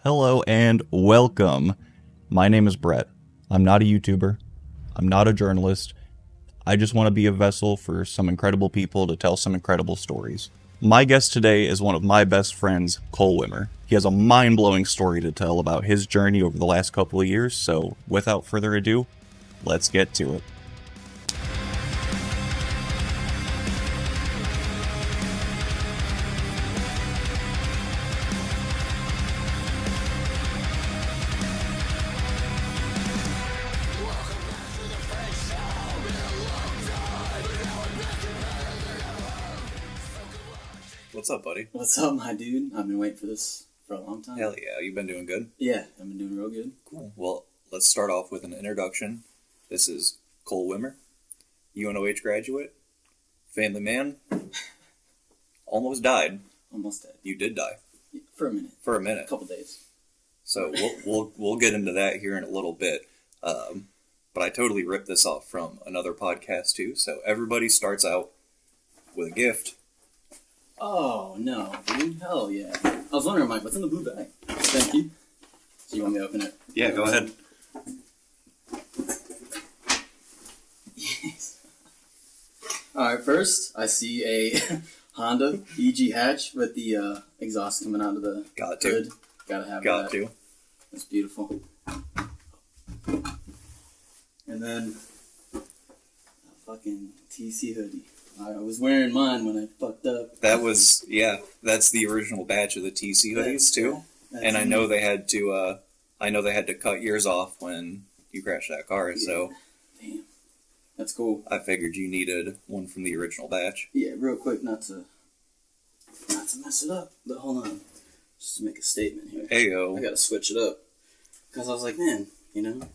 Hello and welcome. My name is Brett. I'm not a YouTuber. I'm not a journalist. I just want to be a vessel for some incredible people to tell some incredible stories. My guest today is one of my best friends, Cole Wimmer. He has a mind-blowing story to tell about his journey over the last couple of years, so without further ado, let's get to it. What's up, buddy? What's up, my dude? I've been waiting for this for a long time. Hell yeah, you've been doing good? Yeah, I've been doing real good. Cool. Well, let's start off with an introduction. This is Cole Wimmer, UNOH graduate, family man, almost died. Almost dead. You did die. Yeah, for a minute. For a minute. A couple days. So we'll get into that here in a little bit. But I totally ripped this off from another podcast too. So everybody starts out with a gift. Oh, no, dude. Hell yeah. I was wondering, Mike, what's in the blue bag? Thank you. So you want me to open it? Yeah, go ahead. Yes. Alright, first, I see a Honda EG hatch with the exhaust coming out of the hood. Gotta have that. Got to. That's beautiful. And then, a fucking TC hoodie. I was wearing mine when I fucked up. That's the original batch of the TC hoodies too. And I know they had to cut yours off when you crashed that car, yeah. so Damn. That's cool. I figured you needed one from the original batch. Yeah, real quick, not to mess it up, but hold on. Just to make a statement here. Heyo. I gotta switch it up. Because I was like, man,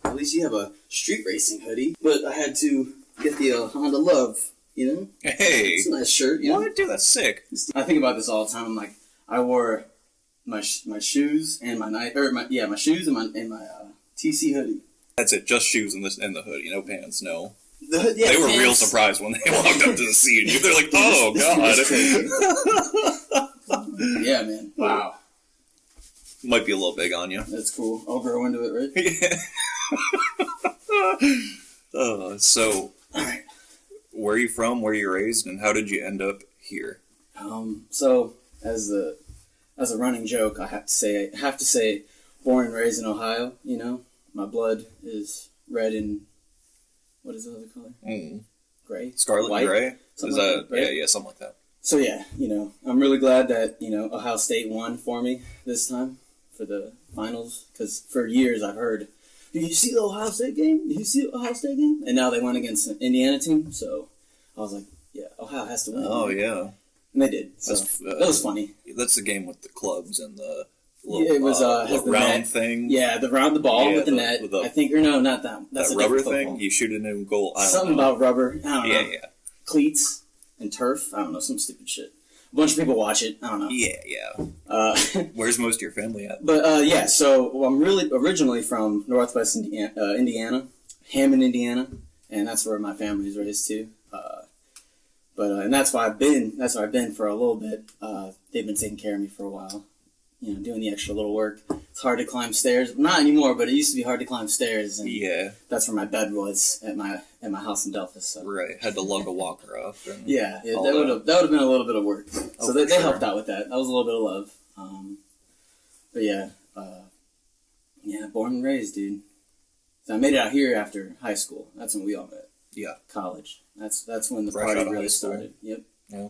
at least you have a street racing hoodie. But I had to get the Honda Love. Hey, it's a nice shirt. What? Dude, that's sick. I think about this all the time. I'm like, I wore my shoes and my my shoes and my TC hoodie. That's it. Just shoes and the hoodie. No pants. No. They were real surprised when they walked up to the scene. They're like, "Oh God." Yeah, man. Wow. Might be a little big on you. That's cool. I'll grow into it, right? Yeah. So. All right. Where are you from? Where are you raised? And how did you end up here? So as a running joke, I have to say, born and raised in Ohio. My blood is red and what is the other color? Gray. Scarlet and gray. Is that right? Yeah, something like that. So yeah, I'm really glad that Ohio State won for me this time for the finals because for years I've heard. Did you see the Ohio State game? And now they won against an Indiana team, so I was like, yeah, Ohio has to win. Oh, yeah. And they did, so that was funny. That's the game with the clubs and the little, it was, the round net thing. Yeah, the ball with the net. I think, or no, not that. That's that a rubber thing? Football. You shoot it in goal. Something about rubber. I don't know. Yeah. Cleats and turf. I don't know, some stupid shit. A bunch of people watch it. I don't know. Yeah. Where's most of your family at? But, so I'm really originally from Northwest Indiana, Hammond, Indiana, and that's where my family is raised too. And that's why I've been for a little bit. They've been taking care of me for a while, doing the extra little work. It's hard to climb stairs. Not anymore, but it used to be hard to climb stairs. And yeah. That's where my bed was at my house in Delphus. So. Right. Had to lug a walker up. Yeah, that would have been a little bit of work. So they helped out with that. That was a little bit of love. But yeah, born and raised, dude. So I made it out here after high school. That's when we all met. Yeah. College. That's when the Fresh party out of really high school. started. Yep. Yeah.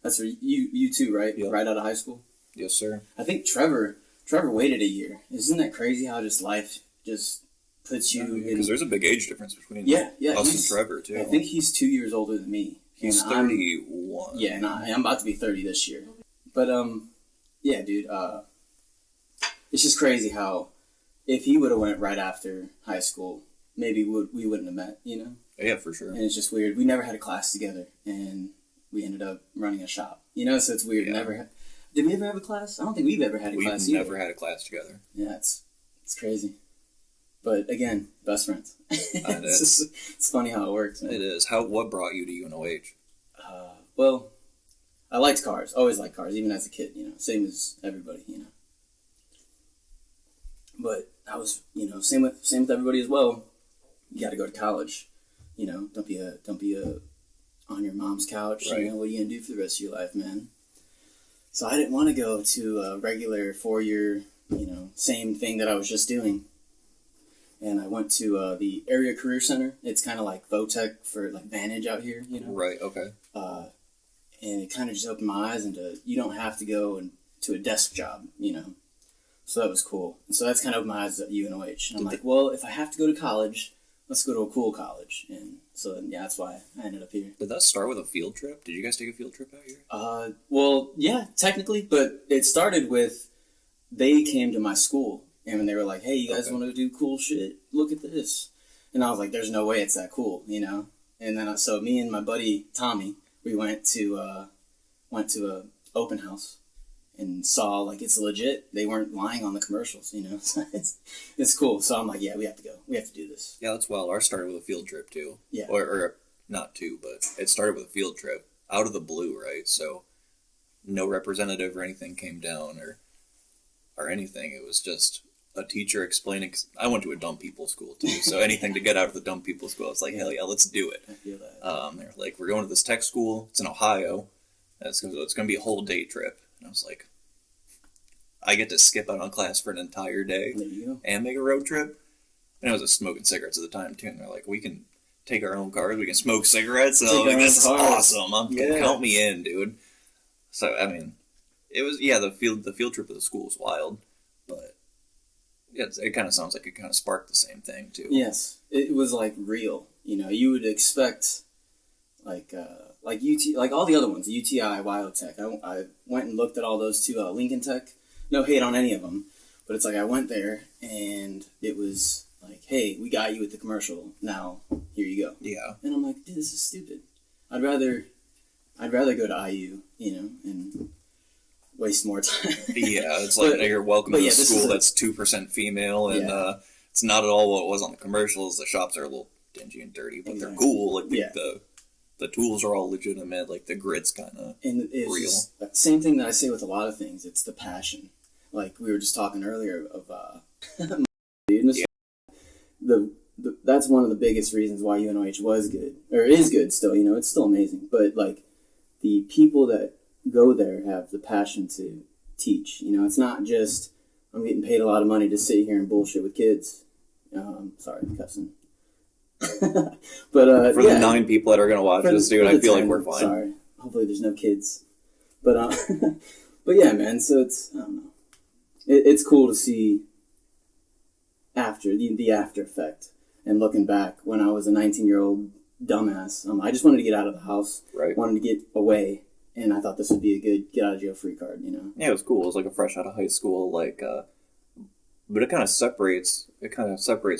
That's for you too, right? Yep. Right out of high school. Yes, sir. I think Trevor waited a year. Isn't that crazy how just life just puts you in... Because there's a big age difference between us and Trevor, too. I think he's 2 years older than me. He's 31. Yeah, and I'm about to be 30 this year. But, yeah, dude, it's just crazy how if he would have went right after high school, maybe we wouldn't have met, Yeah, for sure. And it's just weird. We never had a class together, and we ended up running a shop. So it's weird. Yeah. Did we ever have a class? I don't think we've ever had a class either. We've never had a class together. Yeah, it's crazy. But again, best friends. It's funny how it works, man. It is. What brought you to UNOH? Well, I liked cars. Always liked cars, even as a kid. Same as everybody. I was, same with everybody as well. You got to go to college. Don't be a on your mom's couch. Right. What are you gonna do for the rest of your life, man? So I didn't want to go to a regular 4-year, same thing that I was just doing. And I went to the Area Career Center. It's kind of like Votech for like Vantage out here, Right, okay. And it kind of just opened my eyes into, you don't have to go to a desk job, So that was cool. And so that's kind of opened my eyes at UNOH. And I'm like, well, if I have to go to college, let's go to a cool college. And so, that's why I ended up here. Did that start with a field trip? Did you guys take a field trip out here? Well, yeah, technically, but it started with, they came to my school, and they were like, hey, you guys want to do cool shit? Look at this. And I was like, there's no way it's that cool, And then, so me and my buddy, Tommy, we went to a open house and saw, like, it's legit. They weren't lying on the commercials, So it's cool. So I'm like, yeah, we have to go. We have to do this. Yeah, that's wild. Ours started with a field trip, too. Yeah. Or not two, but it started with a field trip. Out of the blue, right? So no representative or anything came down or anything. It was just a teacher explaining. 'Cause I went to a dumb people school, too. So anything to get out of the dumb people school, I was like, hell yeah, let's do it. I feel that. They're like, we're going to this tech school. It's in Ohio. It's going to be a whole day trip. And I was like, I get to skip out on class for an entire day There you go. and make a road trip. And I was just smoking cigarettes at the time, too. And they're like, we can take our own cars. We can smoke cigarettes. And I'm like, this is awesome. Count me in, dude. So, I mean, it was, the field trip of the school was wild. But it kind of sounds like it kind of sparked the same thing, too. Yes. It was, like, real. You would expect, like UT, like all the other ones, UTI, Biotech. I went and looked at all those too. Lincoln Tech, no hate on any of them, but it's like I went there and it was like, hey, we got you at the commercial. Now here you go. Yeah. And I'm like, dude, this is stupid. I'd rather go to IU, and waste more time. Yeah, it's like you're welcome to a school that's 2% female, and it's not at all what it was on the commercials. The shops are a little dingy and dirty, but they're cool. Like the tools are all legitimate. Like the grid's kind of real. Just, same thing that I say with a lot of things. It's the passion. Like we were just talking earlier of that's one of the biggest reasons why UNOH was good or is good still. It's still amazing. But like the people that go there have the passion to teach. It's not just I'm getting paid a lot of money to sit here and bullshit with kids. Sorry, cussing. But for the 9 people that are going to watch this, dude, I feel 10, like we're fine. Sorry. Hopefully there's no kids. But but yeah, man, so it's, I don't know. It's cool to see after, the after effect. And looking back, when I was a 19-year-old dumbass, I just wanted to get out of the house. Right. Wanted to get away. And I thought this would be a good get-out-of-jail-free card, Yeah, it was cool. It was like a fresh out of high school, like... But it kind of separates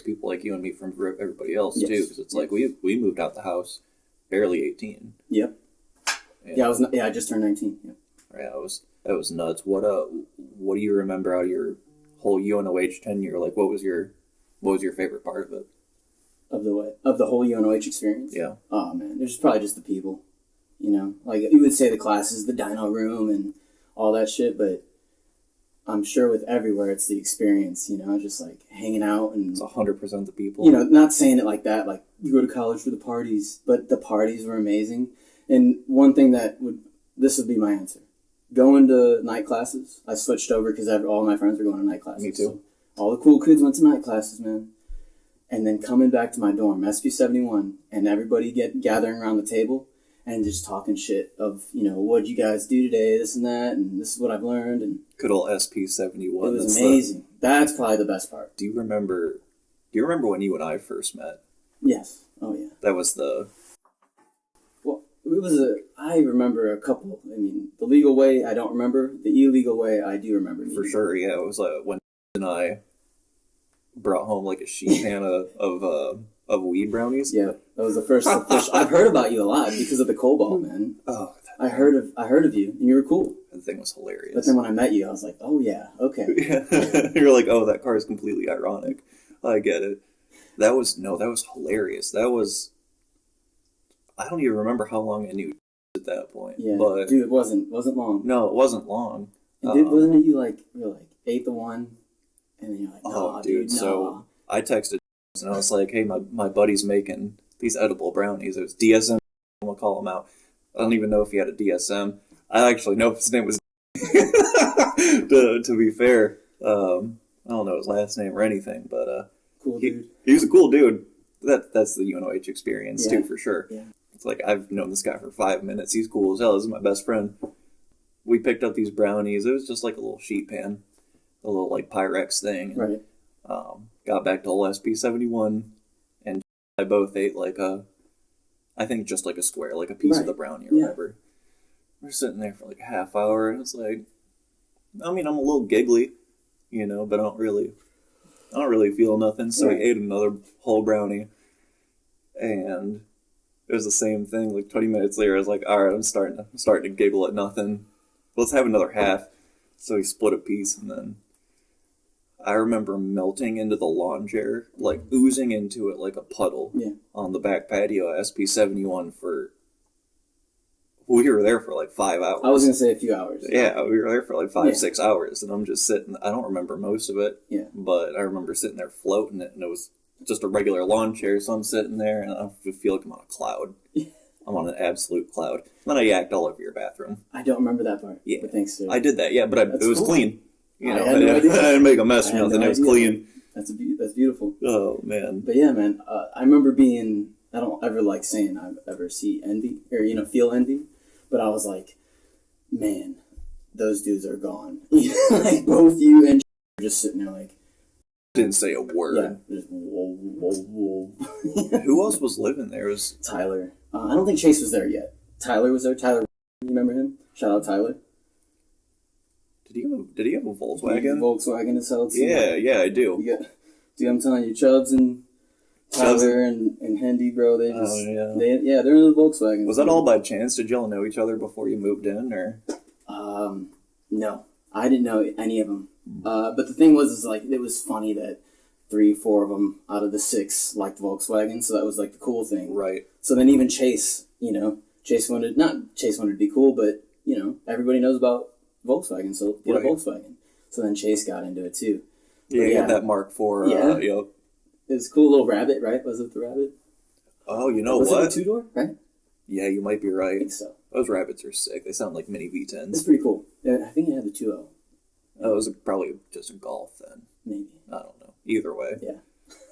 people like you and me from everybody else, too. Because it's like we moved out the house barely 18. Yep. Yeah, I just turned 19. Yep. Yeah, that was nuts. What do you remember out of your whole UNOH tenure? Like, what was your favorite part of it? Of the whole UNOH experience? Yeah. Oh, man. There's probably just the people. Like you would say the classes, the dyno room and all that shit, but I'm sure with everywhere it's the experience, just like hanging out and... It's 100% the people. Not saying it like that, like you go to college for the parties, but the parties were amazing. And one thing this would be my answer. Going to night classes, I switched over because all my friends were going to night classes. Me too. So all the cool kids went to night classes, man. And then coming back to my dorm, SB71, and everybody gathering around the table and just talking shit of, what'd you guys do today, this and that, and this is what I've learned. And good old SP71. It was amazing. That's probably the best part. Do you remember when you and I first met? Yes. Oh, yeah. That was the... Well, I remember a couple. I mean, the legal way, I don't remember. The illegal way, I do remember. For sure, yeah. It was when and I brought home like a sheet pan of weed brownies. Yeah, that was the first official. I've heard about you a lot because of the Cobalt, man. Oh, I heard of you, and you were cool. The thing was hilarious. But then when I met you, I was like, oh yeah, okay. You're like, oh, that car is completely ironic. I get it. That was hilarious. I don't even remember how long I knew at that point. Yeah, but dude, it wasn't long. No, it wasn't long. And wasn't it you were like 8th of one, And then you're like, oh, nah, dude. nah. So I texted and I was like, hey, my buddy's making these edible brownies. It was DSM. I'm going to call him out. I don't even know if he had a DSM. I actually know if his name was to be fair. I don't know his last name or anything, but cool dude. He was a cool dude. That's the UNOH experience, Yeah. too, for sure. Yeah. It's like, I've known this guy for 5 minutes. He's cool as hell. This is my best friend. We picked up these brownies. It was just like a little sheet pan, a little like Pyrex thing. Right. Got back to old SP71, and I both ate like I think just like a square, like a piece of the brownie or whatever. We're sitting there for like a half hour, and it's like, I mean, I'm a little giggly, you know, but I don't really feel nothing. So we ate another whole brownie, and it was the same thing. Like 20 minutes later, I was like, all right, I'm starting to giggle at nothing. Let's have another half. So we split a piece, and then I remember melting into the lawn chair, like oozing into it like a puddle on the back patio at SP71 for. We were there for like 5 hours. I was going to say a few hours. Yeah, we were there for like 5-6 hours, and I'm just sitting. I don't remember most of it, but I remember sitting there floating it, and it was just a regular lawn chair, so I'm sitting there, and I feel like I'm on a cloud. I'm on an absolute cloud. Then I yacked all over your bathroom. I don't remember that part. Yeah. But thanks, sir. I did that, yeah, but it was cool. clean. You know, I didn't make a mess or nothing. It was clean. That's beautiful. Oh, man. But yeah, man, I remember being, I don't ever like saying I ever see envy, or, you know, feel envy, but I was like, man, those dudes are gone. Like, both you and are just sitting there like. Didn't say a word. Yeah, just whoa, whoa, whoa. Who else was living there? It was Tyler. I don't think Chase was there yet. Tyler was there. Tyler, you remember him? Shout out Tyler. Did he have a Volkswagen? Volkswagen is held. Yeah, I do. Dude, I'm telling you, Chubbs and Tyler and Hendy, bro, they just they're in the Volkswagen. Was that all by chance? Did y'all know each other before you moved in, or? No, I didn't know any of them. But the thing was, like, it was funny that 3-4 of them out of the 6 liked Volkswagen, so that was like the cool thing. Right. So then even Chase, you know, Chase wanted to be cool, but you know, everybody knows about Volkswagen, so get a Volkswagen. So then Chase got into it too. Yeah, you had that Mark IV. Yeah. Yep. It was a cool little Rabbit, right? Was it the Rabbit? Oh, you know was what? Was it a 2-door, right? Yeah, you might be right. I think so. Those Rabbits are sick. They sound like mini V10s. It's pretty cool. I think it had the 2.0. Oh, it was probably just a Golf then. Maybe. I don't know. Either way. Yeah.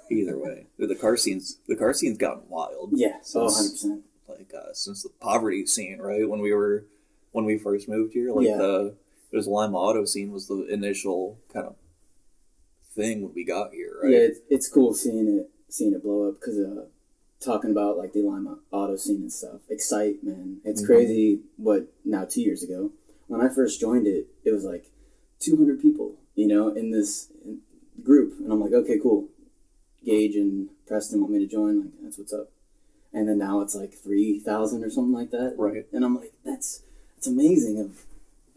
Either way. The car scene's gotten wild. Yeah, since, 100%. Like, since the poverty scene, right? When we first moved here, like it was Lima Auto scene was the initial kind of thing when we got here, right? Yeah, it's cool seeing it blow up because talking about like the Lima Auto scene and stuff. Excite, man. It's crazy. Now 2 years ago when I first joined it, it was like 200 people, you know, in this group, and I'm like, okay, cool. Gage and Preston want me to join. Like, that's what's up. And then now it's like 3,000 or something like that. Right. And I'm like, that's amazing of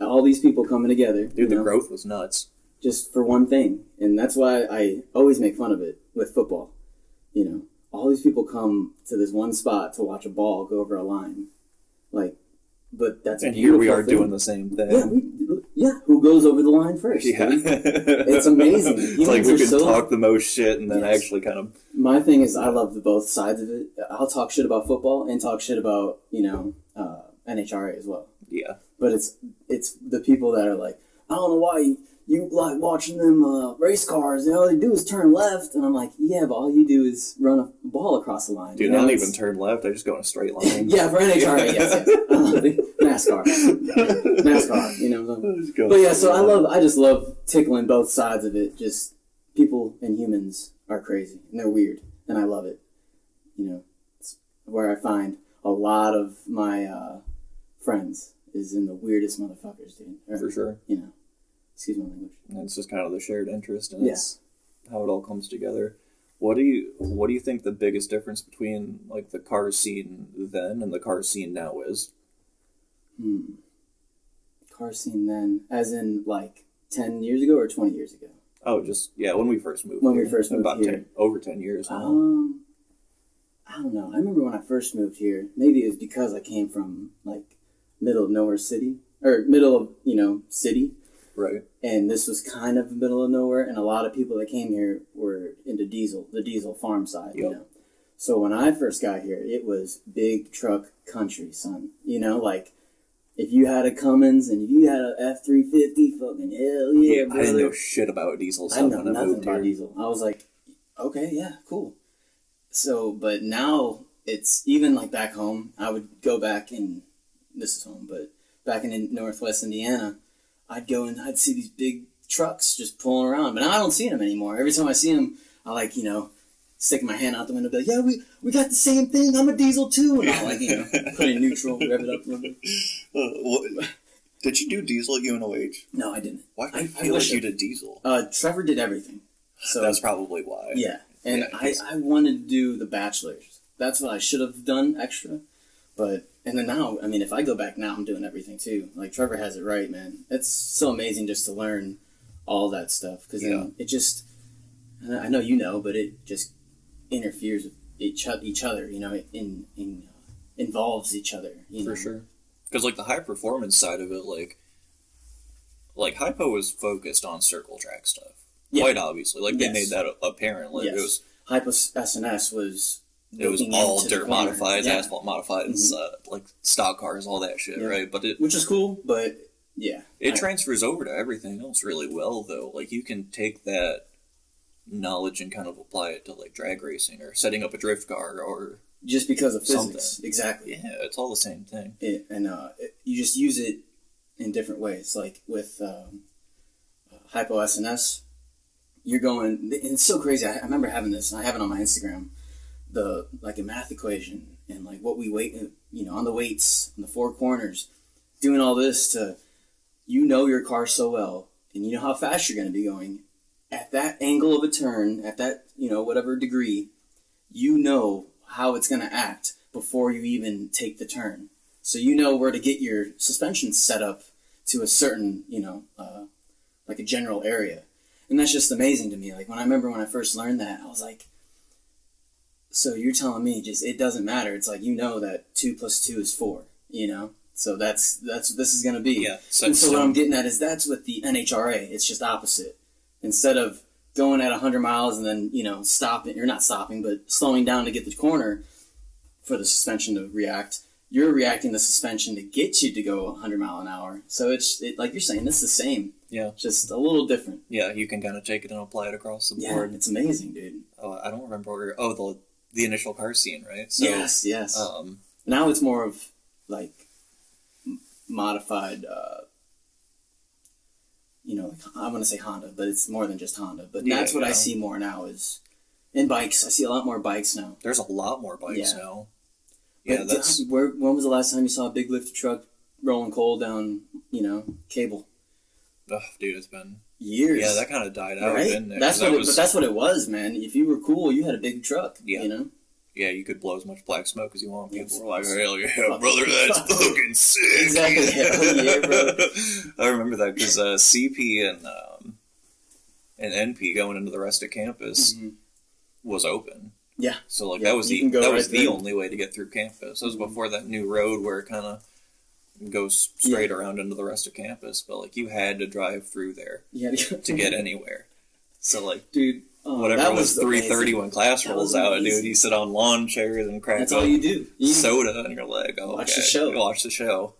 all these people coming together. Dude, the growth was nuts. Just for one thing. And that's why I always make fun of it with football. You know, all these people come to this one spot to watch a ball go over a line. Like, but that's a beautiful here we are thing. Doing the same thing. Yeah, who goes over the line first? Yeah. It's amazing. It's like we can talk the most shit and then actually kind of... My thing is I love both sides of it. I'll talk shit about football and talk shit about, you know, NHRA as well. Yeah. But it's the people that are like, I don't know why you like watching them race cars. And all they do is turn left. And I'm like, yeah, but all you do is run a ball across the line. Dude, you know, I don't even turn left. I just go in a straight line. Yeah, for NHRA, yes. NASCAR, you know. But yeah, so I just love tickling both sides of it. Just people and humans are crazy and they're weird, and I love it. You know, it's where I find a lot of my friends is in the weirdest motherfuckers, dude. For sure. You know, excuse my language. And it's just kind of the shared interest, and it's how it all comes together. What do you think the biggest difference between like the car scene then and the car scene now is? Car scene then, as in like 10 years ago or 20 years ago? Oh, just when we first moved. We first moved about here. Over 10 years now. I don't know. I remember when I first moved here. Maybe it was because I came from like middle of nowhere city or middle of city, Right. And this was kind of the middle of nowhere, and a lot of people that came here were into the diesel farm side, you know. So when I first got here, it was big truck country, son. You know, like, if you had a Cummins and if you had a F-350, fucking hell yeah, brother. I didn't know shit about diesel stuff when I moved here. I know nothing about diesel. I was like, okay, yeah, cool. So, but now it's even like back home, I would go back in, this is home, but back in Northwest Indiana, I'd go and I'd see these big trucks just pulling around. But now I don't see them anymore. Every time I see them, I like, you know, stick my hand out the window, be like, yeah, we got the same thing. I'm a diesel too. And I'll, like, you know, put it in neutral, rev it up a little bit. Did you do diesel at UNOH? No, I didn't. Why do I feel like you did diesel? Trevor did everything. So that's probably why. Yeah. And I wanted to do the bachelor's. That's what I should have done extra. And then now, I mean, if I go back now, I'm doing everything too. Like, Trevor has it right, man. It's so amazing just to learn all that stuff. Because it just, I know you know, but it just interferes with each other, you know, it involves each other. You know? For sure. Because, like, the high performance side of it, like Hypo was focused on circle track stuff. Yeah. Quite obviously. Like, they made that apparent. Like, it was... Hypo SNS was... It was all dirt modified, asphalt modified, like stock cars, all that shit, right? But which is cool, but it transfers over to everything else really well, though. Like, you can take that knowledge and kind of apply it to, like, drag racing or setting up a drift car or just because of physics, something. Exactly. Yeah, it's all the same thing. You just use it in different ways, like with Hypo SNS. You're going, and it's so crazy. I remember having this, and I have it on my Instagram. Like a math equation and like what we weight, you know, on the weights, on the four corners, doing all this to, you know, your car so well and you know how fast you're going to be going at that angle of a turn, at that, you know, whatever degree, you know how it's going to act before you even take the turn. So you know where to get your suspension set up to a certain, you know, like a general area. And that's just amazing to me. Like, when I first learned that, I was like, so you're telling me just it doesn't matter. It's like, you know that 2 + 2 is 4, you know? So that's what this is going to be. Yeah. So what I'm getting at is that's with the NHRA. It's just opposite. Instead of going at 100 miles and then, you know, stopping, you're not stopping, but slowing down to get the corner for the suspension to react, you're reacting the suspension to get you to go 100 mile an hour. So it's like you're saying, it's the same. Yeah. Just a little different. Yeah, you can kind of take it and apply it across the board. Yeah, it's amazing, dude. Oh, I don't remember. The initial car scene, right? So, yes. Now it's more of, like, modified, you know, like, I want to say Honda, but it's more than just Honda. But that's what I see more now is, in bikes. I see a lot more bikes now. There's a lot more bikes now. Yeah, when was the last time you saw a big lifted truck rolling coal down, you know, cable? Oh, dude, it's been years. Yeah, that kind of died out. Right? Didn't it? But that's what it was, man. If you were cool, you had a big truck. Yeah. You know? Yeah, you could blow as much black smoke as you want. People were like, hell yeah, brother, that's fucking sick. Exactly. Hell yeah, bro. I remember that because CP and NP going into the rest of campus was open. Yeah. So, like, that was the only way to get through campus. That was before that new road where it kind of goes straight around into the rest of campus. But, like, you had to drive through there to get anywhere. So, like, dude, whatever was 3:30 when class rolls out, dude, you sit on lawn chairs and crack all you do. Soda, and you're like, oh, watch the show. Watch the show.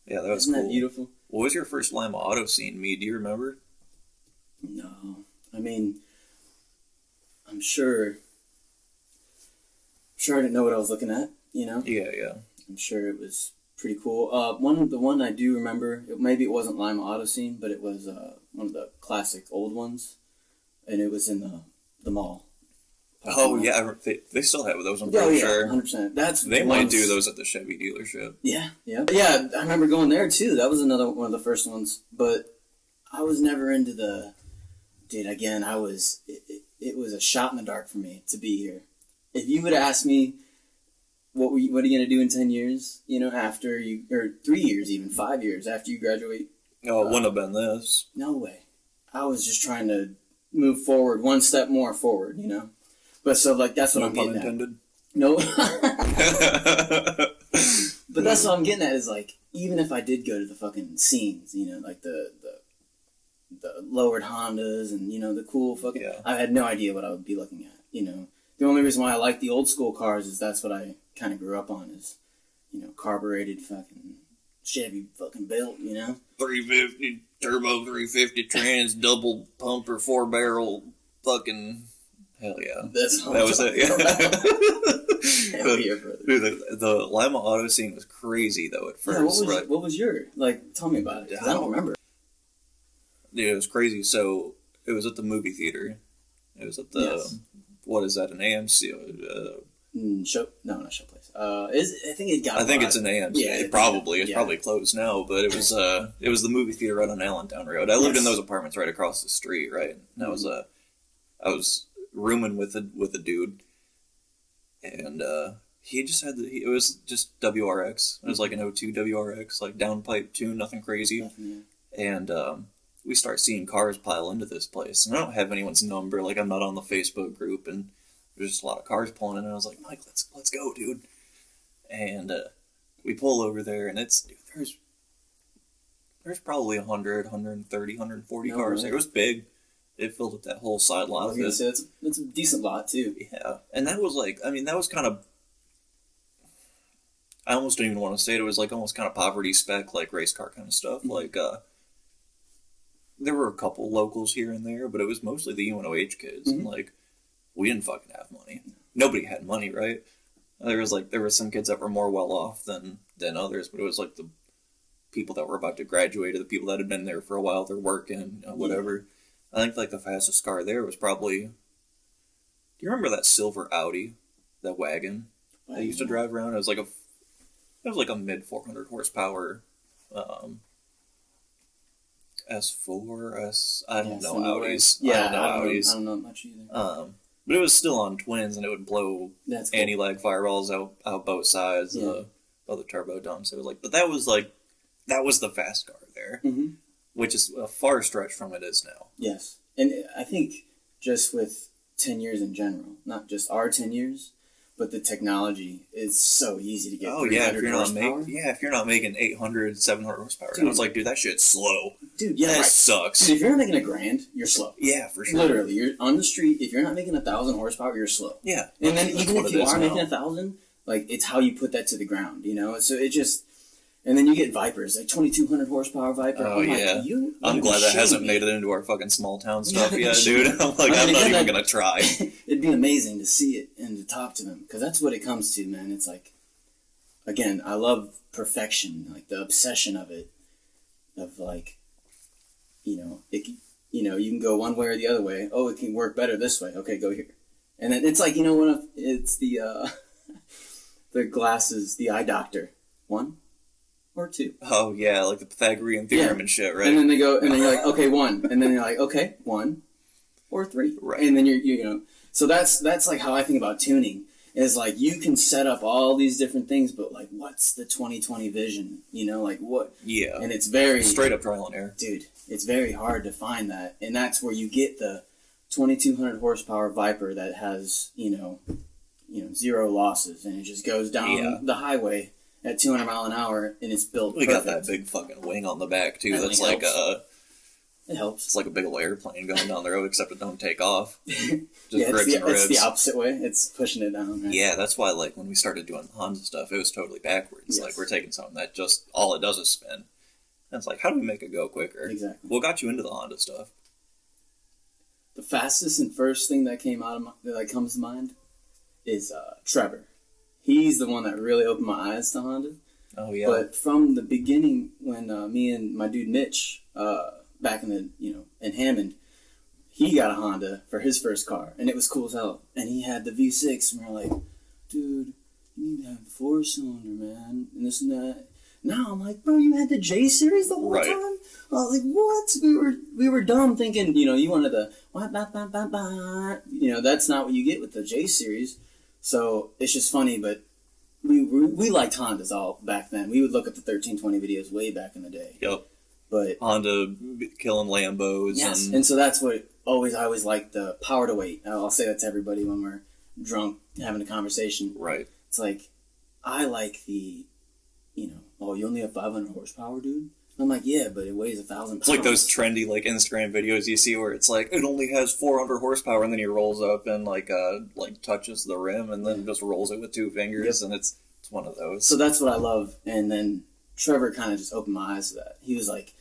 Yeah, that was cool. Isn't that beautiful? What was your first Lima auto scene, me? Do you remember? No. I mean, I'm sure I didn't know what I was looking at, you know? Yeah. I'm sure it was pretty cool. The one I do remember, maybe it wasn't Lima Auto Scene, but it was one of the classic old ones, and it was in the mall. Oh, yeah, they still have those, I'm pretty sure. 100%. They might do those at the Chevy dealership. Yeah. I remember going there, too. That was another one of the first ones, but I was never into the... Dude, again, it was a shot in the dark for me to be here. If you would have asked me, what are you going to do in 10 years, you know, after you, or 3 years even, 5 years after you graduate? Oh, it wouldn't have been this. No way. I was just trying to move forward, one step more forward, you know? But so, like, that's what I'm getting intended. At. No. But that's what I'm getting at is, like, even if I did go to the fucking scenes, you know, like the the lowered Hondas and, you know, the cool fucking... Yeah. I had no idea what I would be looking at, you know. The only reason why I like the old school cars is that's what I kind of grew up on is, you know, carbureted fucking Chevy fucking built, you know. 350, turbo 350 trans, double pumper, 4-barrel, fucking... Hell yeah. That was it, yeah. Hell yeah, brother. Dude, the Lima auto scene was crazy, though, at first. Yeah, what was your... Like, tell me about it, 'cause I don't remember. Dude, it was crazy. So, it was at the movie theater. It was at the... Yes. What is that, an AMC? Show? No, not Showplace. I think it got... I think it's an AMC. Yeah, It's probably closed now, but it was the movie theater right on Allentown Road. I lived in those apartments right across the street, right? And I was rooming with a dude, and he just had it was just WRX. It was like an 02 WRX, like downpipe tune, nothing crazy. And we start seeing cars pile into this place, and I don't have anyone's number. Like, I'm not on the Facebook group, and there's just a lot of cars pulling in. And I was like, Mike, let's go, dude. And we pull over there, and there's probably 100, 130, 140 cars there. It was big. It filled up that whole side lot. I was going to say, it's a decent lot, too. Yeah. And that was like, I mean, that was kind of, I almost don't even want to say it. It was like almost kind of poverty spec, like race car kind of stuff. Mm-hmm. Like, there were a couple locals here and there, but it was mostly the UNOH kids. Mm-hmm. And like, we didn't fucking have money. Nobody had money, right? There were some kids that were more well off than others, but it was like the people that were about to graduate or the people that had been there for a while, they're working, you know, whatever. Yeah. I think, like, the fastest car there was probably... Do you remember that silver Audi? That wagon? I used to drive around. It was like a mid 400 horsepower S4, I don't know Audis. Yeah, Audis. I don't know much either. But it was still on twins, and it would blow anti-lag fireballs out both sides of the turbo dumps. It was like... But that was the fast car there. Mm-hmm. Which is a far stretch from it is now. Yes. And I think just with 10 years in general, not just our 10 years, but the technology is so easy to get. Oh, yeah. If you're not making 800, 700 horsepower. Dude, I was like, dude, that shit's slow. Dude, yeah. That sucks. Dude, if you're not making $1,000, you're slow. Yeah, for sure. Literally, you're on the street. If you're not making 1,000 horsepower, you're slow. Yeah. And then even if you are making 1,000, like, it's how you put that to the ground, you know? So it just... And then you get Vipers, like 2,200 horsepower Viper. Oh, yeah. I'm glad that hasn't made it into our fucking small town stuff yet, dude. I'm like, I'm not even going to try. It'd be amazing to see it and to talk to them. Because that's what it comes to, man. It's like, again, I love perfection, like the obsession of it. Of like, you know, you can go one way or the other way. Oh, it can work better this way. Okay, go here. And then it's like, you know, it's the glasses, the eye doctor. 1 or 2. Oh, yeah, like the Pythagorean theorem and shit, right? And then they go, and then you're like, okay, 1. And then you're like, okay, 1 or 3. Right. And then you know, so that's like how I think about tuning, is like you can set up all these different things, but like, what's the 20/20 vision? You know, like what? Yeah. And it's very... Straight up trial and error. Dude, it's very hard to find that. And that's where you get the 2,200 horsepower Viper that has, you know, 0 losses, and it just goes down the highway at 200 mile an hour, and it's built perfect. Got that big fucking wing on the back, too. That's like it helps. It's like a big old airplane going down the road, except it don't take off. Just it's the opposite way. It's pushing it down. Right? Yeah, that's why, like, when we started doing Honda stuff, it was totally backwards. Yes. Like, we're taking something that just, all it does is spin. And it's like, how do we make it go quicker? Exactly. What got you into the Honda stuff? The fastest and first thing that comes to mind is Trevor. He's the one that really opened my eyes to Honda. Oh, yeah. But from the beginning, when me and my dude Mitch, back in Hammond, he got a Honda for his first car, and it was cool as hell. And he had the V6, and we were like, dude, you need to have the 4-cylinder, man, and this and that. Now I'm like, bro, you had the J series the whole time? I was like, what? We were dumb thinking, you wanted the that's not what you get with the J series. So it's just funny, but we liked Hondas all back then. We would look at the 1320 videos way back in the day. Yep. But Honda killing Lambos. Yes, and so that's what I always liked, the power to weight. I'll say that to everybody when we're drunk having a conversation. Right. It's like, I like the, you only have 500 horsepower, dude? I'm like, yeah, but it weighs 1,000 pounds. It's like those trendy like Instagram videos you see where it's like it only has 400 horsepower, and then he rolls up and like touches the rim and then just rolls it with 2 fingers, and it's one of those. So that's what I love. And then Trevor kind of just opened my eyes to that. He was like,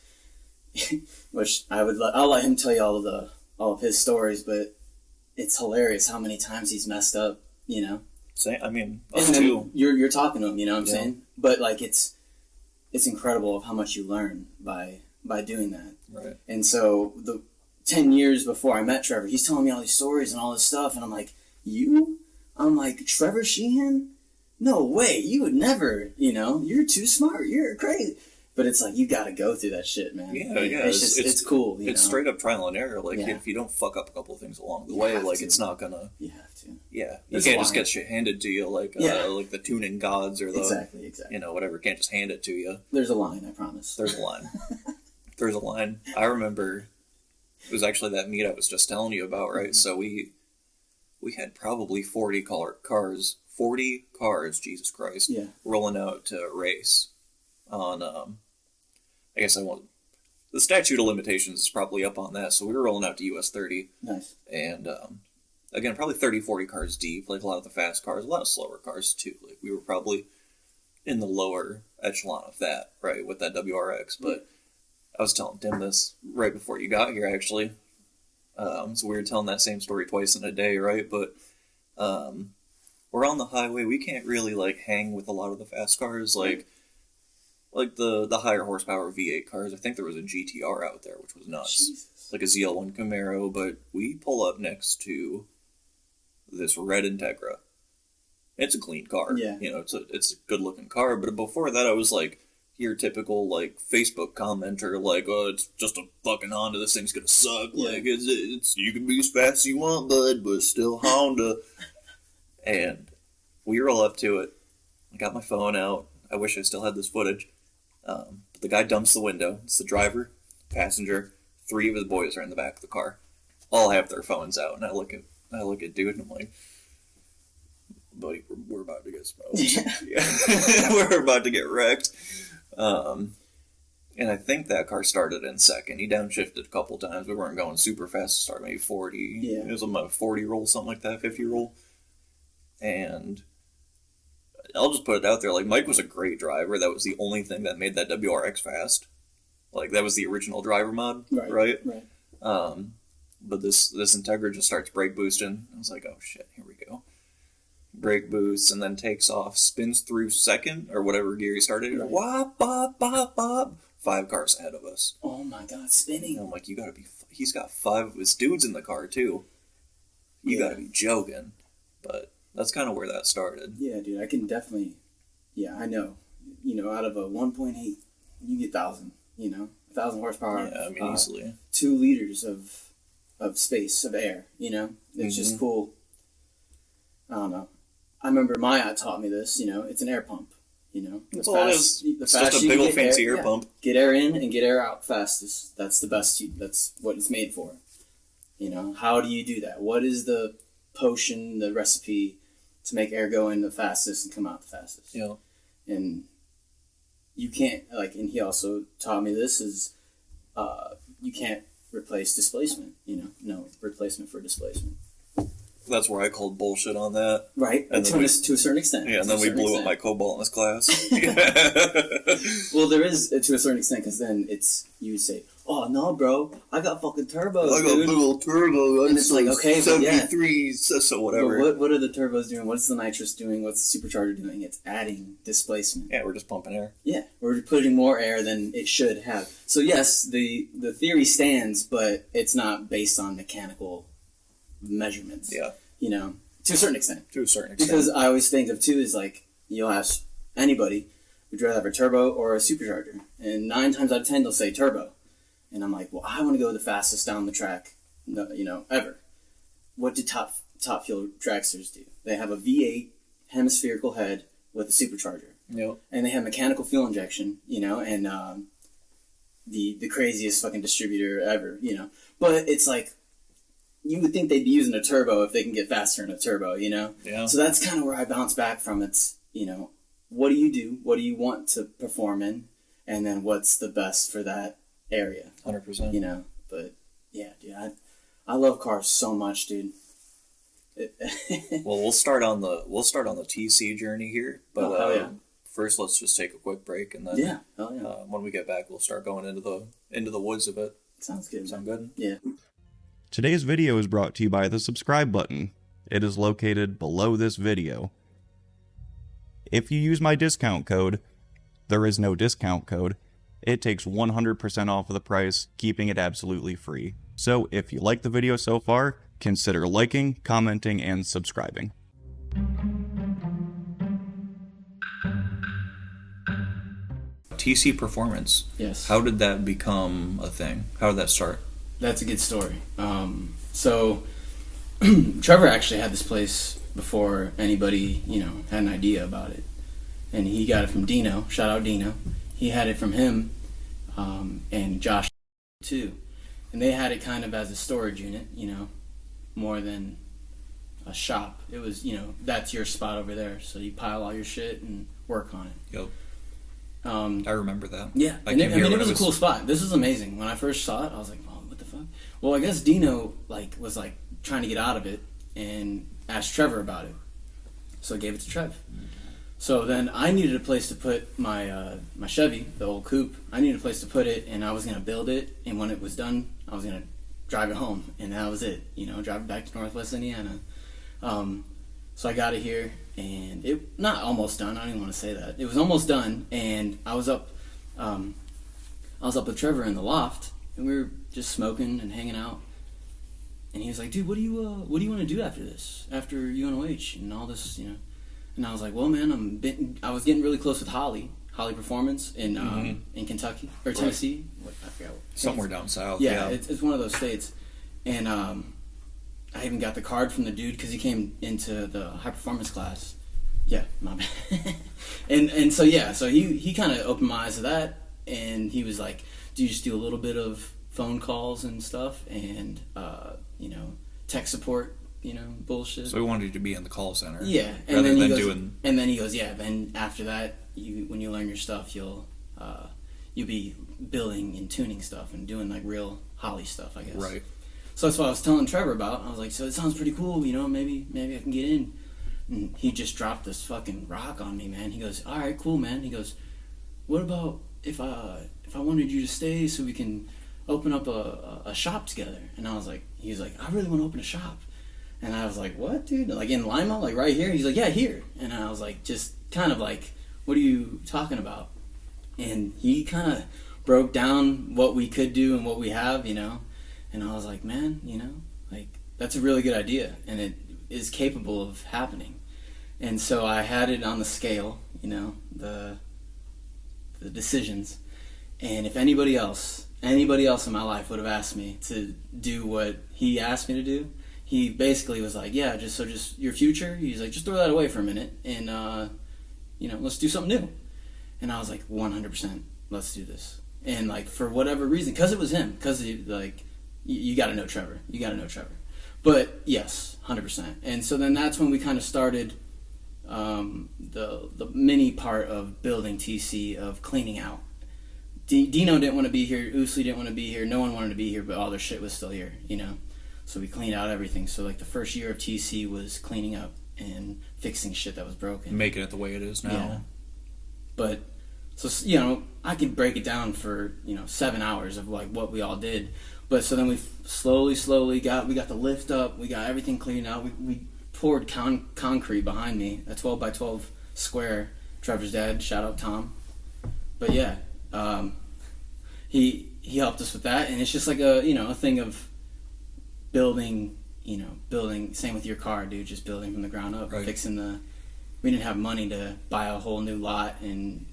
which I'll let him tell you all of his stories, but it's hilarious how many times he's messed up, you know. I mean, us too. You're talking to him, you know what I'm saying? But like it's incredible of how much you learn by doing that. Right. And so the 10 years before I met Trevor, he's telling me all these stories and all this stuff, and I'm like, you? I'm like, Trevor Sheehan? No way, you would never, you know, you're too smart, you're crazy. But it's like, you gotta go through that shit, man. Yeah, like, yeah. It's cool. It's straight up trial and error. Like, if you don't fuck up a couple of things along the way, like, it's not gonna... You have to. Yeah. You can't just get shit handed to you like the tuning gods or the... Exactly. You know, whatever. Can't just hand it to you. There's a line, I promise. There's a line. There's a line. I remember... It was actually that meet I was just telling you about, right? So we had probably 40 cars, Jesus Christ, rolling out to race on, I guess I won't, the statute of limitations is probably up on that, so we were rolling out to US 30. Nice. And, again, probably 30, 40 cars deep, like a lot of the fast cars, a lot of slower cars, too. Like, we were probably in the lower echelon of that, right, with that WRX, but I was telling Tim this right before you got here, actually. So we were telling that same story twice in a day, right, but, we're on the highway, we can't really, like, hang with a lot of the fast cars, like the higher horsepower V8 cars. I think there was a GTR out there, which was nuts. Jesus. Like a ZL1 Camaro, but we pull up next to this red Integra. It's a clean car. Yeah. You know, it's a good-looking car, but before that I was like, your typical, like, Facebook commenter, like, oh, it's just a fucking Honda, this thing's gonna suck. Yeah. Like, it's you can be as fast as you want, bud, but still Honda. And we roll up to it. I got my phone out. I wish I still had this footage. But the guy dumps the window. It's the driver, passenger, 3 of his boys are in the back of the car. All have their phones out, and I look at dude, and I'm like, buddy, we're about to get smoked. Yeah. We're about to get wrecked. And I think that car started in second. He downshifted a couple times. We weren't going super fast to start, maybe 40. Yeah. It was a 40 roll, something like that, 50 roll. And I'll just put it out there, like, Mike was a great driver. That was the only thing that made that WRX fast. Like, that was the original driver mod, right? But this Integra just starts brake boosting. I was like, oh shit, here we go. Brake boosts, and then takes off, spins through second, or whatever gear he started. Right. Wop, bop, bop, bop. 5 cars ahead of us. Oh my god, spinning. And I'm like, you gotta be... He's got 5 of his dudes in the car, too. You gotta be joking. But that's kind of where that started. Yeah, dude, I can definitely... Yeah, I know. You know, out of a 1.8, you get 1,000, you know? 1,000 horsepower. Yeah, I mean, easily. 2 liters of space, of air, you know? It's just cool. I don't know. I remember Maya taught me this, you know? It's an air pump, you know? That's all it is. It's just a big old fancy air pump. Get air in and get air out fastest. That's the best. That's what it's made for. You know? How do you do that? What is the potion, the recipe to make air go in the fastest and come out the fastest? Yeah. And you can't, like, and he also taught me this is, you can't replace displacement, you know? No replacement for displacement. That's where I called bullshit on that. Right, and to a certain extent. Yeah, and then we blew up my cobalt in this class. Well, there is, to a certain extent, because then you would say, oh, no, bro, I got fucking turbos, I got a big old turbo. And it's like, okay, 73, so whatever. But what are the turbos doing? What's the nitrous doing? What's the supercharger doing? It's adding displacement. Yeah, we're just pumping air. Yeah, we're putting more air than it should have. So, yes, the theory stands, but it's not based on mechanical measurements. Yeah. You know, to a certain extent. To a certain extent. Because I always think of, too, is like, you'll ask anybody, would you rather have a turbo or a supercharger? And 9 times out of 10, they'll say turbo. And I'm like, well, I want to go the fastest down the track, you know, ever. What do top fuel dragsters do? They have a V8 hemispherical head with a supercharger. Yep. And they have mechanical fuel injection, you know, and the craziest fucking distributor ever, you know. But it's like, you would think they'd be using a turbo if they can get faster in a turbo, you know? Yeah. So that's kind of where I bounce back from. It's, you know, what do you do? What do you want to perform in? and then what's the best for that area. 100%. You know, but yeah, dude, I love cars so much, dude. Well, we'll start on the TC journey here, but first let's just take a quick break, and then when we get back, we'll start going into the woods of it. Sounds good. Sound good? Yeah. Today's video is brought to you by the subscribe button. It is located below this video. If you use my discount code, there is no discount code, it takes 100% off of the price, keeping it absolutely free. So if you like the video so far, consider liking, commenting, and subscribing. TC Performance. Yes. How did that become a thing? How did that start? That's a good story. So Trevor actually had this place before anybody, had an idea about it. And he got it from Dino. Shout out Dino. He had it from him, and Josh too. And they had it kind of as a storage unit, more than a shop. It was, that's your spot over there. So you pile all your shit and work on it. Yep. I remember that. Yeah. It was a cool spot. This is amazing. When I first saw it, I was like, oh, what the fuck? Well, I guess Dino was trying to get out of it and asked Trevor about it. So I gave it to Trev. So then I needed a place to put my my Chevy, the old coupe. I needed a place to put it, and I was going to build it. And when it was done, I was going to drive it home. And that was it, drive it back to Northwest Indiana. So I got it here, and it not almost done. I don't even want to say that. It was almost done, and I was up with Trevor in the loft, and we were just smoking and hanging out. And he was like, "Dude, what do you want to do after this? After UNOH and all this, And I was like, "Well, man, I was getting really close with Holly Performance in Kentucky or Tennessee, I forgot. Somewhere down south. Yeah, it's one of those states, and I even got the card from the dude because he came into the high performance class. Yeah, my bad. and so he kind of opened my eyes to that, and he was like, "Do you just do a little bit of phone calls and stuff, and tech support, bullshit?" So he wanted you to be in the call center. Yeah, and then he goes, "Yeah, then after that, when you learn your stuff, you'll be building and tuning stuff and doing real Holly stuff, I guess." Right. So that's what I was telling Trevor about. I was like, "So it sounds pretty cool, maybe I can get in." And he just dropped this fucking rock on me, man. He goes, "All right, cool, man." He goes, "What about if I wanted you to stay so we can open up a shop together?" And I was like, he was like, "I really want to open a shop." And I was like, "What, dude? In Lima? Right here?" He's like, "Yeah, here." And I was like, just kind of "What are you talking about?" And he kind of broke down what we could do and what we have, And I was like, "Man, that's a really good idea, and it is capable of happening." And so I had it on the scale, the decisions. And if anybody else in my life would have asked me to do what he asked me to do, he basically was like, "Yeah, just your future." He's like, "Just throw that away for a minute, and let's do something new." And I was like, 100%, let's do this. And for whatever reason, because it was him, because you got to know Trevor. But yes, 100%. And so then that's when we kind of started the mini part of building TC, of cleaning out. Dino didn't want to be here. Oosley didn't want to be here. No one wanted to be here, but all their shit was still here, So we cleaned out everything. So the first year of TC was cleaning up and fixing shit that was broken, making it the way it is now. Yeah. But so I can break it down for 7 hours of what we all did. But so then we slowly got the lift up. We got everything cleaned out. We poured concrete behind me, a 12 by 12 square. Trevor's dad, shout out Tom. But yeah, he helped us with that, and it's just a thing of building. Same with your car, dude. Just building from the ground up, right. We didn't have money to buy a whole new lot and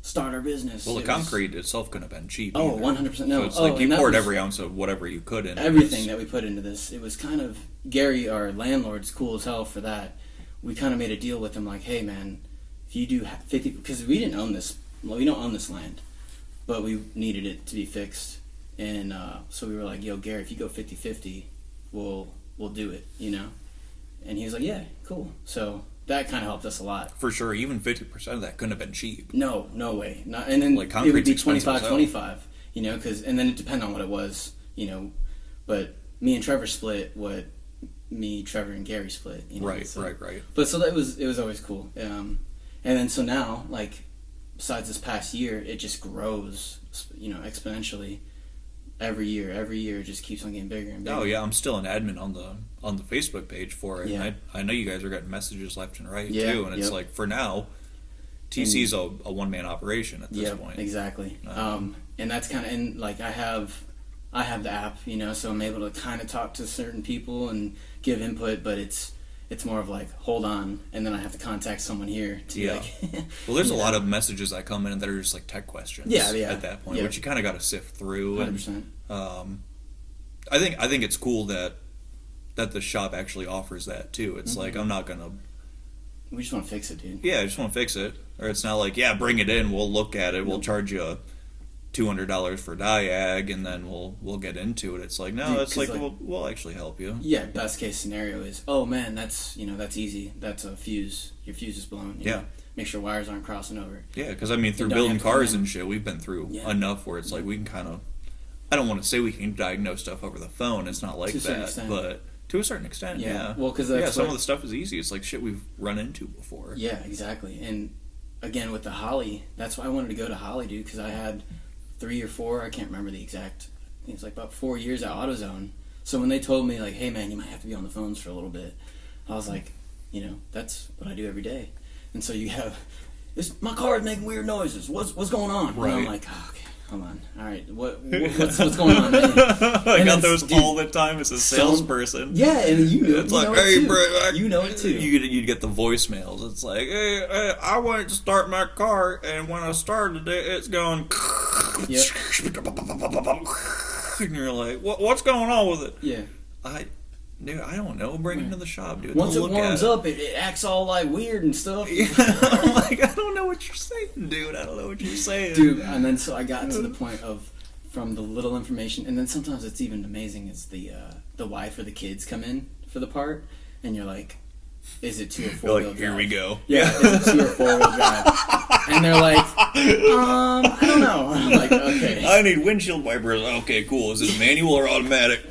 start our business. Well, the concrete itself couldn't have been cheap. Oh, either. 100%. No, so it's you poured every ounce of whatever you could in. Everything that we put into this. It was kind of Gary, our landlord's cool as hell for that. We kind of made a deal with him, "Hey, man, if you do 50," because we didn't own this. Well, we don't own this land, but we needed it to be fixed, and so we were like, "Yo, Gary, if you go 50-50, we'll do it," And he was like, "Yeah, cool." So that kind of helped us a lot. For sure, even 50% of that couldn't have been cheap. No way. Not, and then like, it would be expensive 25, you know, and then it depended on what it was, you know. But me and Trevor split what me, Trevor, and Gary split. You know? Right. But so it was always cool. And then so now, like, besides this past year, it just grows, you know, exponentially. Every year it just keeps on getting bigger and bigger. Oh yeah, I'm still an admin on the Facebook page for it. Yeah. And I know you guys are getting messages left and right too, and it's like, for now, TC's a one-man operation at this point. Exactly. And that's kind of, and like I have the app, you know, so I'm able to kind of talk to certain people and give input, but it's more of like, hold on, and then I have to contact someone here to like. Well, there's a lot of messages that come in that are just like tech questions. Yeah. At that point, which you kind of got to sift through. 100%. And I think it's cool that the shop actually offers that too. It's like, I'm not gonna. We just want to fix it, dude. Yeah, I just want to fix it, or it's not like, bring it in, we'll look at it, we'll charge you $200 for diag, and then we'll get into it. It's like, no, dude, it's like we'll actually help you. Yeah, best case scenario is, oh man, that's easy. That's a fuse. Your fuse is blown. You know? Make sure wires aren't crossing over. Yeah, because I mean, through building cars and shit, we've been through enough where it's like we can kind of. I don't want to say we can diagnose stuff over the phone. It's not like that, but to a certain extent, yeah. Well, because some of the stuff is easy. It's like shit we've run into before. Yeah, exactly. And again, with the Holly, that's why I wanted to go to Holly, dude, because I had 3 or 4, I can't remember the exact, I think it's like about 4 years at AutoZone. So when they told me, like, hey man, you might have to be on the phones for a little bit, I was like, you know, that's what I do every day. And so you have, my car is making weird noises, what's going on? Right. And I'm like, oh, okay, hold on, alright, what's going on, man? I got those all the time as a salesperson. Yeah, and you know, it's like, hey, bro, you know it too. You'd get the voicemails. It's like, hey, I wanted to start my car, and when I started it, it's going. Yep. And you're like, what's going on with it? Yeah. Dude, I don't know. Bring it to the shop, dude. Once it warms up, it acts all like weird and stuff. Yeah. I'm like, I don't know what you're saying, dude. I don't know what you're saying. Dude, and then so I got to the point of, from the little information, and then sometimes it's even amazing is the wife or the kids come in for the part, and you're like, is it 2 or 4 wheel drive? Here we go. Yeah, is it 2 or 4 wheel drive? And they're like, I don't know. I'm like, okay. I need windshield wipers. Okay, cool. Is it manual or automatic?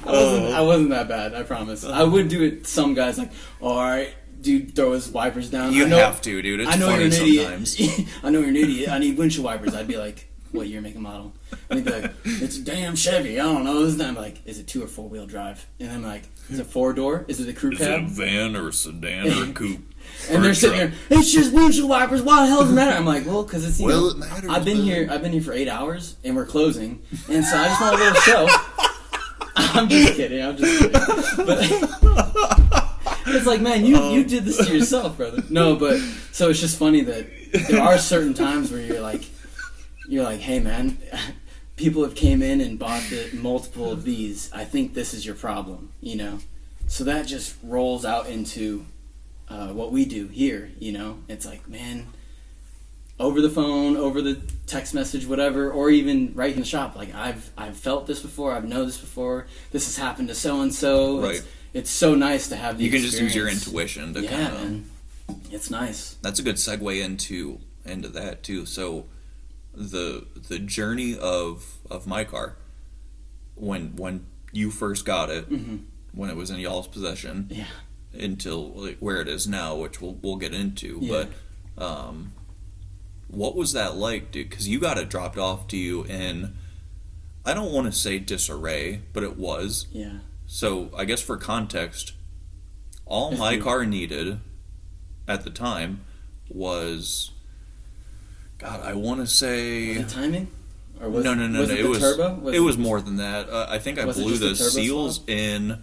I wasn't that bad, I promise. I would do it. Some guys like, all right, dude, throw his wipers down. You have to, dude. It's funny sometimes. I know you're an idiot. I need windshield wipers. I'd be like, what year, make, and model? And he'd be like, it's a damn Chevy. I don't know. I'm like, is it 2 or 4 wheel drive? And I'm like, is it 4-door? Is it a crew cab? Is it a van or a sedan or a coupe? And they're sitting there, it's just windshield wipers. Why the hell does it matter? I'm like, well, because it's, it matters. I've been here for 8 hours, and we're closing, and so I just want a little show. I'm just kidding. But it's like, man, you did this to yourself, brother. No, but so it's just funny that there are certain times where you're like, hey, man, people have came in and bought multiple of these. I think this is your problem, you know. So that just rolls out into what we do here, you know. It's like, man, over the phone, over the text message, whatever, or even right in the shop. Like, I've felt this before. I've known this before. This has happened to so and so. Right. It's so nice to have the experience. You can just use your intuition to kind of. Man. It's nice. That's a good segue into that too. So, the journey of my car, when you first got it, when it was in y'all's possession, until like where it is now, which we'll get into, but. What was that like, dude? Because you got it dropped off to you in, I don't want to say disarray, but it was. Yeah. So, I guess for context, all my car needed at the time was, God, I want to say... Was it timing? Or was, no. Was it was turbo? It was more than that. I think I blew the seals swap? in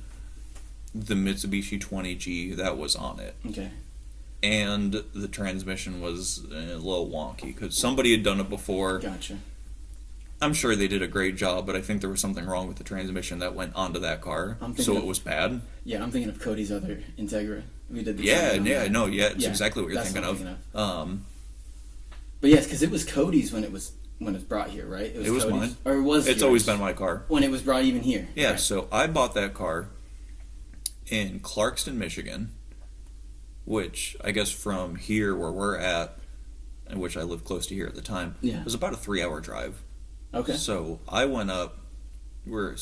the Mitsubishi 20G that was on it. Okay. And the transmission was a little wonky because somebody had done it before. Gotcha. I'm sure they did a great job, but I think there was something wrong with the transmission that went onto that car, so it was bad. Yeah, I'm thinking of Cody's other Integra. We did the it's exactly what you're thinking of. But yes, because it was Cody's when it was brought here, right? It was mine. Or it was. It's always been my car when it was brought even here. Yeah, right. So I bought that car in Clarkston, Michigan. which I guess from here where we're at, and which I lived close to here at the time, Yeah. it was about a 3-hour drive. Okay. So I went up, we're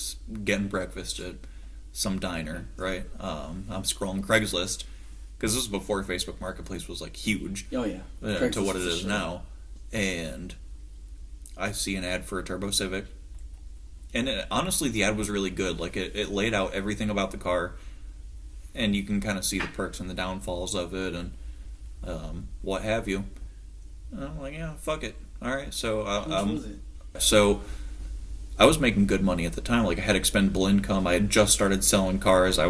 getting breakfast at some diner, right? I'm scrolling Craigslist, because this was before Facebook Marketplace was, like, huge. Oh, yeah. To what it is now. And I see an ad for a Turbo Civic. And honestly, the ad was really good. Like, it laid out everything about the car, and you can kind of see the perks and the downfalls of it, and what have you. And I'm like, yeah, fuck it. All right, so so I was making good money at the time. Like, I had expendable income. I had just started selling cars. I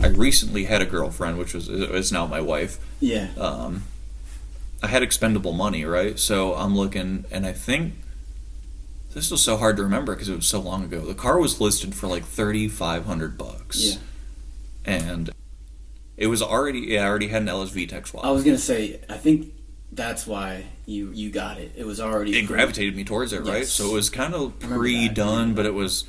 recently had a girlfriend, which is now my wife. Yeah. I had expendable money, right? So I'm looking, and I think this was so hard to remember because it was so long ago. The car was listed for like $3,500. Yeah. And it was already had an LSV tech swap. I was gonna say, I think that's why you got it. It was already. It gravitated me towards it, right? Yes. So it was kind of pre-done, but it was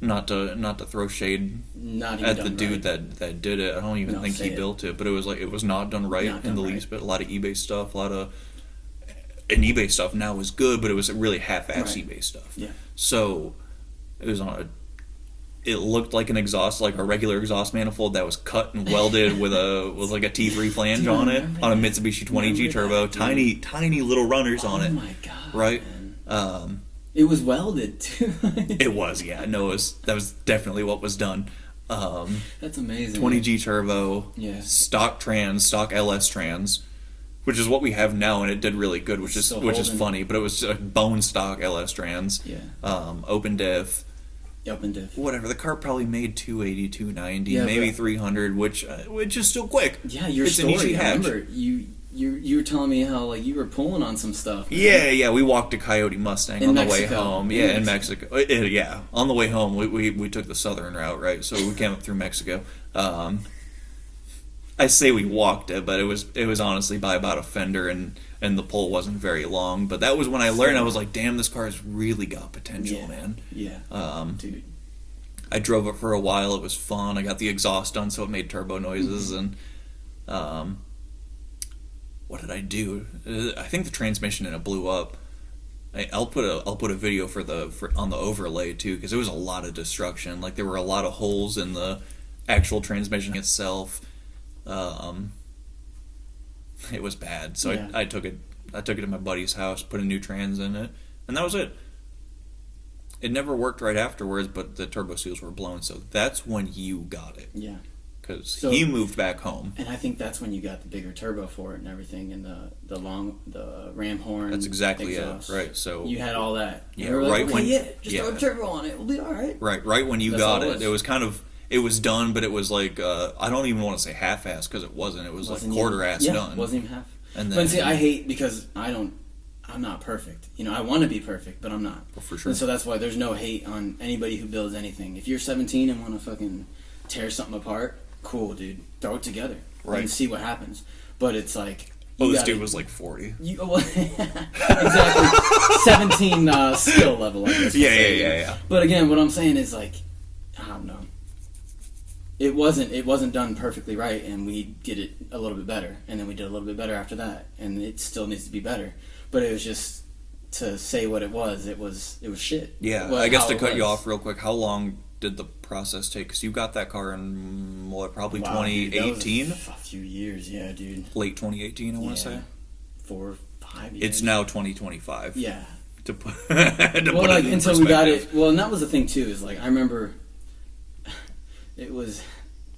not to throw shade at the dude that did it. I don't even think he built it, but it was like it was not done right in the least bit. A lot of eBay stuff, and eBay stuff now is good, but it was really half-ass eBay stuff. Yeah. So it was it looked like an exhaust, like a regular exhaust manifold that was cut and welded with like a T3 flange on it on a Mitsubishi 20G turbo, tiny little runners on it. Oh my god! Right. It was welded too. It was, yeah. No, that was definitely what was done. That's amazing. 20G turbo, stock LS trans, which is what we have now, and it did really good, which is funny. But it was a bone stock LS trans. Yeah. Open diff. Open diff. Whatever. The car probably made 280, 290, maybe 300, which is still quick. Yeah, your it's story. An easy hatch. I remember you were telling me how like you were pulling on some stuff. Man. Yeah. We walked to Coyote Mustang on the way home. In Mexico. Yeah, on the way home, we took the southern route, right? So we came up through Mexico. I say we walked it, but it was honestly by about a fender, and the pull wasn't very long. But that was when I learned. I was like, damn, this car has really got potential, man. Yeah. Dude. I drove it for a while. It was fun. I got the exhaust done, so it made turbo noises, and what did I do? I think the transmission in it blew up. I'll put a video on the overlay too, because it was a lot of destruction. Like there were a lot of holes in the actual transmission itself. It was bad. So I took it to my buddy's house, put a new trans in it, and that was it. It never worked right afterwards, but the turbo seals were blown. So that's when you got it. Yeah. Because he moved back home, and I think that's when you got the bigger turbo for it and everything, and the ram horn. That's exactly exhaust. it, right? So you had all that. Yeah, right when just throw a turbo on it, we'll be all right. Right when you got it, it was kind of done, but it was like I don't even want to say half-assed because it wasn't. It was like quarter-ass done. Wasn't even half. And then, but see, I hate because I'm not perfect. You know, I want to be perfect, but I'm not. Well, for sure. And so that's why there's no hate on anybody who builds anything. If you're 17 and want to fucking tear something apart, cool, dude. Throw it together. Right. And see what happens. But it's like... this dude was like 40. Exactly. 17 skill level, I guess. Yeah. But again, what I'm saying is like, I don't know. It wasn't done perfectly right, and we did it a little bit better. And then we did a little bit better after that. And it still needs to be better. But it was just... to say what it was shit. Yeah, I guess to cut you off real quick, how long did the process take? Because you got that car in, probably 2018? A few years, yeah, dude. Late 2018, I want to say? 4 or 5 years. It's now 2025. Yeah. To put like, until we got it, well, and that was the thing, too, is like, I remember, it was,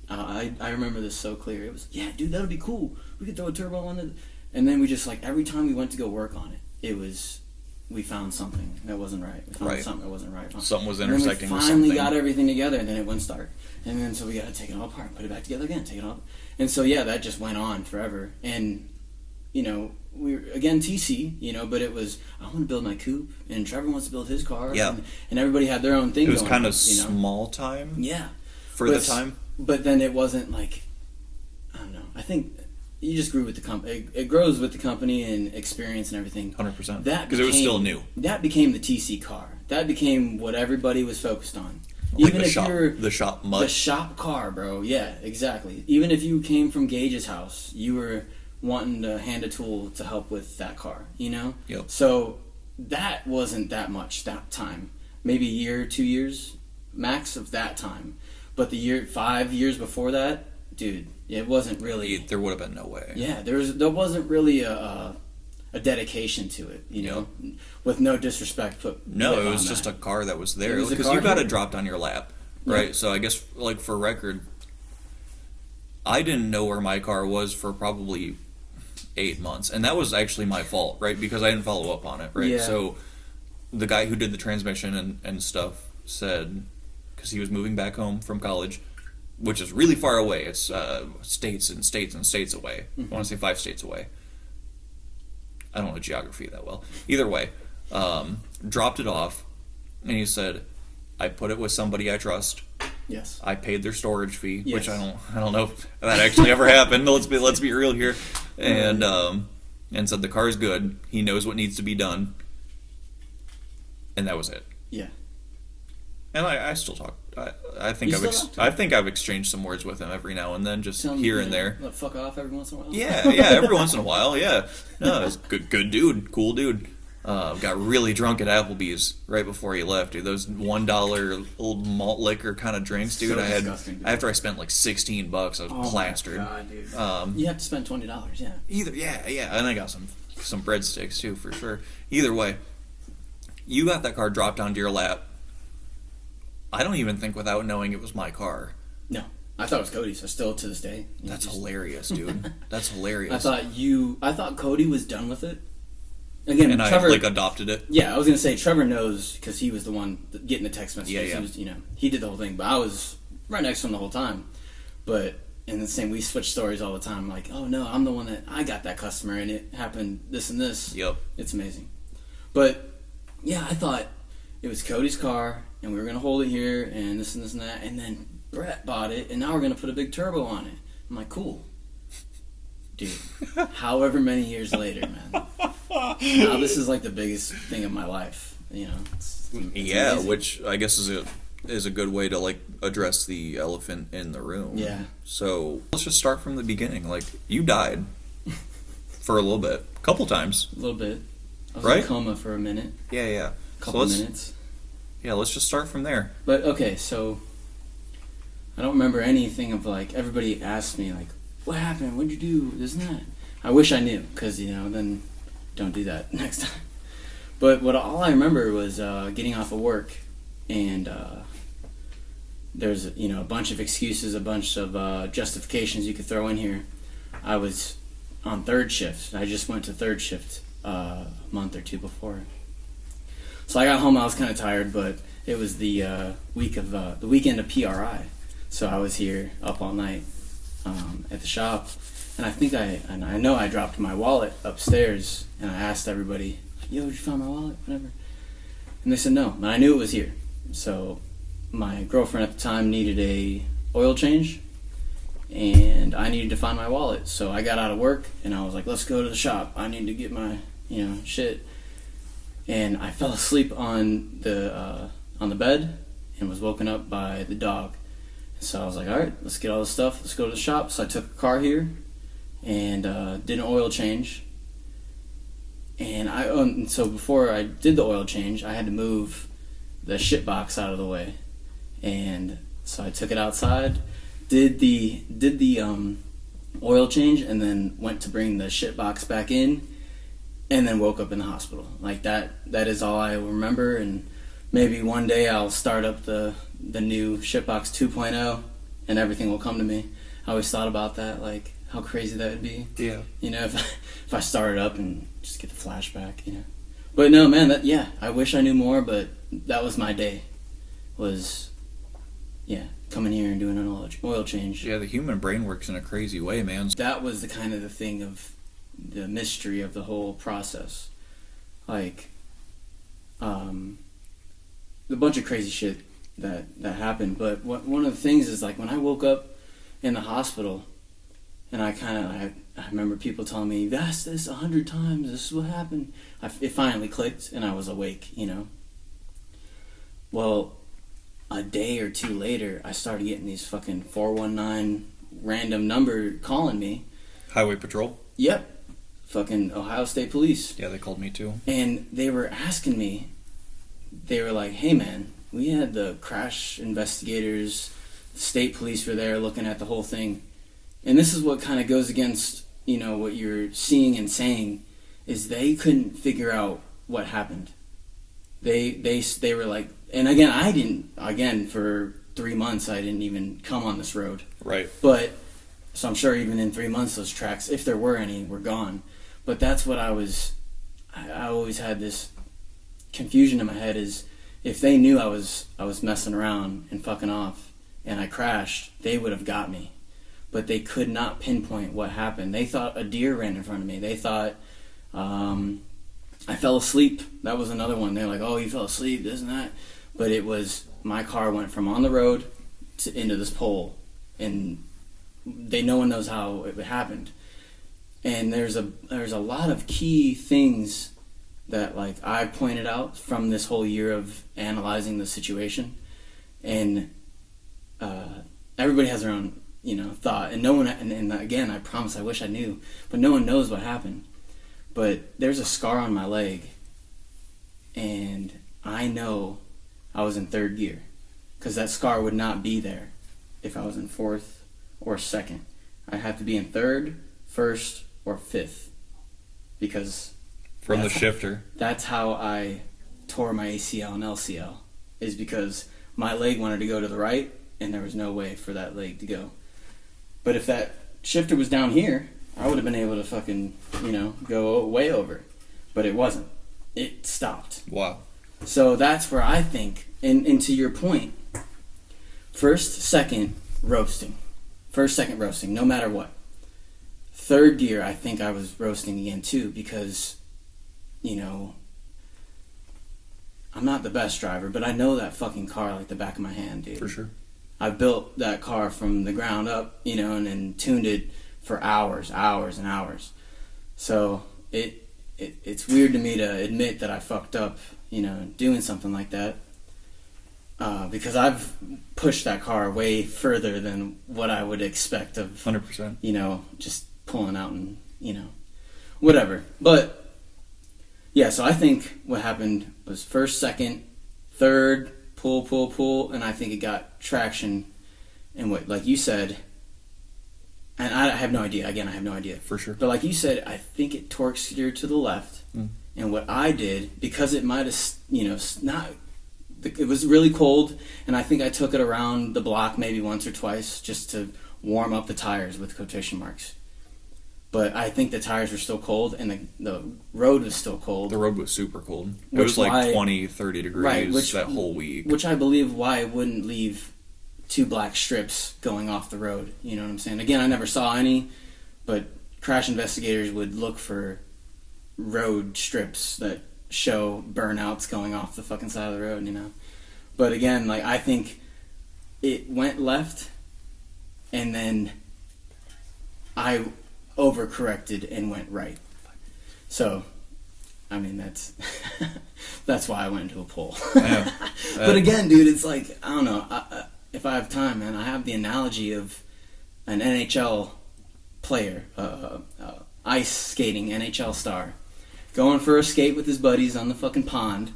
I remember this so clear. It was, yeah, dude, that'll be cool. We could throw a turbo on it. And then we just, like, every time we went to go work on it, it was... we found something that wasn't right. We found something that wasn't right. Something was intersecting with something. And we finally got everything together, and then it wouldn't start. And then so we got to take it all apart, put it back together again, take it all. And so yeah, that just went on forever. And you know, we were again TC, you know, but it was I want to build my coupe, and Trevor wants to build his car. Yeah. And everybody had their own thing. It was going, kind of small time. Yeah. For the time. But then it wasn't like I don't know. I think. You just grew with the company. It grows with the company and experience and everything. 100%. Because it was still new. That became the TC car. That became what everybody was focused on. Even if you're the shop mutt. The shop car, bro. Yeah, exactly. Even if you came from Gage's house, you were wanting to hand a tool to help with that car, you know? Yep. So that wasn't that much that time. Maybe a year, 2 years max of that time. But 5 years before that, dude, it wasn't really. There would have been no way. Yeah, there wasn't really a dedication to it, you know, with no disrespect. No, it was just a car that was there because you got it dropped on your lap, right? Yeah. So I guess, like, for record, I didn't know where my car was for probably 8 months, and that was actually my fault, right? Because I didn't follow up on it, right? Yeah. So the guy who did the transmission and stuff said, because he was moving back home from college, which is really far away. It's states and states and states away. Mm-hmm. I want to say 5 states away. I don't know geography that well. Either way, dropped it off, and he said, "I put it with somebody I trust." Yes. I paid their storage fee, which I don't know if that actually ever happened. Let's be real here, and said the car's good. He knows what needs to be done, and that was it. Yeah. And I still talk. I think I've exchanged some words with him every now and then, just here and there. Let fuck off every once in a while. Yeah, every once in a while. Yeah, no, it's good dude, cool dude. Got really drunk at Applebee's right before he left, dude. Those $1 old malt liquor kind of drinks, dude. Dude. After I spent like $16, I was plastered. My God, dude. You have to spend $20, yeah. Yeah, and I got some breadsticks too for sure. Either way, you got that car dropped onto your lap. I don't even think without knowing it was my car. No. I thought it was Cody's, so still to this day. That's hilarious, dude. That's hilarious. I thought Cody was done with it. Again, and Trevor, I adopted it. Yeah, I was going to say Trevor knows because he was the one getting the text messages. Yeah. He was, he did the whole thing, but I was right next to him the whole time. But in the same, we switch stories all the time. Like, oh no, I'm the one that I got that customer, and it happened this and this. Yep. It's amazing. But yeah, I thought it was Cody's car, and we were going to hold it here, and this and this and that, and then Brett bought it, and now we're going to put a big turbo on it. I'm like, cool. Dude, however many years later, man. Now this is like the biggest thing of my life, It's amazing. Which I guess is a good way to like address the elephant in the room. Yeah. So let's just start from the beginning. Like, you died for a little bit, a couple times. A little bit. I was right? in coma for a minute. Yeah. Couple minutes. Yeah, let's just start from there. But okay, so I don't remember anything of like everybody asked me like, what happened? What'd you do? This and that. I wish I knew, because then don't do that next time. But all I remember was getting off of work, and there's a bunch of excuses, a bunch of justifications you could throw in here. I was on third shift. I just went to third shift a month or two before. So I got home. I was kind of tired, but it was the weekend of PRI. So I was here up all night at the shop, and I know I dropped my wallet upstairs, and I asked everybody, "Yo, did you find my wallet?" Whatever, and they said no, and I knew it was here. So my girlfriend at the time needed a oil change, and I needed to find my wallet. So I got out of work, and I was like, "Let's go to the shop. I need to get my shit." And I fell asleep on the bed and was woken up by the dog. So I was like, all right, let's get all this stuff. Let's go to the shop. So I took a car here and did an oil change. And so before I did the oil change, I had to move the shit box out of the way. And so I took it outside, did the oil change, and then went to bring the shit box back in. And then woke up in the hospital. Like that is all I remember, and maybe one day I'll start up the new Shitbox 2.0 and everything will come to me. I always thought about that, like how crazy that would be. Yeah. If I started up and just get the flashback, But no, man, I wish I knew more, but that was my day. Coming here and doing an oil change. Yeah, the human brain works in a crazy way, man. That was the kind of the thing of the mystery of the whole process. Like, a bunch of crazy shit that happened. But one of the things is, like, when I woke up in the hospital, and I remember people telling me, "You've asked this 100 times, this is what happened." It finally clicked, and I was awake, Well, a day or two later, I started getting these fucking 419 random number calling me. Highway Patrol? Yep. Fucking Ohio State Police. Yeah, they called me too. And they were asking me, they were like, hey man, we had the crash investigators, the state police were there looking at the whole thing. And this is what kind of goes against, you know, what you're seeing and saying, is they couldn't figure out what happened. They were like, and again, for 3 months, I didn't even come on this road. Right. But, so I'm sure even in 3 months, those tracks, if there were any, were gone. But that's what I always had this confusion in my head, is if they knew I was messing around and fucking off and I crashed, they would have got me. But they could not pinpoint what happened. They thought a deer ran in front of me. They thought I fell asleep. That was another one. They're like, oh, you fell asleep, this and that. But it was, my car went from on the road into this pole. And no one knows how it happened. And there's a lot of key things that, like, I pointed out from this whole year of analyzing the situation. And everybody has their own, you know, thought. And no one, and again, I promise, I wish I knew, but no one knows what happened. But there's a scar on my leg, and I know I was in third gear, because that scar would not be there if I was in fourth or second. I'd have to be in third, first, or fifth, because from the shifter. That's how I tore my ACL and LCL, is because my leg wanted to go to the right, and there was no way for that leg to go. But if that shifter was down here, I would have been able to fucking, you know, go way over. But it wasn't. It stopped. Wow. So that's where I think, and to your point, first, second, roasting. First, second, roasting, no matter what. Third gear, I think I was roasting again too, because, you know, I'm not the best driver, but I know that fucking car like the back of my hand, dude. For sure. I built that car from the ground up, you know, and then tuned it for hours and hours. So it's weird to me to admit that I fucked up, you know, doing something like that, because I've pushed that car way further than what I would expect of 100%. You know, just pulling out and, you know, whatever. But yeah, so I think what happened was first, second, third, pull, and I think it got traction, and what, like you said, and I have no idea. Again, I have no idea. For sure. But like you said, I think it torque steered to the left. Mm. And what I did, because it might have, you know, not, it was really cold, and I think I took it around the block maybe once or twice just to warm up the tires with quotation marks. But I think the tires were still cold, and the road was still cold. The road was super cold. It was like 20, 30 degrees right, that whole week. Which I believe why I wouldn't leave 2 black strips going off the road. You know what I'm saying? Again, I never saw any, but crash investigators would look for road strips that show burnouts going off the fucking side of the road, you know? But again, like, I think it went left, and then I overcorrected and went right. So, I mean, that's that's why I went into a pole. Yeah. But again, dude, it's like, I don't know, if I have time, man, I have the analogy of an NHL player, ice skating NHL star, going for a skate with his buddies on the fucking pond,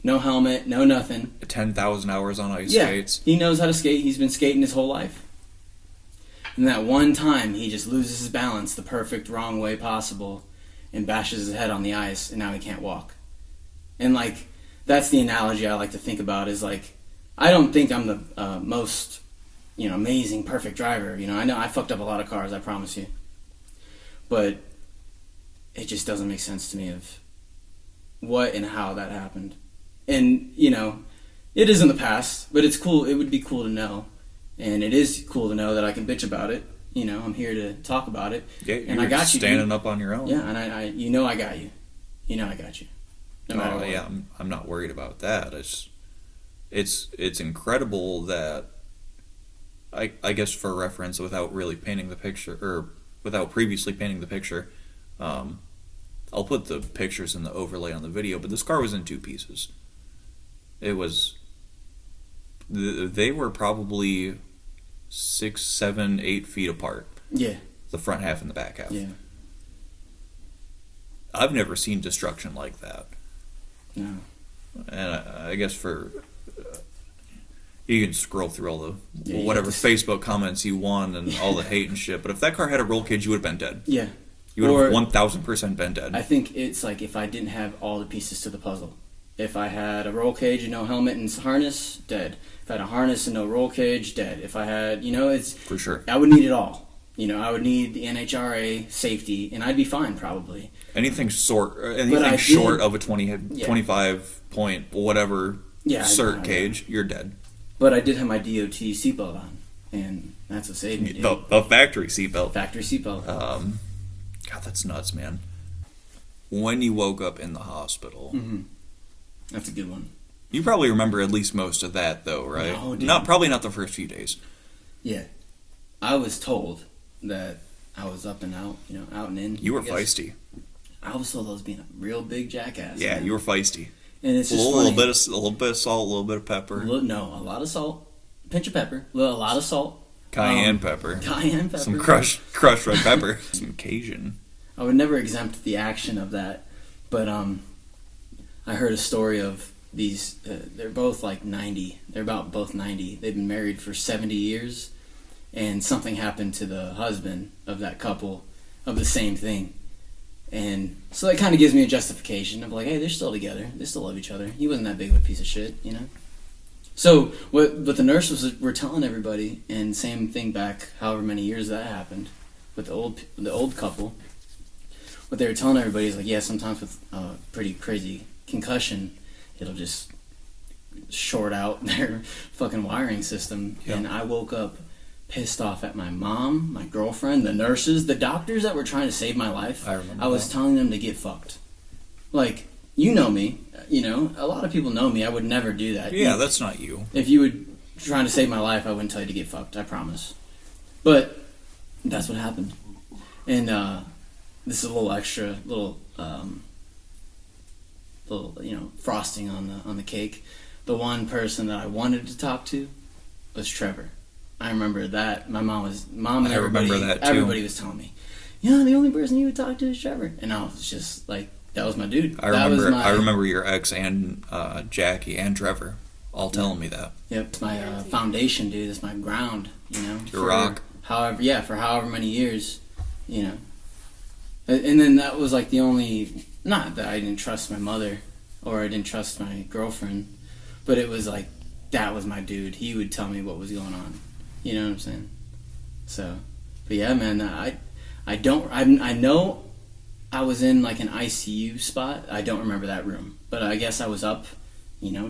no helmet, no nothing. 10,000 hours on ice skates. He knows how to skate. He's been skating his whole life. And that one time, he just loses his balance the perfect wrong way possible and bashes his head on the ice, and now he can't walk. And, like, that's the analogy I like to think about, is, like, I don't think I'm the most, you know, amazing, perfect driver. You know I fucked up a lot of cars, I promise you. But it just doesn't make sense to me of what and how that happened. And, you know, it is in the past, but it's cool. It would be cool to know. And it is cool to know that I can bitch about it. You know, I'm here to talk about it. Yeah, and I got you standing up on your own. Yeah, and I you know I got you. You know I got you. No matter what. Yeah, I'm not worried about that. It's incredible that I guess for reference, without really painting the picture, or without previously painting the picture, I'll put the pictures in the overlay on the video, but this car was in 2 pieces. It was They were probably 6, 7, 8 feet apart. Yeah. The front half and the back half. Yeah. I've never seen destruction like that. No. And I guess you can scroll through all the whatever Facebook comments you want and all the hate and shit. But if that car had a roll cage, you would have been dead. Yeah. You would have 1,000% been dead. I think it's like if I didn't have all the pieces to the puzzle. If I had a roll cage and no helmet and harness, dead. If I had a harness and no roll cage, dead. If I had, it's... For sure. I would need it all. I would need the NHRA safety, and I'd be fine probably. Anything short of a 25 point whatever cert cage, you're dead. But I did have my DOT seatbelt on, and that's what saved me. The factory seatbelt. Factory seatbelt. God, that's nuts, man. When you woke up in the hospital, that's a good one. You probably remember at least most of that, though, right? No, dude. Probably not the first few days. Yeah, I was told that I was up and out, out and in. You were feisty. I was told I was being a real big jackass. Yeah, man. You were feisty. And it's just a little bit of salt, a little bit of pepper. A lot of salt, pinch of pepper, a lot of salt, cayenne pepper, some crushed red pepper, some Cajun. I would never exempt the action of that, but I heard a story of these. They're both like 90. They're about both 90. They've been married for 70 years. And something happened to the husband of that couple of the same thing. And so that kind of gives me a justification of like, hey, they're still together. They still love each other. He wasn't that big of a piece of shit, So what the nurses were telling everybody, and same thing back however many years that happened with the old couple, what they were telling everybody is like, yeah, sometimes with pretty crazy concussion, it'll just short out their fucking wiring system. Yep. And I woke up pissed off at my mom, my girlfriend, the nurses, the doctors that were trying to save my life. I was telling them to get fucked. Like, you know me, a lot of people know me. I would never do that. Yeah, that's not you. If you were trying to save my life, I wouldn't tell you to get fucked, I promise. But that's what happened. And this is a little extra, little frosting on the cake. The one person that I wanted to talk to was Trevor. I remember that. My mom and everybody, everybody was telling me, the only person you would talk to is Trevor. And I was just like, that was my dude. I remember your ex and Jackie and Trevor all telling me that. Yep, it's my foundation, dude. It's my ground, Your rock. For however many years, And then that was like the only, not that I didn't trust my mother or I didn't trust my girlfriend, but it was like, that was my dude. He would tell me what was going on. You know what I'm saying? So, but yeah, man, I know I was in like an ICU spot. I don't remember that room, but I guess I was up,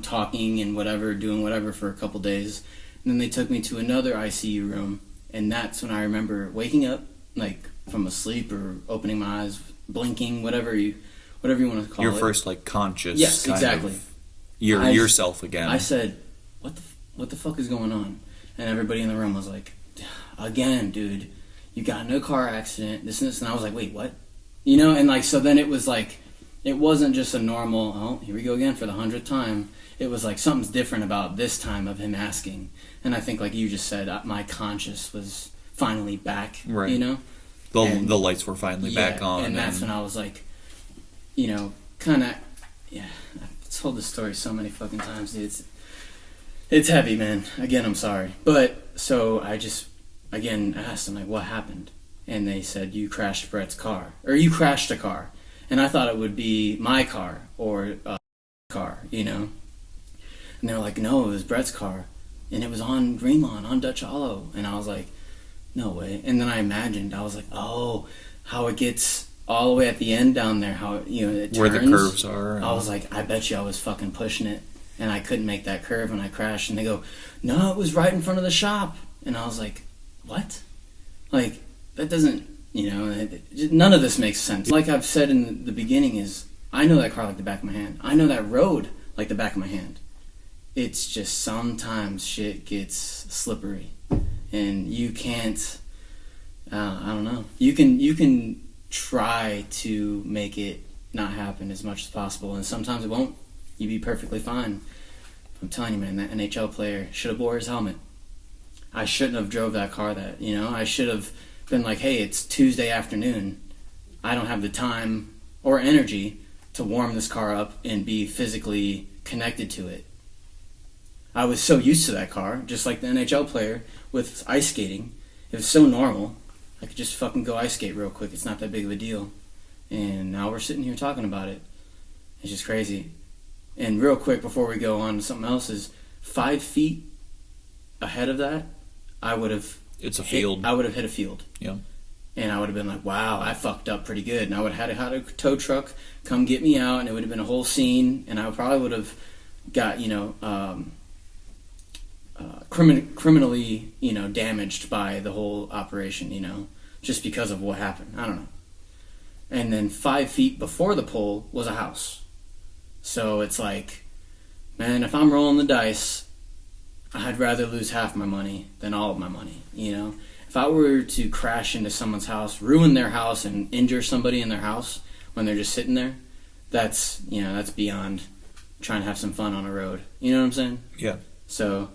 talking and whatever, doing whatever for a couple days. And then they took me to another ICU room, and that's when I remember waking up, like from a sleep or opening my eyes, blinking, whatever you want to call it. Your first like conscious. Yes, exactly. Yourself again. I said, what the fuck is going on? And everybody in the room was like, again, dude, you got in a car accident, this and this. And I was like, wait, what? And like, so then it was like, it wasn't just a normal, oh, here we go again for the 100th time. It was like something's different about this time of him asking. And I think like you just said, my conscience was finally back, right. The lights were finally back on. And that's when I was like, kind of, I've told this story so many fucking times, dude. It's heavy, man. Again, I'm sorry. But, so I just, again, asked them, like, what happened? And they said, you crashed Brett's car. Or you crashed a car. And I thought it would be my car or a car, And they're like, no, it was Brett's car. And it was on Greenlawn, on Dutch Hollow. And I was like, no way. And then I imagined, I was like, oh, how it gets all the way at the end down there, how, it turns. Where the curves are. I was like, I bet you I was fucking pushing it. And I couldn't make that curve when I crashed. And they go, no, it was right in front of the shop. And I was like, what? Like, that doesn't, none of this makes sense. Like I've said in the beginning is, I know that car like the back of my hand. I know that road like the back of my hand. It's just sometimes shit gets slippery. And you can't, I don't know. You can try to make it not happen as much as possible. And sometimes it won't. You'd be perfectly fine. I'm telling you, man, that NHL player should have wore his helmet. I shouldn't have drove that car. I should have been like, hey, it's Tuesday afternoon. I don't have the time or energy to warm this car up and be physically connected to it. I was so used to that car, just like the NHL player with ice skating. It was so normal. I could just fucking go ice skate real quick. It's not that big of a deal. And now we're sitting here talking about it. It's just crazy. And real quick before we go on to something else is 5 feet ahead of that, I would have... It's a field. I would have hit a field. Yeah. And I would have been like, wow, I fucked up pretty good. And I would have had a tow truck come get me out, and it would have been a whole scene. And I probably would have got, criminally, damaged by the whole operation, just because of what happened. I don't know. And then 5 feet before the pole was a house. So it's like, man, if I'm rolling the dice, I'd rather lose half my money than all of my money, If I were to crash into someone's house, ruin their house, and injure somebody in their house when they're just sitting there, that's beyond trying to have some fun on a road. You know what I'm saying? Yeah. So,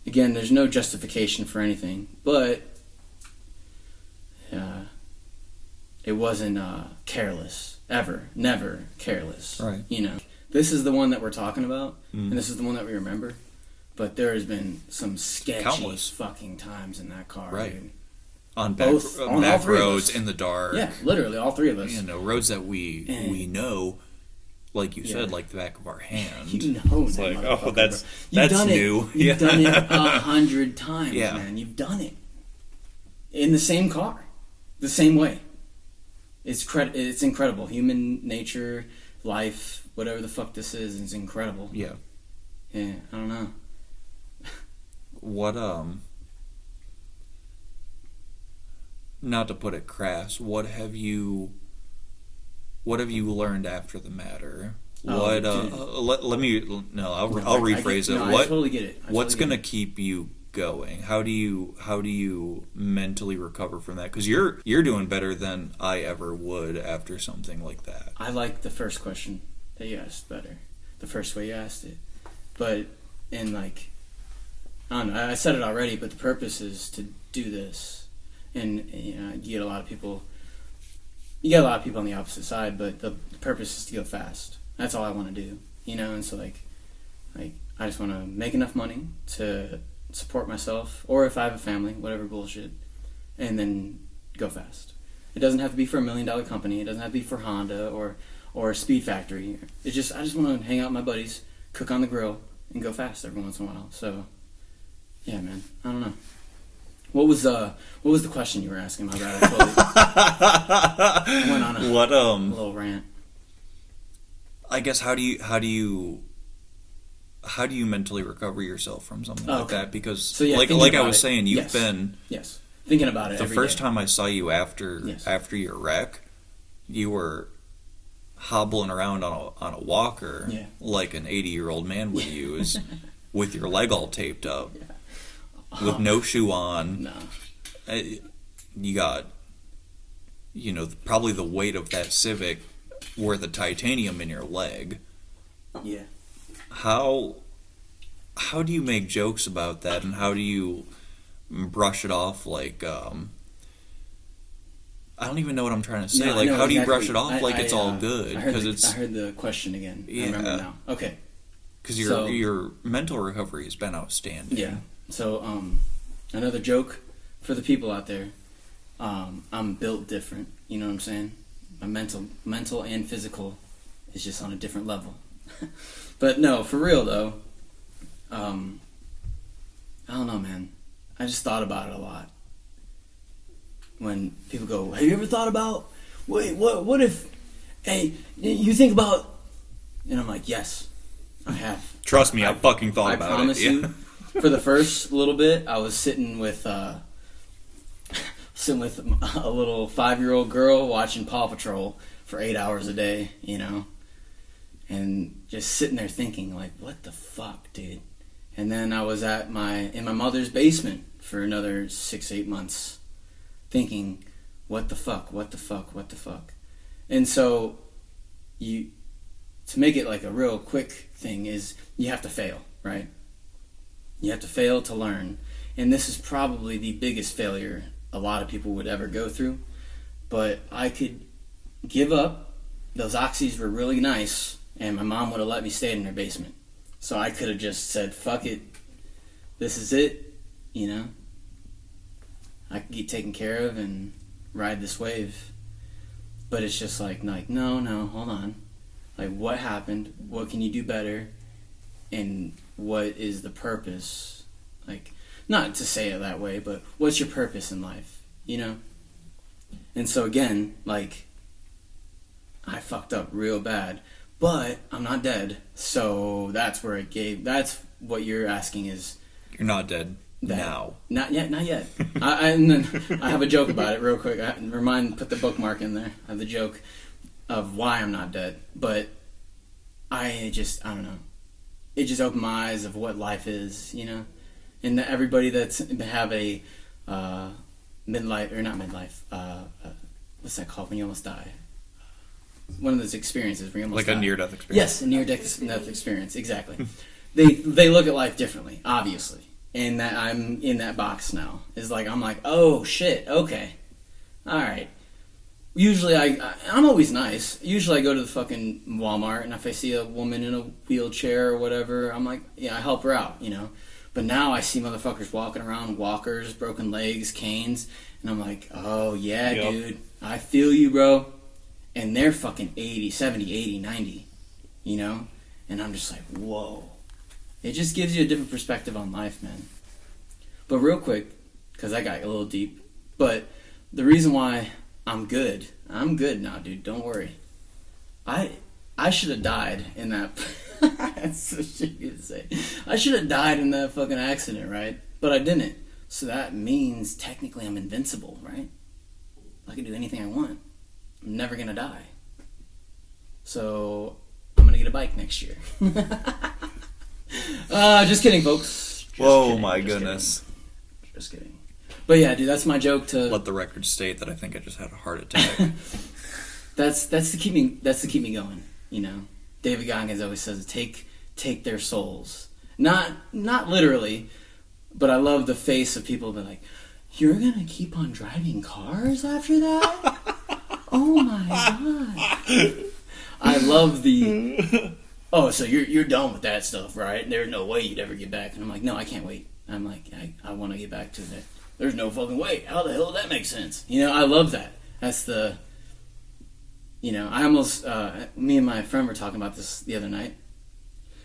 again, there's no justification for anything, but it wasn't careless. Ever. Never careless. Right. This is the one that we're talking about, and this is the one that we remember. But there has been some sketchy Countless fucking times in that car, right? Dude. On back roads in the dark. Yeah, literally, all three of us. Roads that we know, like you said, like the back of our hand. It's like, oh, that's new. You've done it 100 times, man. You've done it in the same car, the same way. It's incredible. Human nature, life, whatever the fuck this is incredible. Yeah. Yeah, I don't know. What not to put it crass, what have you learned after the matter? I'll rephrase it. I totally get it. What's going to keep you going? How do you mentally recover from that? Cuz you're doing better than I ever would after something like that. I like the first question that you asked better. The first way you asked it. But I don't know, I said it already, but the purpose is to do this. And, you get a lot of people on the opposite side, but the purpose is to go fast. That's all I want to do, and so, I just want to make enough money to support myself, or if I have a family, whatever bullshit, and then go fast. It doesn't have to be for $1 million company. It doesn't have to be for Honda or Speed Factory. I just want to hang out with my buddies, cook on the grill, and go fast every once in a while. So, yeah, man, I don't know. What was the question you were asking? My bad. I went on a little rant. I guess how do you mentally recover yourself from something like that? Because like I was saying, you've been thinking about it. The first time I saw you after your wreck, you were hobbling around on a walker like an 80-year-old man would use, with your leg all taped up. Yeah. With no shoe on. No. You got, probably the weight of that Civic worth of titanium in your leg. Yeah. How do you make jokes about that, and how do you brush it off like, I don't even know what I'm trying to say. No, how do you brush it off it's all good? I heard the question again. Yeah. I remember now. Okay. Because your mental recovery has been outstanding. Yeah. So, another joke for the people out there. I'm built different. You know what I'm saying? My mental and physical is just on a different level. But no, for real though. I don't know, man. I just thought about it a lot. When people go, "Have you ever thought about? Wait, what if? Hey, you think about?" And I'm like, "Yes, I have." Trust me, I fucking thought about it. I promise you. For the first little bit, I was sitting with a little 5-year-old girl watching Paw Patrol for 8 hours a day, and just sitting there thinking, like, what the fuck, dude? And then I was in my mother's basement for another 6-8 months, thinking, what the fuck? And so to make it like a real quick thing is you have to fail, right? You have to fail to learn. And this is probably the biggest failure a lot of people would ever go through. But I could give up. Those oxys were really nice, and my mom would have let me stay in her basement. So I could have just said, fuck it. This is it, you know? I can get taken care of and ride this wave. But it's just like no, hold on. Like, what happened? What can you do better? And what is the purpose? Like, not to say it that way, but what's your purpose in life? You know? And so again, like, I fucked up real bad. But I'm not dead. So that's where it gave... That's what you're asking is... You're not dead now. Not yet. And then I have a joke about it real quick. Put the bookmark in there. I have the joke of why I'm not dead. But I don't know. It just opened my eyes of what life is, you know? And that everybody that's have a midlife, or not midlife, what's that called when you almost die? One of those experiences where you almost like die. A near-death experience. Yes, a near-death experience, exactly. They look at life differently, obviously. And that I'm in that box now. It's like, I'm like, oh, shit, okay. All right. Usually, I'm always nice. Usually I go to the fucking Walmart, and if I see a woman in a wheelchair or whatever, I'm like, yeah, I help her out, you know? But now I see motherfuckers walking around, walkers, broken legs, canes, and I'm like, oh, yeah, yep. Dude, I feel you, bro. And they're fucking 80, 70, 80, 90, you know? And I'm just like, whoa. It just gives you a different perspective on life, man. But real quick, because I got a little deep, but the reason why I'm good now, dude, don't worry. I should have died in that... That's so shitty to say. I should have died in that fucking accident, right? But I didn't. So that means technically I'm invincible, right? I can do anything I want. I'm never gonna die. So I'm gonna get a bike next year. Just kidding, folks. Whoa, my goodness. Just kidding. But yeah, dude, that's my joke to... Let the record state that I think I just had a heart attack. That's to keep me going, you know? David Goggins always says, take their souls. Not literally, but I love the face of people that are like, you're gonna keep on driving cars after that? Oh my god. I love the... Oh, so you're done with that stuff, right? There's no way you'd ever get back. And I'm like, no, I can't wait. I'm like, I want to get back to that. There's no fucking way. How the hell does that make sense? You know, I love that. That's the... You know, I almost... me and my friend were talking about this the other night.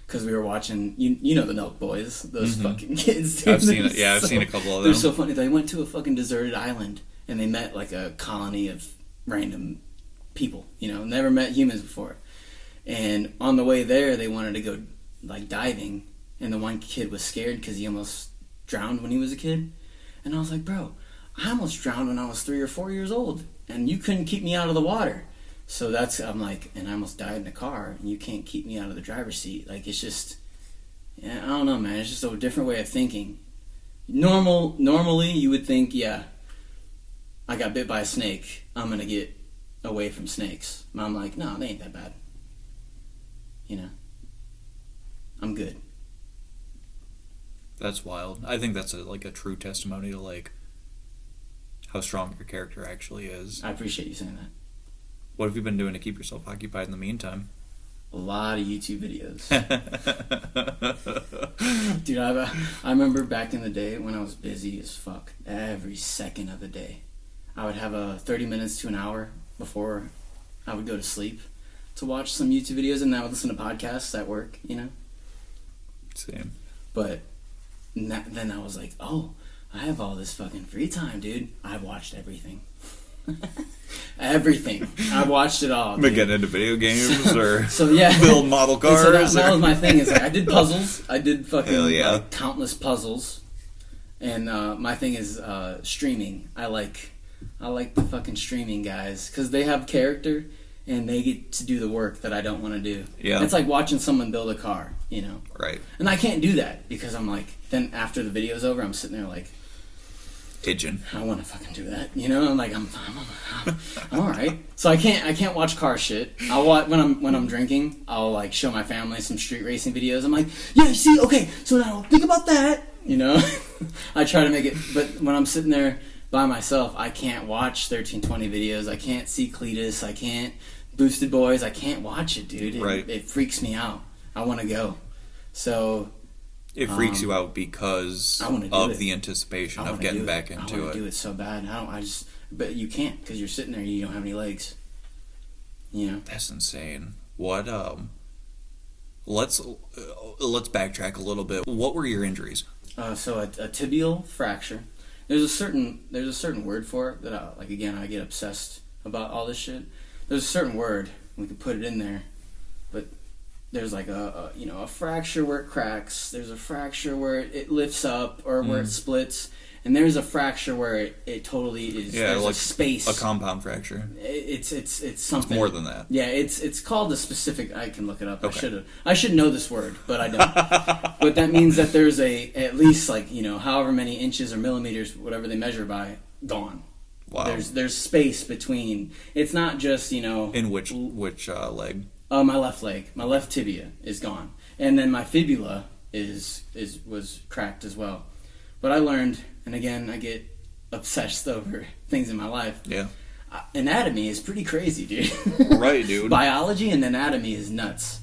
Because we were watching... You know the Milk Boys. Those fucking kids. Dude. I've seen it. Yeah, I've seen a couple of them. They're so funny. They went to a fucking deserted island. And they met like a colony of random people. You know, never met humans before. And on the way there, they wanted to go like diving. And the one kid was scared because he almost drowned when he was a kid. And I was like, bro, I almost drowned when I was 3 or 4 years old. And you couldn't keep me out of the water. So I'm like, and I almost died in the car, and you can't keep me out of the driver's seat. Like, it's just, yeah, I don't know, man. It's just a different way of thinking. Normally, you would think, yeah, I got bit by a snake. I'm going to get away from snakes. But I'm like, no, they ain't that bad. You know? I'm good. That's wild. I think that's a true testimony to, like, how strong your character actually is. I appreciate you saying that. What have you been doing to keep yourself occupied in the meantime? A lot of YouTube videos. Dude, I remember back in the day when I was busy as fuck. Every second of the day. I would have 30 minutes to an hour before I would go to sleep to watch some YouTube videos, and I would listen to podcasts at work, you know? Same. But then I was like, oh, I have all this fucking free time, dude. I watched everything. Everything. I watched it all. Been getting into video games or so yeah, build model cars. So that was my thing. Is like, I did puzzles. I did fucking yeah. Countless puzzles. And my thing is streaming. I like the fucking streaming guys because they have character and they get to do the work that I don't want to do. Yeah. It's like watching someone build a car, you know. Right. And I can't do that because I'm like, then after the video's over, I'm sitting there like, Itching. I want to fucking do that, you know. I'm like, I'm all right. So I can't watch car shit. I'll watch when I'm drinking. I'll like show my family some street racing videos. I'm like, yeah, you see, okay. So now think about that, you know. I try to make it, but when I'm sitting there by myself, I can't watch 1320 videos. I can't see Cletus. I can't Boosted Boys. I can't watch it, dude. It freaks me out. I want to go. So. It freaks you out because of the anticipation of getting back into it. I want to do it so bad. But you can't because you're sitting there and you don't have any legs. You know. That's insane. What? Let's backtrack a little bit. What were your injuries? So a tibial fracture. There's a certain word for it that I get obsessed about all this shit. There's a certain word, we could put it in there, but. There's like a fracture where it cracks. There's a fracture where it lifts up or where it splits, and there's a fracture where it totally is. Yeah, like a space. A compound fracture. It's something. It's more than that. Yeah, it's called a specific. I can look it up. Okay. I should know this word, but I don't. But that means that there's at least however many inches or millimeters, whatever they measure by, gone. Wow. There's space between. It's not just In which leg? My left leg, my left tibia is gone, and then my fibula was cracked as well. But I learned, and again, I get obsessed over things in my life. Yeah. Anatomy is pretty crazy, dude. Right, dude. Biology and anatomy is nuts.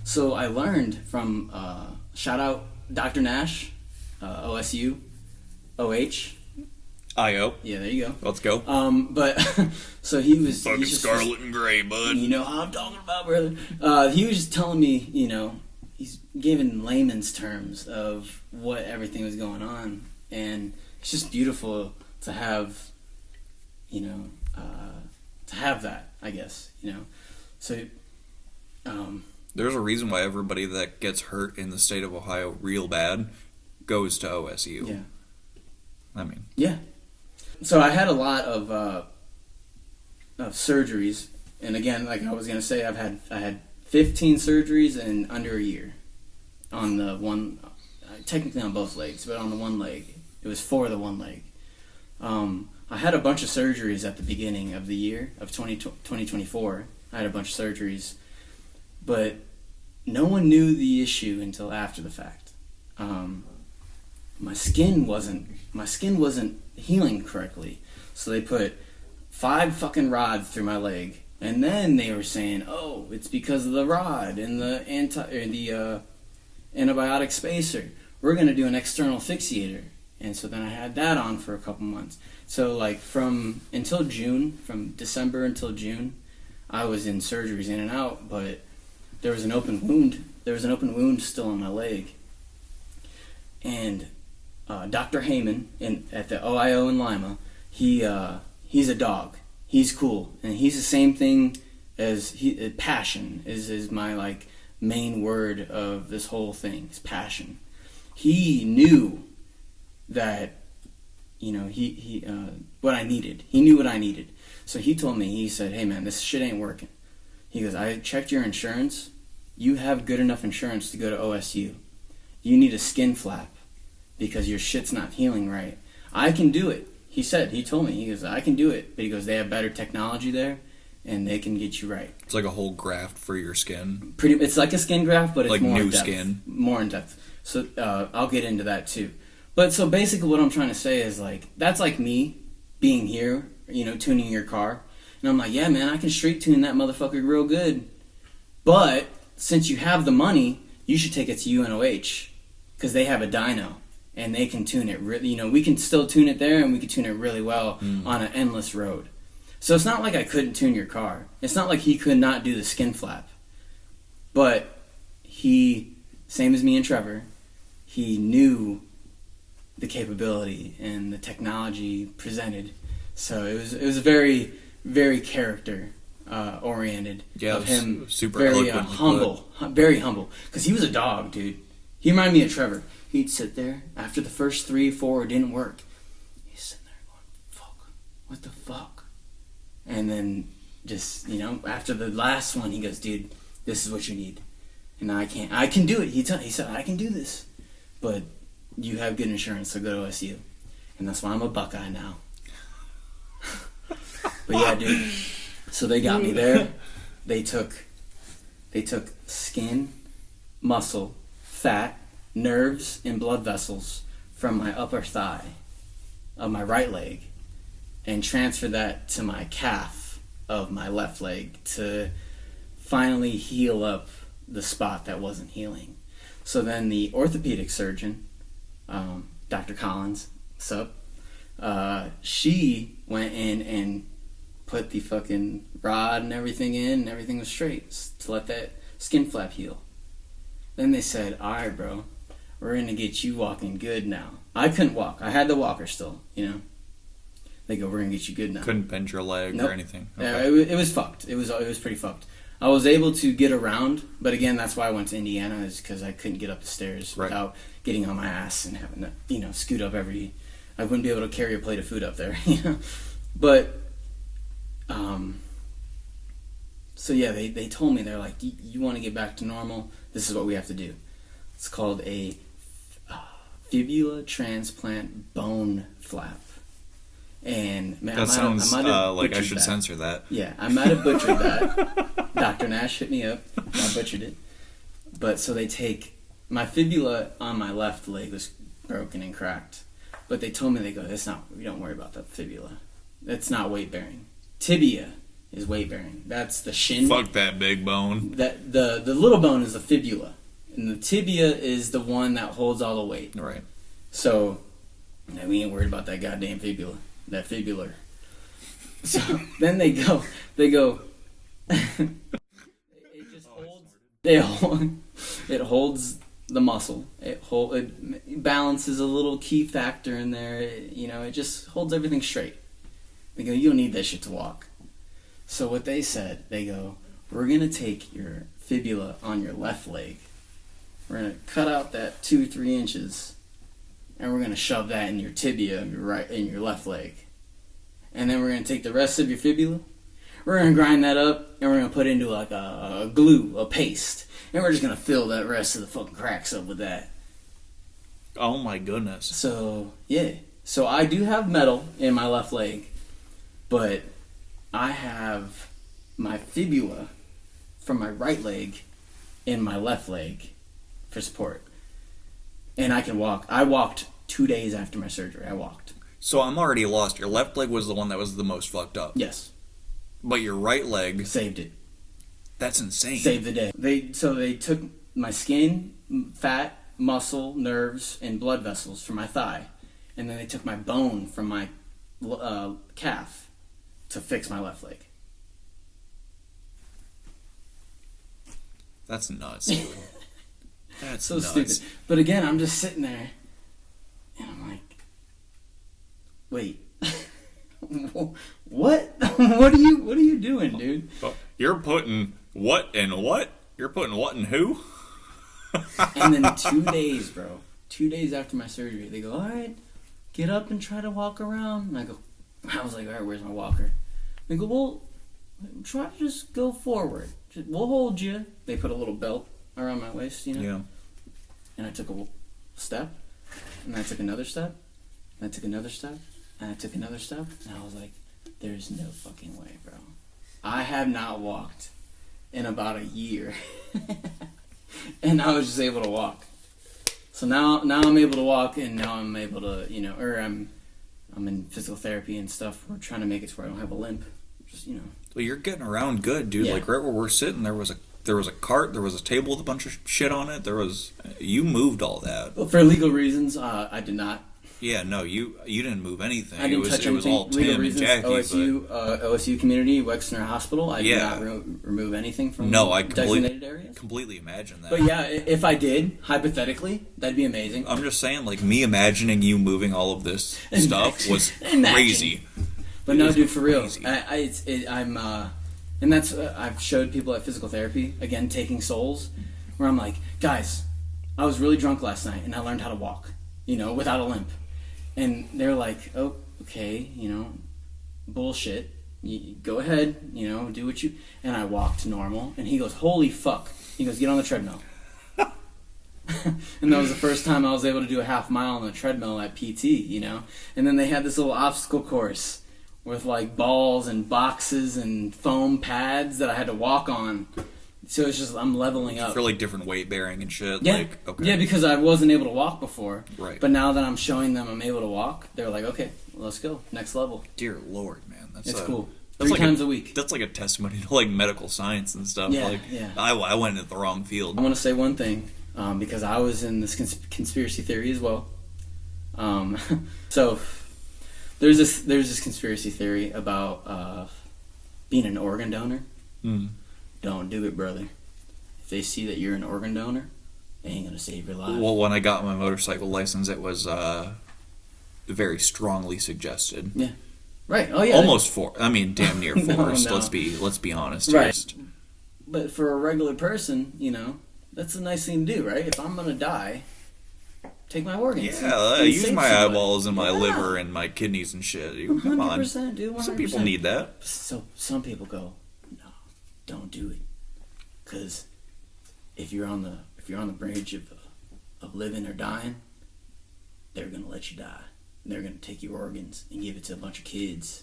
So I learned from shout out Dr. Nash, OSU, OH. IO. Yeah, there you go. Let's go. But so he was fucking Scarlett and Gray, bud. You know how I'm talking about, brother. He was just telling me, he's giving layman's terms of what everything was going on, and it's just beautiful to have, to have that, I guess, So, there's a reason why everybody that gets hurt in the state of Ohio real bad goes to OSU. Yeah. I mean. Yeah. So I had a lot of surgeries, and again, like I was gonna say, I had 15 surgeries in under a year. On the one, technically on both legs, but on the one leg, it was for the one leg. I had a bunch of surgeries at the beginning of the year of 2024. I had a bunch of surgeries, but no one knew the issue until after the fact. My skin wasn't healing correctly, so they put 5 fucking rods through my leg, and then they were saying, "Oh, it's because of the rod and the antibiotic spacer. We're gonna do an external asphyxiator." And so then I had that on for a couple months. So like from December until June, I was in surgeries in and out, but there was an open wound. There was an open wound still on my leg, and Dr. Heyman at the OIO in Lima, he's a dog. He's cool, and he's the same thing as passion is my main word of this whole thing. Is passion. He knew that he what I needed. He knew what I needed, so he told me. He said, "Hey man, this shit ain't working." He goes, "I checked your insurance. You have good enough insurance to go to OSU. You need a skin flap because your shit's not healing right. I can do it." He told me, he goes, "I can do it." But he goes, "They have better technology there, and they can get you right." It's like a whole graft for your skin. It's like a skin graft, but it's like more new in depth. Skin. More in depth. So I'll get into that too. But so basically what I'm trying to say is that's like me being here, tuning your car. And I'm like, yeah, man, I can street tune that motherfucker real good. But since you have the money, you should take it to UNOH because they have a dyno and they can tune it. We can still tune it there, and we can tune it really well on an endless road. So it's not like I couldn't tune your car. It's not like he could not do the skin flap. But he, same as me and Trevor, he knew the capability and the technology presented. So it was very, very character oriented of him. Super very humble, very humble. Because he was a dog, dude. He reminded me of Trevor. He'd sit there after the first 3 or 4 didn't work. He's sitting there going, "Fuck, what the fuck?" And then just after the last one, he goes, "Dude, this is what you need." And I can do it. He said, "I can do this, but you have good insurance, so go to OSU." And that's why I'm a Buckeye now. But yeah, dude. So they got me there. They took skin, muscle, fat, nerves, and blood vessels from my upper thigh of my right leg and transferred that to my calf of my left leg to finally heal up the spot that wasn't healing. So then the orthopedic surgeon, Dr. Collins, she went in and put the fucking rod and everything in, and everything was straight to let that skin flap heal. Then they said, alright bro, we're gonna get you walking good now. I couldn't walk. I had the walker still, you know. They go, we're gonna get you good now. Couldn't bend your leg or anything. Okay. Yeah, it was fucked. It was pretty fucked. I was able to get around, but again, that's why I went to Indiana, is because I couldn't get up the stairs without getting on my ass and having to, you know, scoot up I wouldn't be able to carry a plate of food up there, you know. But, so yeah, they told me, they're like, you want to get back to normal, this is what we have to do. It's called a fibula transplant bone flap. And man, that sounds like I should that. censor that. Yeah, I might have butchered that. Dr. Nash hit me up. I butchered it. But so they take my fibula on my left leg was broken and cracked. But they told me, they go, we don't worry about that fibula. That's not weight bearing. Tibia is weight bearing. That's the shin. Fuck that big bone. That the little bone is the fibula, and the tibia is the one that holds all the weight. Right. So we ain't worried about that goddamn fibula. That fibular. So then they go. It just holds. It holds the muscle. It balances a little key factor in there. It just holds everything straight. They go, you don't need that shit to walk. So what they said, they go, we're gonna take your fibula on your left leg. We're gonna cut out that 2-3 inches. And we're going to shove that in your tibia in your left leg. And then we're going to take the rest of your fibula. We're going to grind that up, and we're going to put it into like a glue, a paste. And we're just going to fill that rest of the fucking cracks up with that. Oh my goodness. So, yeah. So I do have metal in my left leg, but I have my fibula from my right leg in my left leg for support. And I can walk. I walked 2 days after my surgery. I walked. So I'm already lost. Your left leg was the one that was the most fucked up. Yes. But your right leg... saved it. That's insane. Saved the day. They took my skin, fat, muscle, nerves, and blood vessels from my thigh. And then they took my bone from my calf to fix my left leg. That's nuts, dude. That's so nuts. stupid. But again, I'm just sitting there, and I'm like, wait, what? What are you doing, dude? You're putting what in what? You're putting what in who? And then 2 days, bro. 2 days after my surgery, they go, all right, get up and try to walk around. And I was like, all right, where's my walker? They go, well, try to just go forward. We'll hold you. They put a little belt around my waist, Yeah. And I took a step, and I took another step, and I took another step, and I took another step, and I was like, there's no fucking way, bro. I have not walked in about a year. And I was just able to walk. So now I'm able to walk, and now I'm able to, I'm in physical therapy and stuff. We're trying to make it to where I don't have a limp. Just, Well, you're getting around good, dude. Yeah. Like right where we're sitting, there was a cart, there was a table with a bunch of shit on it. You moved all that. Well, for legal reasons, I did not. Yeah, no, you didn't move anything. I didn't touch anything. It was all legal Tim reasons, and Jackie. OSU community, Wexner Hospital. I did not remove anything from designated areas. Completely imagine that. But yeah, if I did, hypothetically, that'd be amazing. I'm just saying, like, me imagining you moving all of this stuff was crazy. But no, dude, for real, and that's I've showed people at physical therapy, again, taking souls, where I'm like, guys, I was really drunk last night, and I learned how to walk, without a limp. And they're like, oh, okay, bullshit. You go ahead, do what you... And I walked normal, and he goes, holy fuck. He goes, get on the treadmill. And that was the first time I was able to do a half mile on the treadmill at PT, you know? And then they had this little obstacle course with like balls and boxes and foam pads that I had to walk on. So it's just, I'm leveling up. For like different weight bearing and shit? Yeah. Like, okay. Yeah, because I wasn't able to walk before. Right. But now that I'm showing them I'm able to walk, they're like, okay, let's go. Next level. Dear Lord, man. It's cool. That's 3 times a week. That's like a testimony to like medical science and stuff. Yeah, like, yeah. I went into the wrong field. I want to say one thing, because I was in this conspiracy theory as well. So there's this conspiracy theory about being an organ donor. Don't do it, brother. If they see that you're an organ donor, they ain't gonna save your life. Well, when I got my motorcycle license, it was very strongly suggested. Yeah. Right. Oh yeah. Almost damn near forced. No. Let's be honest. Right. Just. But for a regular person, you know, that's a nice thing to do, right? If I'm gonna die, take my organs. Yeah, I use my eyeballs and my liver and my kidneys and shit. Come on. 100%, dude. 100%. Some people need that. So some people go, no, don't do it, because if you're on the bridge of living or dying, they're gonna let you die. They're gonna take your organs and give it to a bunch of kids.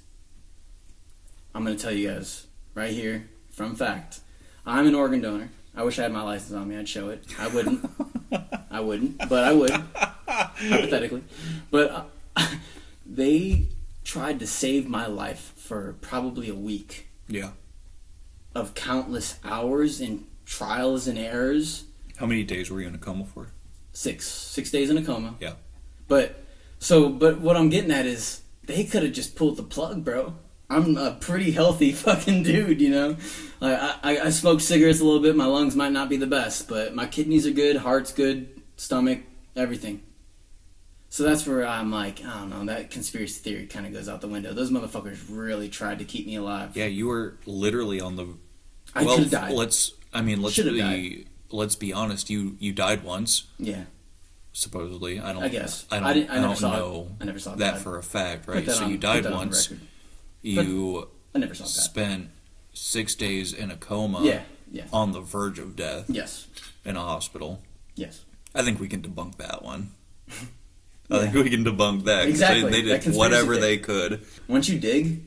I'm gonna tell you guys right here, from fact, I'm an organ donor. I wish I had my license on me. I'd show it. I wouldn't. But I would, hypothetically. But they tried to save my life for probably a week. Yeah. Of countless hours and trials and errors. How many days were you in a coma for? 6 days in a coma. Yeah. But what I'm getting at is they could have just pulled the plug, bro. I'm a pretty healthy fucking dude, you know? I smoke cigarettes a little bit. My lungs might not be the best, but my kidneys are good, heart's good, stomach, everything. So that's where I'm like, I don't know, that conspiracy theory kind of goes out the window. Those motherfuckers really tried to keep me alive. Yeah, you were literally on the... I could have died. Let's be honest. You died once. Yeah. Supposedly. I guess. I never don't know I never saw that God. for a fact, right? So you died once. You I never saw God. spent 6 days in a coma. Yeah. On the verge of death. Yes. In a hospital. Yes. I think we can debunk that one. I think we can debunk that. Exactly. They did whatever they could. Once you dig,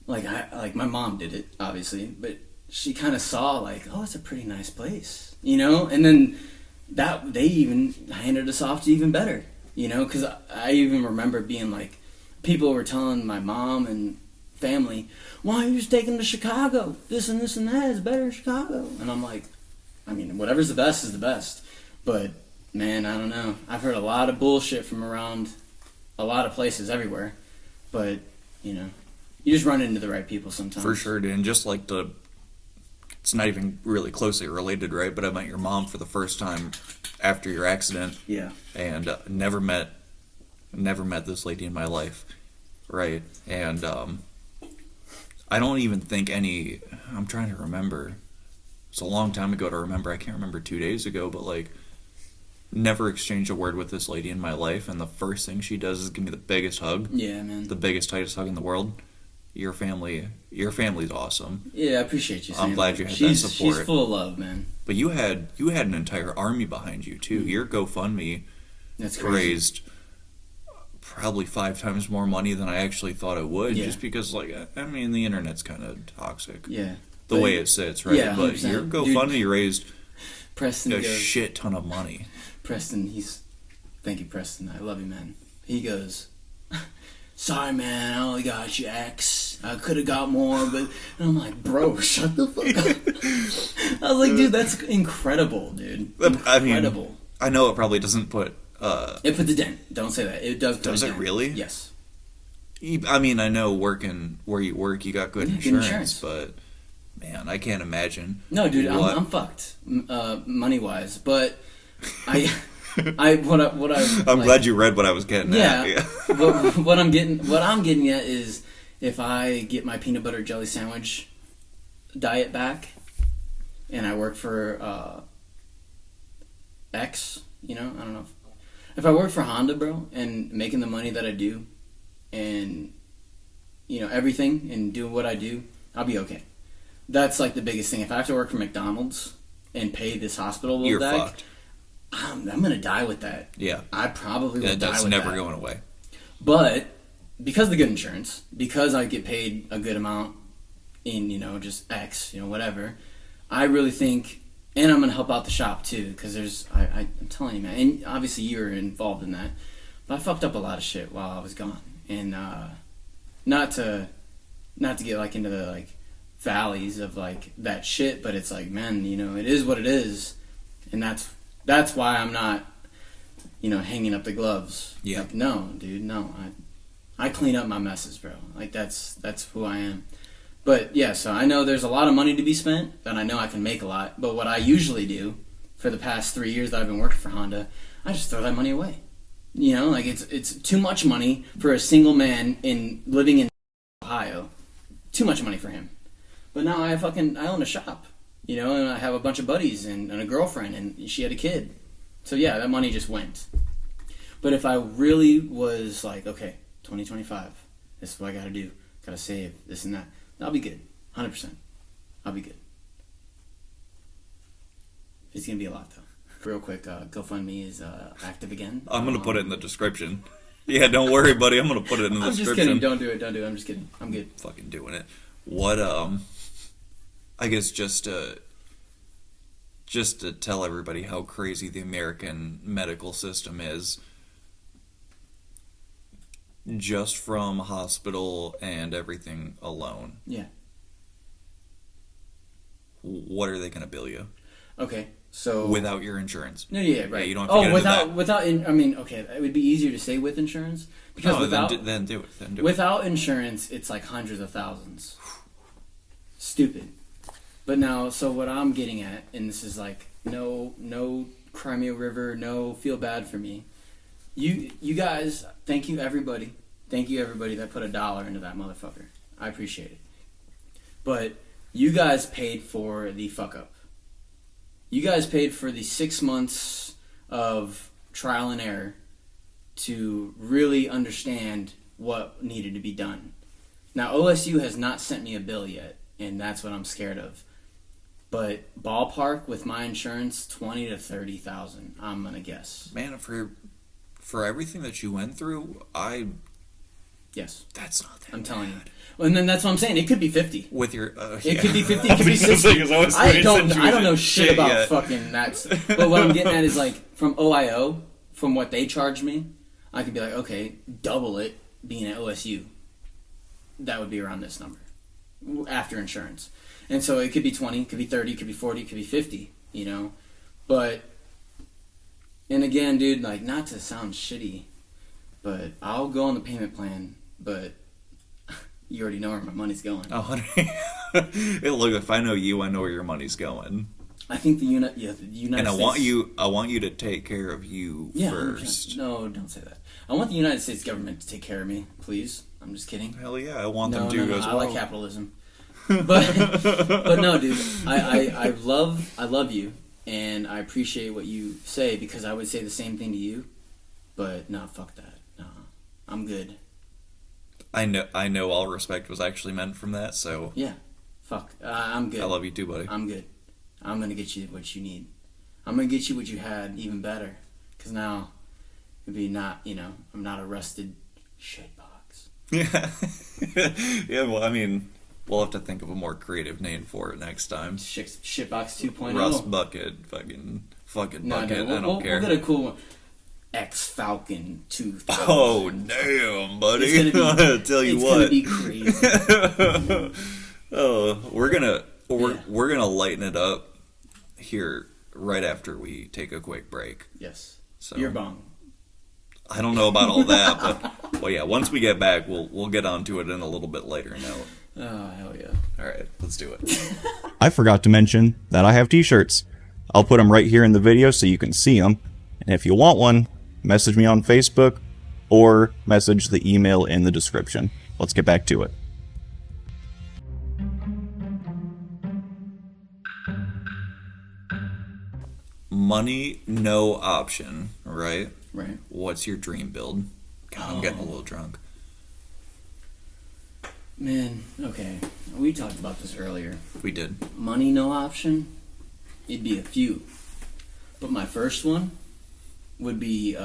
like my mom did it, obviously, but she kind of saw like, oh, it's a pretty nice place, you know? And then they even handed us off to even better, you know? Because I even remember being like, people were telling my mom and family, why are you just taking them to Chicago? This and this and that is better in Chicago. And I'm like, I mean, whatever's the best is the best. But, man, I don't know. I've heard a lot of bullshit from around a lot of places everywhere. But, you know, you just run into the right people sometimes. For sure, dude. And just like it's not even really closely related, right? But I met your mom for the first time after your accident. Yeah. And never met this lady in my life, right? And I don't even think I'm trying to remember. It's a long time ago to remember. I can't remember 2 days ago, but like never exchanged a word with this lady in my life, and the first thing she does is give me the biggest hug. Yeah, man. The biggest, tightest hug in the world. Your family's awesome. Yeah, I appreciate you saying I'm glad you had that support. She's full of love, man. But you had an entire army behind you too. Your GoFundMe raised probably 5 times more money than I actually thought it would, just because, like, I mean, the internet's kind of toxic. Yeah. The way it sits, right? Yeah, but your GoFundMe raised Preston a shit ton of money. Preston, thank you, Preston. I love you, man. He goes, sorry, man, I only got you X. I could have got more, but... And I'm like, bro, shut the fuck up. I was like, dude, that's incredible, dude. Incredible. I mean, I know it probably doesn't put... it puts a dent. Don't say that. It does put a dent. Does it really? Yes. I mean, I know working where you work, you got good insurance, but... Man, I can't imagine. No, dude, I'm fucked, money-wise, but I'm glad you read what I was getting at. Yeah. But what I'm getting at is if I get my peanut butter jelly sandwich diet back, and I work for X, you know, I don't know. If I work for Honda, bro, and making the money that I do, and you know everything, and doing what I do, I'll be okay. That's like the biggest thing. If I have to work for McDonald's and pay this hospital bill back, fucked. I'm gonna die with that. Yeah. I probably will die with that. That's never going away. But because of the good insurance, because I get paid a good amount in, just X, whatever, I really think, and I'm going to help out the shop too, because I'm telling you, man, and obviously you're involved in that, but I fucked up a lot of shit while I was gone. And not to get like into the like valleys of like that shit, but it's like, man, it is what it is. And that's why I'm not, hanging up the gloves. Yeah. Like, no, dude, no. I clean up my messes, bro. Like, that's who I am. But, yeah, so I know there's a lot of money to be spent, and I know I can make a lot. But what I usually do for the past 3 years that I've been working for Honda, I just throw that money away. Like, it's too much money for a single man living in Ohio. Too much money for him. But now I own a shop, and I have a bunch of buddies and a girlfriend, and she had a kid. So, yeah, that money just went. But if I really was like, okay, 2025, this is what I gotta do. Gotta save, this and that. I'll be good. 100%. I'll be good. It's gonna be a lot, though. Real quick, GoFundMe is active again. I'm gonna put it in the description. Yeah, don't worry, buddy. I'm gonna put it in the description. I'm just kidding. Don't do it. I'm just kidding. I'm good. Fucking doing it. What, I guess just to tell everybody how crazy the American medical system is, just from hospital and everything alone. Yeah. What are they going to bill you? Okay, so without your insurance. No, yeah, right. Yeah, you don't have to get into without. Okay, it would be easier to say with insurance because then do it. Without insurance, it's like hundreds of thousands. Stupid. But now, so what I'm getting at, and this is like no Crimea River, no feel bad for me. You guys, thank you everybody that put $1 into that motherfucker. I appreciate it. But you guys paid for the fuck up. You guys paid for the 6 months of trial and error to really understand what needed to be done. Now, OSU has not sent me a bill yet, and that's what I'm scared of. But ballpark with my insurance, 20 to 30,000. I'm gonna guess. Man, for everything that you went through, yes, that's not that. I'm telling you. Well, and then that's what I'm saying. It could be 50. With your, it could be 50. It could be 60. I don't know shit about yet. Fucking that. But what I'm getting at is like from OIO, from what they charge me, I could be like, okay, double it being at OSU. That would be around this number after insurance. And so it could be 20, it could be 30, it could be 40, it could be 50, But, and again, dude, like, not to sound shitty, but I'll go on the payment plan, but you already know where my money's going. Oh, look, if I know you, I know where your money's going. I think the United and I States... I want you to take care of you first. 100%. No, don't say that. I want the United States government to take care of me, please. I'm just kidding. Hell yeah, I want them to as well. I like capitalism. But no, dude, I love you, and I appreciate what you say because I would say the same thing to you. But no, fuck that. No, I'm good. I know all respect was actually meant from that. So yeah, fuck. I'm good. I love you too, buddy. I'm good. I'm gonna get you what you need. I'm gonna get you what you had, even better. Cause now it'd be not, I'm not a rusted shitbox. Yeah, yeah. Well, I mean. We'll have to think of a more creative name for it next time. Shitbox 2.0. Rust bucket, fucking bucket. I don't care. We'll get a cool one. X-Falcon 2. Oh damn, buddy! I'll tell you what. It's gonna be crazy. Oh, we're gonna lighten it up here right after we take a quick break. Yes. So Beer bong. I don't know about all that, but well, yeah. Once we get back, we'll get onto it in a little bit later note. Oh, hell yeah. All right, let's do it. I forgot to mention that I have t-shirts. I'll put them right here in the video so you can see them. And if you want one, message me on Facebook or message the email in the description. Let's get back to it. Money, no option, right? Right. What's your dream build? God, I'm getting a little drunk. Man, okay. We talked about this earlier. We did. Money, no option. It'd be a few. But my first one would be,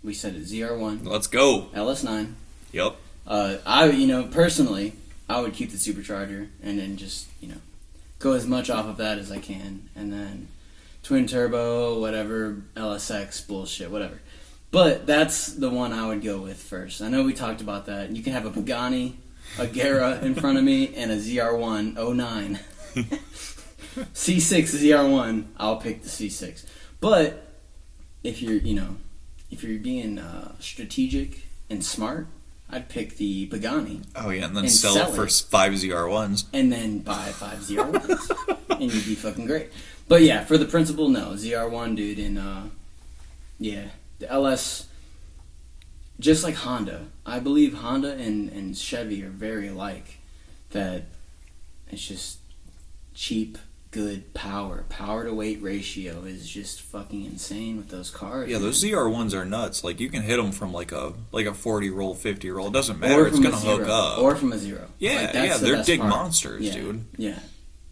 we said it, ZR1. Let's go. LS9. Yep. Personally, I would keep the supercharger and then just, go as much off of that as I can. And then twin turbo, whatever, LSX, bullshit, whatever. But that's the one I would go with first. I know we talked about that. You can have a Pagani, a Guerra in front of me, and a ZR1 09. C6 ZR1, I'll pick the C6. But if you're being strategic and smart, I'd pick the Pagani. Oh yeah, and then sell it for 5 ZR1s. And then buy 5 ZR1s. And you'd be fucking great. But yeah, for the principal, no. ZR1, dude, and the LS, just like Honda. I believe Honda and Chevy are very alike. That it's just cheap, good power. Power to weight ratio is just fucking insane with those cars. Yeah, those ZR1s are nuts. Like, you can hit them from like a 40 roll, 50 roll. It doesn't matter. It's gonna hook up. Or from a zero. Yeah, they're dig monsters, dude. Yeah.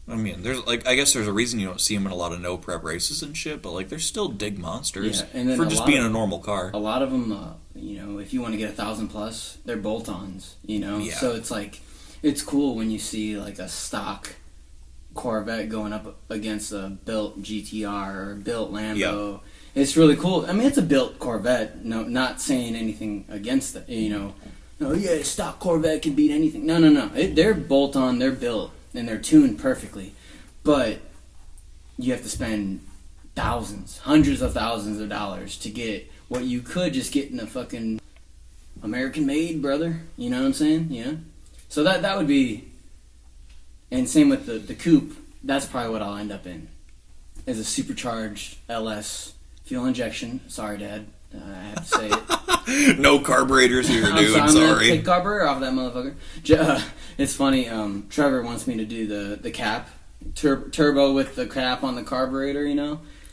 I mean, I guess there's a reason you don't see them in a lot of no prep races and shit, but like they're still dig monsters for just being a normal car. A lot of them, if you want to get 1,000+, they're bolt-ons. Yeah. So it's like, it's cool when you see like a stock Corvette going up against a built GTR or built Lambo. Yep. It's really cool. I mean, it's a built Corvette. No, not saying anything against it. Stock Corvette can beat anything. No. They're bolt-on. They're built. And they're tuned perfectly, but you have to spend thousands, hundreds of thousands of dollars to get what you could just get in a fucking American-made, brother. You know what I'm saying? Yeah. So that would be, and same with the coupe. That's probably what I'll end up in, is a supercharged LS fuel injection. Sorry, Dad, I have to say it. No carburetors here, dude. I'm sorry. Gonna take carburetor off that motherfucker. It's funny. Trevor wants me to do the cap turbo with the cap on the carburetor.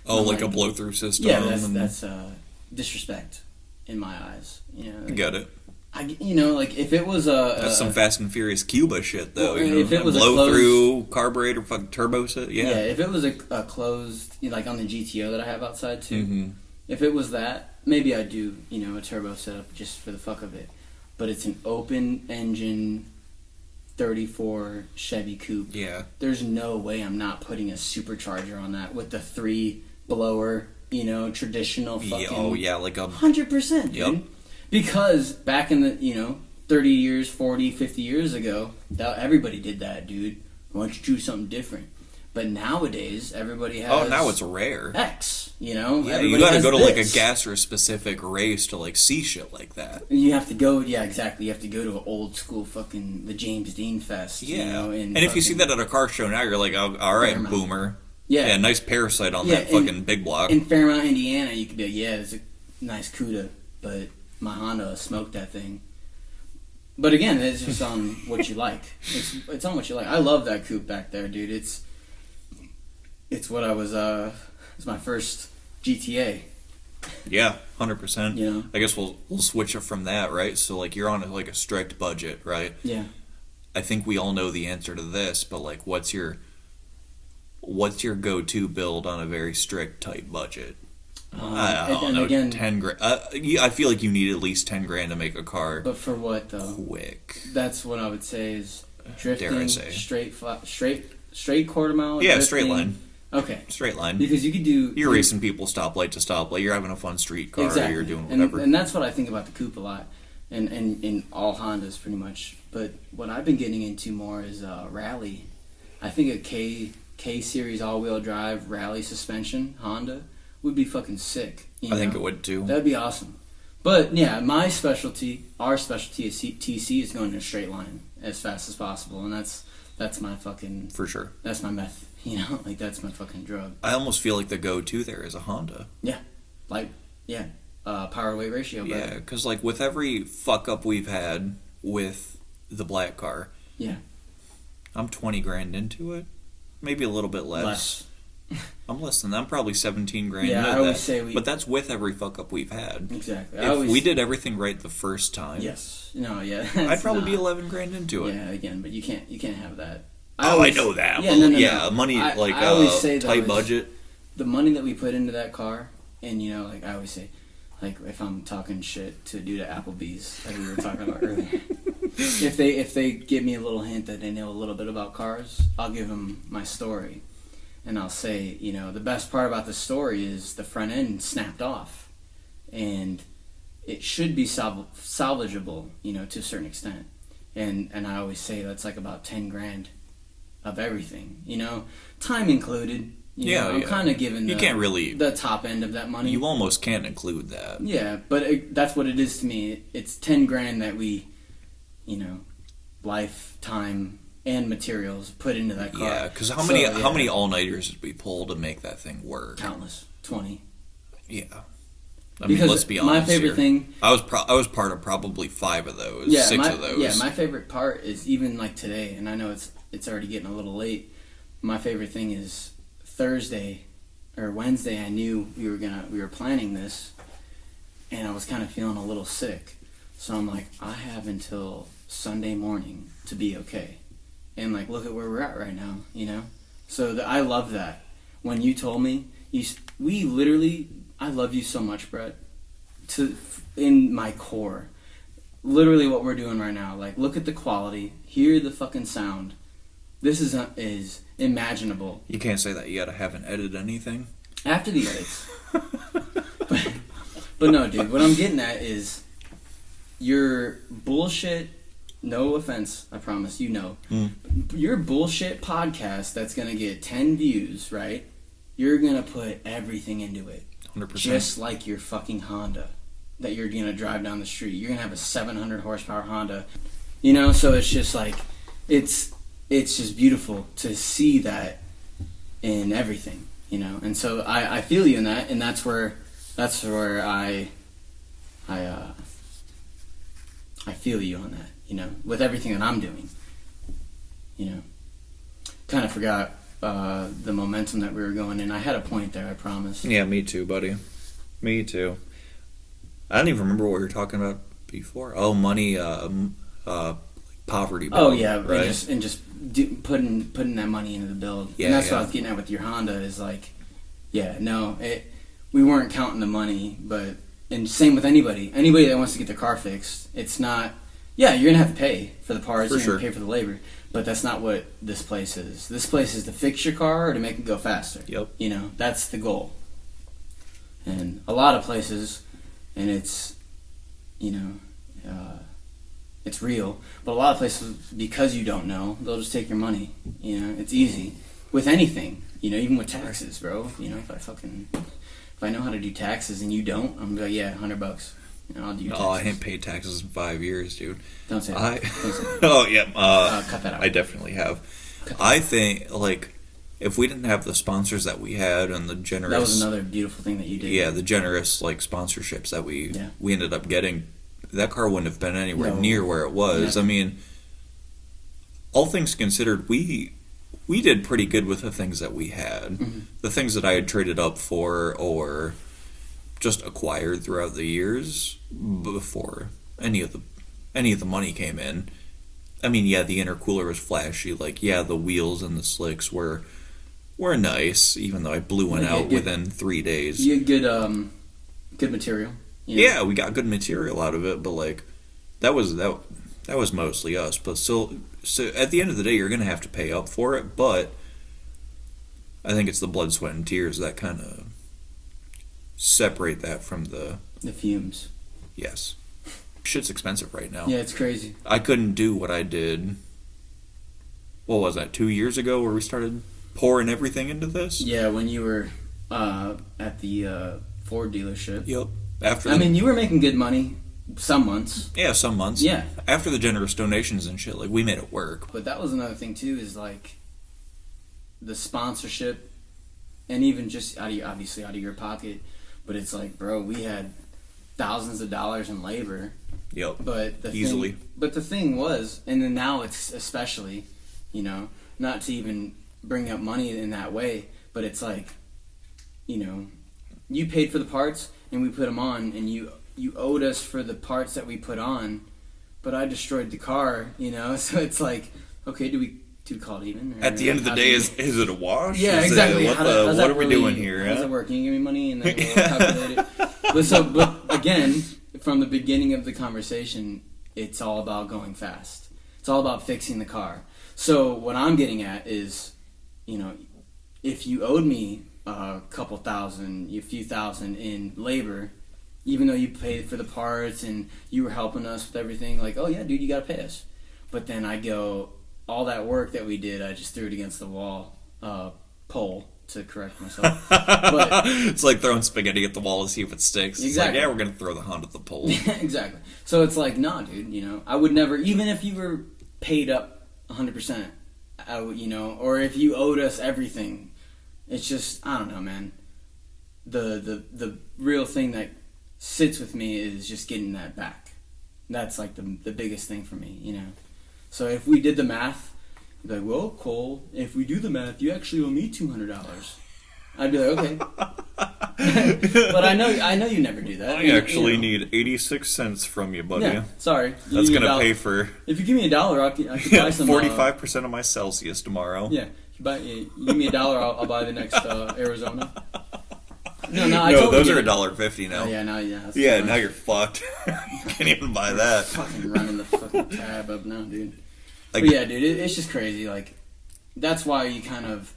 Oh, like a blow through system. Yeah, that's disrespect in my eyes. I get it. Like if it was that's some Fast and Furious Cuba shit, though. Well, if it was blow through carburetor, fucking turbo set. Yeah. Yeah. If it was a closed, like on the GTO that I have outside too. Mm-hmm. If it was that, maybe I'd do a turbo setup just for the fuck of it. But it's an open engine 34 Chevy coupe. Yeah. There's no way I'm not putting a supercharger on that with the 3 blower, traditional fucking. Yeah, like a 100%. Yep. Dude. Because back in the 30 years, 40, 50 years ago, everybody did that, dude. Why don't you do something different? But nowadays, everybody has. Oh, now it's rare. X, Yeah, you gotta go to like a gasser specific race to like see shit like that. You have to go. Yeah, exactly. You have to go to an old school fucking the James Dean Fest. Yeah, and if you see that at a car show now, you're like, oh, all right, Fairmount. Boomer. Yeah, nice parasite on that fucking big block. In Fairmount, Indiana, you could be like, yeah, it's a nice CUDA, but my Honda smoked that thing. But again, it's just on what you like. It's on what you like. I love that coupe back there, dude. It's what I was. It's my first GTA. Yeah, 100%. I guess we'll switch it from that, right? So like you're on a strict budget, right? Yeah. I think we all know the answer to this, but like, what's your go-to build on a very strict, tight budget? I don't know. Again, 10 grand. I feel like you need at least 10 grand to make a car. But for what though? Quick. That's what I would say is drifting. Dare I say straight quarter mile? Yeah, drifting. Straight line. Okay. Straight line. Because you could do... You're racing people stoplight to stoplight. You're having a fun street car. Exactly. You're doing whatever. And that's what I think about the coupe a lot. And in all Hondas, pretty much. But what I've been getting into more is rally. I think a K-Series all-wheel drive rally suspension Honda would be fucking sick. I think it would, too. That'd be awesome. But, yeah, our specialty is TC is going in a straight line as fast as possible. And that's my fucking... For sure. That's my meth. Like that's my fucking drug. I almost feel like the go-to there is a Honda. Yeah. Power to weight ratio. Yeah, because like with every fuck up we've had with the black car. Yeah. I'm 20 grand into it. Maybe a little bit less. I'm less than that. I'm probably 17 grand into I always say but that's with every fuck up we've had. Exactly. If we did everything right the first time. Yes. No, yeah. I'd probably be 11 grand into it. Yeah, again, but you can't have that. I know that. Yeah, no. money, I always say tight budget. The money that we put into that car And, you know, like I always say, like if I'm talking shit to a dude at Applebee's, like we were talking about earlier, if they give me a little hint that they know a little bit about cars, I'll give them my story. And I'll say, you know, the best part about the story is the front end snapped off. And it should be salvageable, you know, to a certain extent. And I always say that's like about 10 grand of everything, you know, time included. You know, I'm kind of giving the top end of that money. You almost can't include that. Yeah, but that's what it is to me. It's 10 grand that we, you know, life, time, and materials put into that car. Yeah, because how many all-nighters did we pull to make that thing work? Countless. 20. Yeah. I mean, let's be honest. My favorite thing... I was part of probably 5 of those, 6 of those. Yeah, my favorite part is even like today, and I know it's already getting a little late. My favorite thing is Thursday or Wednesday. I knew we were planning this, and I was kind of feeling a little sick. So I'm like, I have until Sunday morning to be okay. And like, look at where we're at right now, you know. So I love that. When you told me, I love you so much, Brett. In my core, literally what we're doing right now. Like, look at the quality, hear the fucking sound. This is imaginable. You can't say that. You gotta haven't edited anything after the edits. but no, dude. What I'm getting at is your bullshit. No offense, I promise. You know, your bullshit podcast that's gonna get 10 views, right? You're gonna put everything into it. 100%. Just like your fucking Honda that you're gonna drive down the street. You're gonna have a 700 horsepower Honda, you know. So it's just like it's just beautiful to see that in everything, you know. And so I feel you in that, and that's where I feel you on that, you know, with everything that I'm doing, you know. Kind of forgot the momentum that we were going in. I had a point there, I promise. Yeah, me too, buddy. Me too. I don't even remember what we were talking about before. Oh, money, poverty. Oh yeah, right? and just putting that money into the build. Yeah, and that's what I was getting at with your Honda. Is like, yeah, no, we weren't counting the money, but and same with anybody that wants to get their car fixed. It's not. Yeah, you're gonna have to pay for the parts. You're gonna pay for the labor. But that's not what this place is. This place is to fix your car or to make it go faster. Yep. You know, that's the goal. And a lot of places, and it's, you know, it's real. But a lot of places, because you don't know, they'll just take your money. You know, it's easy. With anything, you know, even with taxes, bro. You know, if I know how to do taxes and you don't, I'm gonna be like, yeah, $100. You know, I'll do your taxes. Oh, I haven't paid taxes in 5 years, dude. Don't say that. Don't say that. Oh, yeah. Cut that out. I definitely have. I think, like, if we didn't have the sponsors that we had and the generous... That was another beautiful thing that you did. Yeah, the generous, like, sponsorships that we ended up getting, that car wouldn't have been anywhere near where it was. Yeah. I mean, all things considered, we did pretty good with the things that we had. Mm-hmm. The things that I had traded up for or just acquired throughout the years before any of the money came in. I mean, yeah, the intercooler was flashy. Like, yeah, the wheels and the slicks were nice, even though I blew one out within 3 days. You had good material. You know? Yeah, we got good material out of it, but like that was mostly us. But still, so at the end of the day, you're gonna have to pay up for it. But I think it's the blood, sweat, and tears that kind of separate that from the fumes. Yes. Shit's expensive right now. Yeah, it's crazy. I couldn't do what I did, what was that, 2 years ago where we started pouring everything into this? Yeah, when you were at the Ford dealership. Yep. You were making good money some months. Yeah, some months. Yeah. After the generous donations and shit, like, we made it work. But that was another thing, too, is like the sponsorship and even just obviously out of your pocket. But it's like, bro, we had thousands of dollars in labor. Yep. But easily. But the thing was, and then now it's especially, you know, not to even bring up money in that way, but it's like, you know, you paid for the parts and we put them on, and you owed us for the parts that we put on, but I destroyed the car, you know. So it's like, okay, do we Do we call it even? At the end of the day, is it a wash? Yeah, exactly. What are we doing here? How does it work? Can you give me money and then we'll calculate it? But again, from the beginning of the conversation, it's all about going fast. It's all about fixing the car. So what I'm getting at is, if you owed me a couple thousand, a few thousand in labor, even though you paid for the parts and you were helping us with everything, like, oh yeah, dude, you gotta pay us. But then I go, all that work that we did, I just threw it against the wall, pole, to correct myself. But it's like throwing spaghetti at the wall to see if it sticks. Exactly. It's like, yeah, we're gonna throw the Honda at the pole. Exactly. So it's like, nah, dude, I would never, even if you were paid up 100%, or if you owed us everything, it's just, I don't know, man. The real thing that sits with me is just getting that back. That's like the biggest thing for me, So if we did the math, I'd be like, well, Cole, if we do the math, you actually owe me $200. I'd be like, okay. But I know you never do that. I actually need 86 cents from you, buddy. Yeah, sorry. That's going to pay for... If you give me $1, I could buy some... 45% of my Celsius tomorrow. Yeah. You give me $1, I'll buy the next Arizona. No, those are $1.50 now. Oh, yeah, now now you're fucked. You can't even buy that. Fucking running the fucking tab up now, dude. But yeah, dude, it's just crazy. Like, that's why you kind of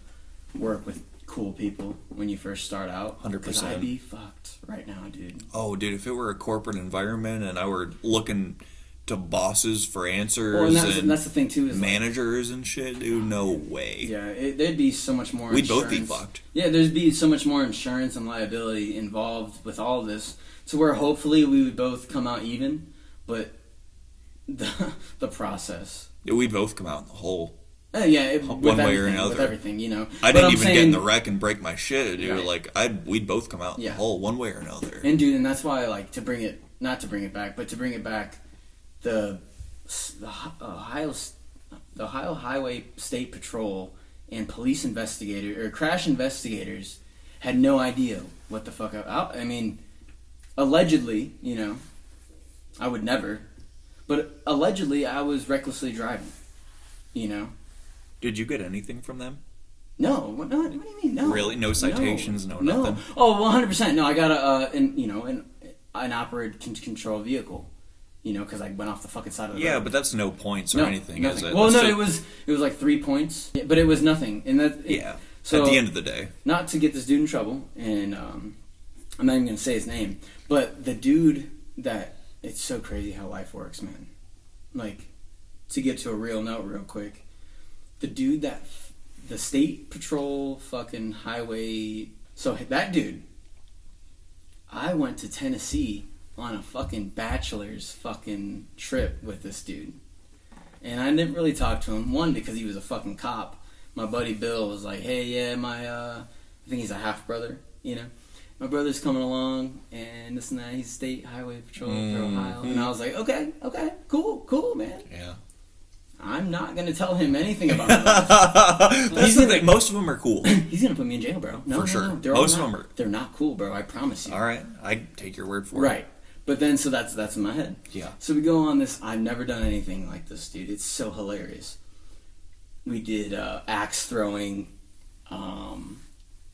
work with cool people when you first start out. 100%. 'Cause I'd be fucked right now, dude. Oh, dude, if it were a corporate environment and I were looking to bosses for answers and that's the thing too, is managers and shit, dude, no way. Yeah, there'd be so much more We'd insurance. both be fucked. Yeah, there'd be so much more insurance and liability involved with all of this, to where hopefully we would both come out even, but the process. Yeah, we'd both come out in the hole. One way or another. With everything, I didn't even get in the wreck and break my shit, dude. Right. Like, we'd both come out in the hole one way or another. And dude, and that's why I like to bring it back, the Ohio Highway State Patrol and police crash investigators had no idea what the fuck I mean, allegedly, I would never, but allegedly I was recklessly driving, Did you get anything from them? No. What do you mean? No. Really? No citations? No nothing? Oh, 100%. No, I got an operated control vehicle. Because I went off the fucking side of the road. Yeah, but that's no points or anything, nothing. is it? Well, it was like 3 points, but it was nothing. And so at the end of the day. Not to get this dude in trouble, and I'm not even going to say his name, but the dude it's so crazy how life works, man. Like, to get to a real note real quick, the dude the state patrol fucking highway, so that dude, I went to Tennessee on a fucking bachelor's fucking trip with this dude. And I didn't really talk to him. One, because he was a fucking cop. My buddy Bill was like, hey, yeah, I think he's a half-brother, My brother's coming along, and this and that. He's state highway patrol for Ohio. And I was like, okay, cool, man. Yeah. I'm not going to tell him anything about my life. That's the thing. Most of them are cool. He's going to put me in jail, bro. No, for sure. No, Most of them are. They're not cool, bro. I promise you. All right. I take your word for it. Right. But then, so that's in my head. Yeah. So we go on this. I've never done anything like this, dude. It's so hilarious. We did axe throwing, and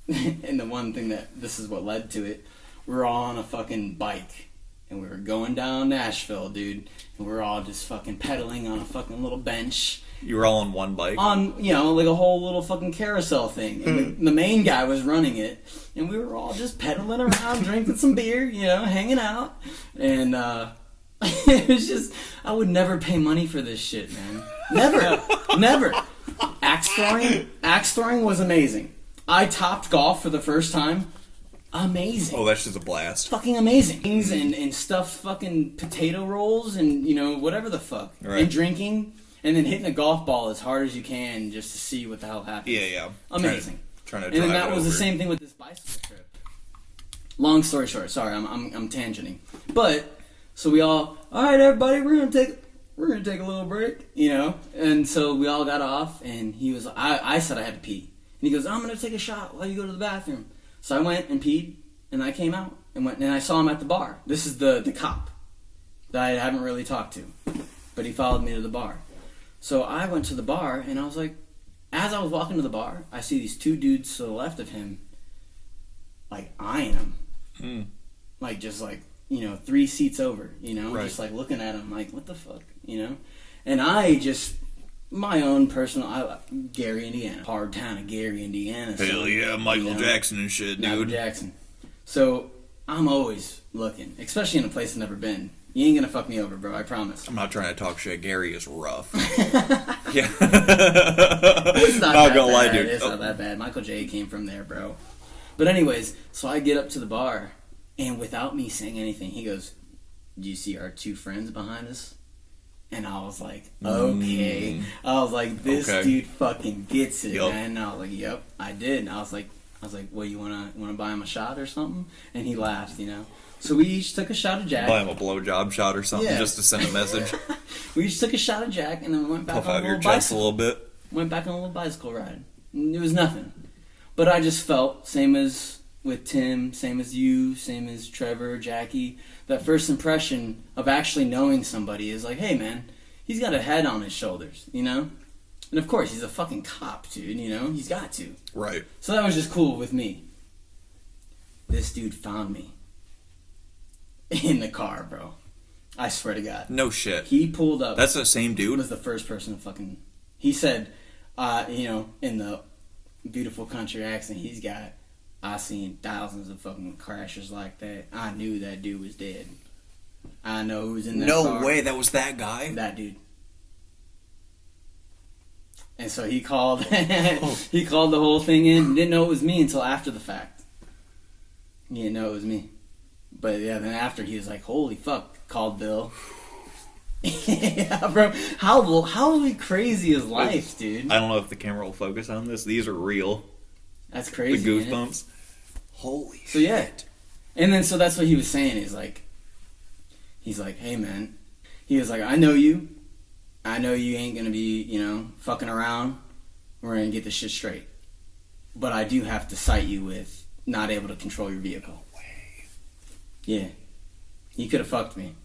the one thing this is what led to it. We were all on a fucking bike, and we were going down Nashville, dude. And we were all just fucking pedaling on a fucking little bench. You were all on one bike? On, like a whole little fucking carousel thing. And the main guy was running it. And we were all just pedaling around, drinking some beer, hanging out. And it was just, I would never pay money for this shit, man. Never. Axe throwing was amazing. I topped golf for the first time. Amazing. Oh, that's just a blast. Fucking amazing. And stuffed fucking potato rolls and, whatever the fuck. Right. And drinking. And then hitting a golf ball as hard as you can just to see what the hell happens. Yeah. Amazing. Trying to and then that was the same thing with this bicycle trip. Long story short, sorry, I'm tangenting. But so we all right, everybody, we're gonna take a little break, And so we all got off, and he was. I said I had to pee, and he goes, I'm gonna take a shot while you go to the bathroom. So I went and peed, and I came out and went, and I saw him at the bar. This is the cop that I haven't really talked to, but he followed me to the bar. So I went to the bar, and I was like, as I was walking to the bar, I see these two dudes to the left of him, like, eyeing him. Like, just like, 3 seats over, Right. just like looking at him, like, what the fuck, And I just, my own personal, Gary, Indiana. Hard town of Gary, Indiana. Hell yeah, Michael Jackson and shit, dude. Michael Jackson. So, I'm always looking, especially in a place I've never been. You ain't gonna fuck me over, bro, I promise. I'm not trying to talk shit. Gary is rough. Yeah. It's not gonna lie, dude. It's not that bad. Michael J came from there, bro. But anyways, so I get up to the bar, and without me saying anything, he goes, "Do you see our 2 friends behind us?" And I was like, okay. I was like, this dude fucking gets it, man. And I was like, yep, I did. And I was like, well, you wanna buy him a shot or something? And he laughed, So we each took a shot of Jack. Buy him a blowjob shot or something just to send a message. We each took a shot of Jack, and then we went back Puff on out a little your chest bicycle. a little bit. Went back on a little bicycle ride. It was nothing. But I just felt, same as with Tim, same as you, same as Trevor, Jackie, that first impression of actually knowing somebody is like, hey man, he's got a head on his shoulders, And of course, he's a fucking cop, dude, He's got to. Right. So that was just cool with me. This dude found me in the car, bro. I swear to God. No shit. He pulled up. That's the same dude? Was the first person to fucking... He said, in the beautiful country accent he's got, I seen thousands of fucking crashes like that. I knew that dude was dead. I know who was in that car. No way, that was that guy? That dude. And so he called he called the whole thing in. Didn't know it was me until after the fact. He didn't know it was me. But yeah, then after he was like, holy fuck, called Bill. Yeah, bro. How crazy is life, dude? I don't know if the camera will focus on this. These are real. That's crazy. The goosebumps. Holy so, yeah. And then so that's what he was saying. He's like, hey man. He was like, I know you. I know you ain't gonna be, fucking around. We're gonna get this shit straight. But I do have to cite you with not able to control your vehicle. No way. Yeah. He could have fucked me.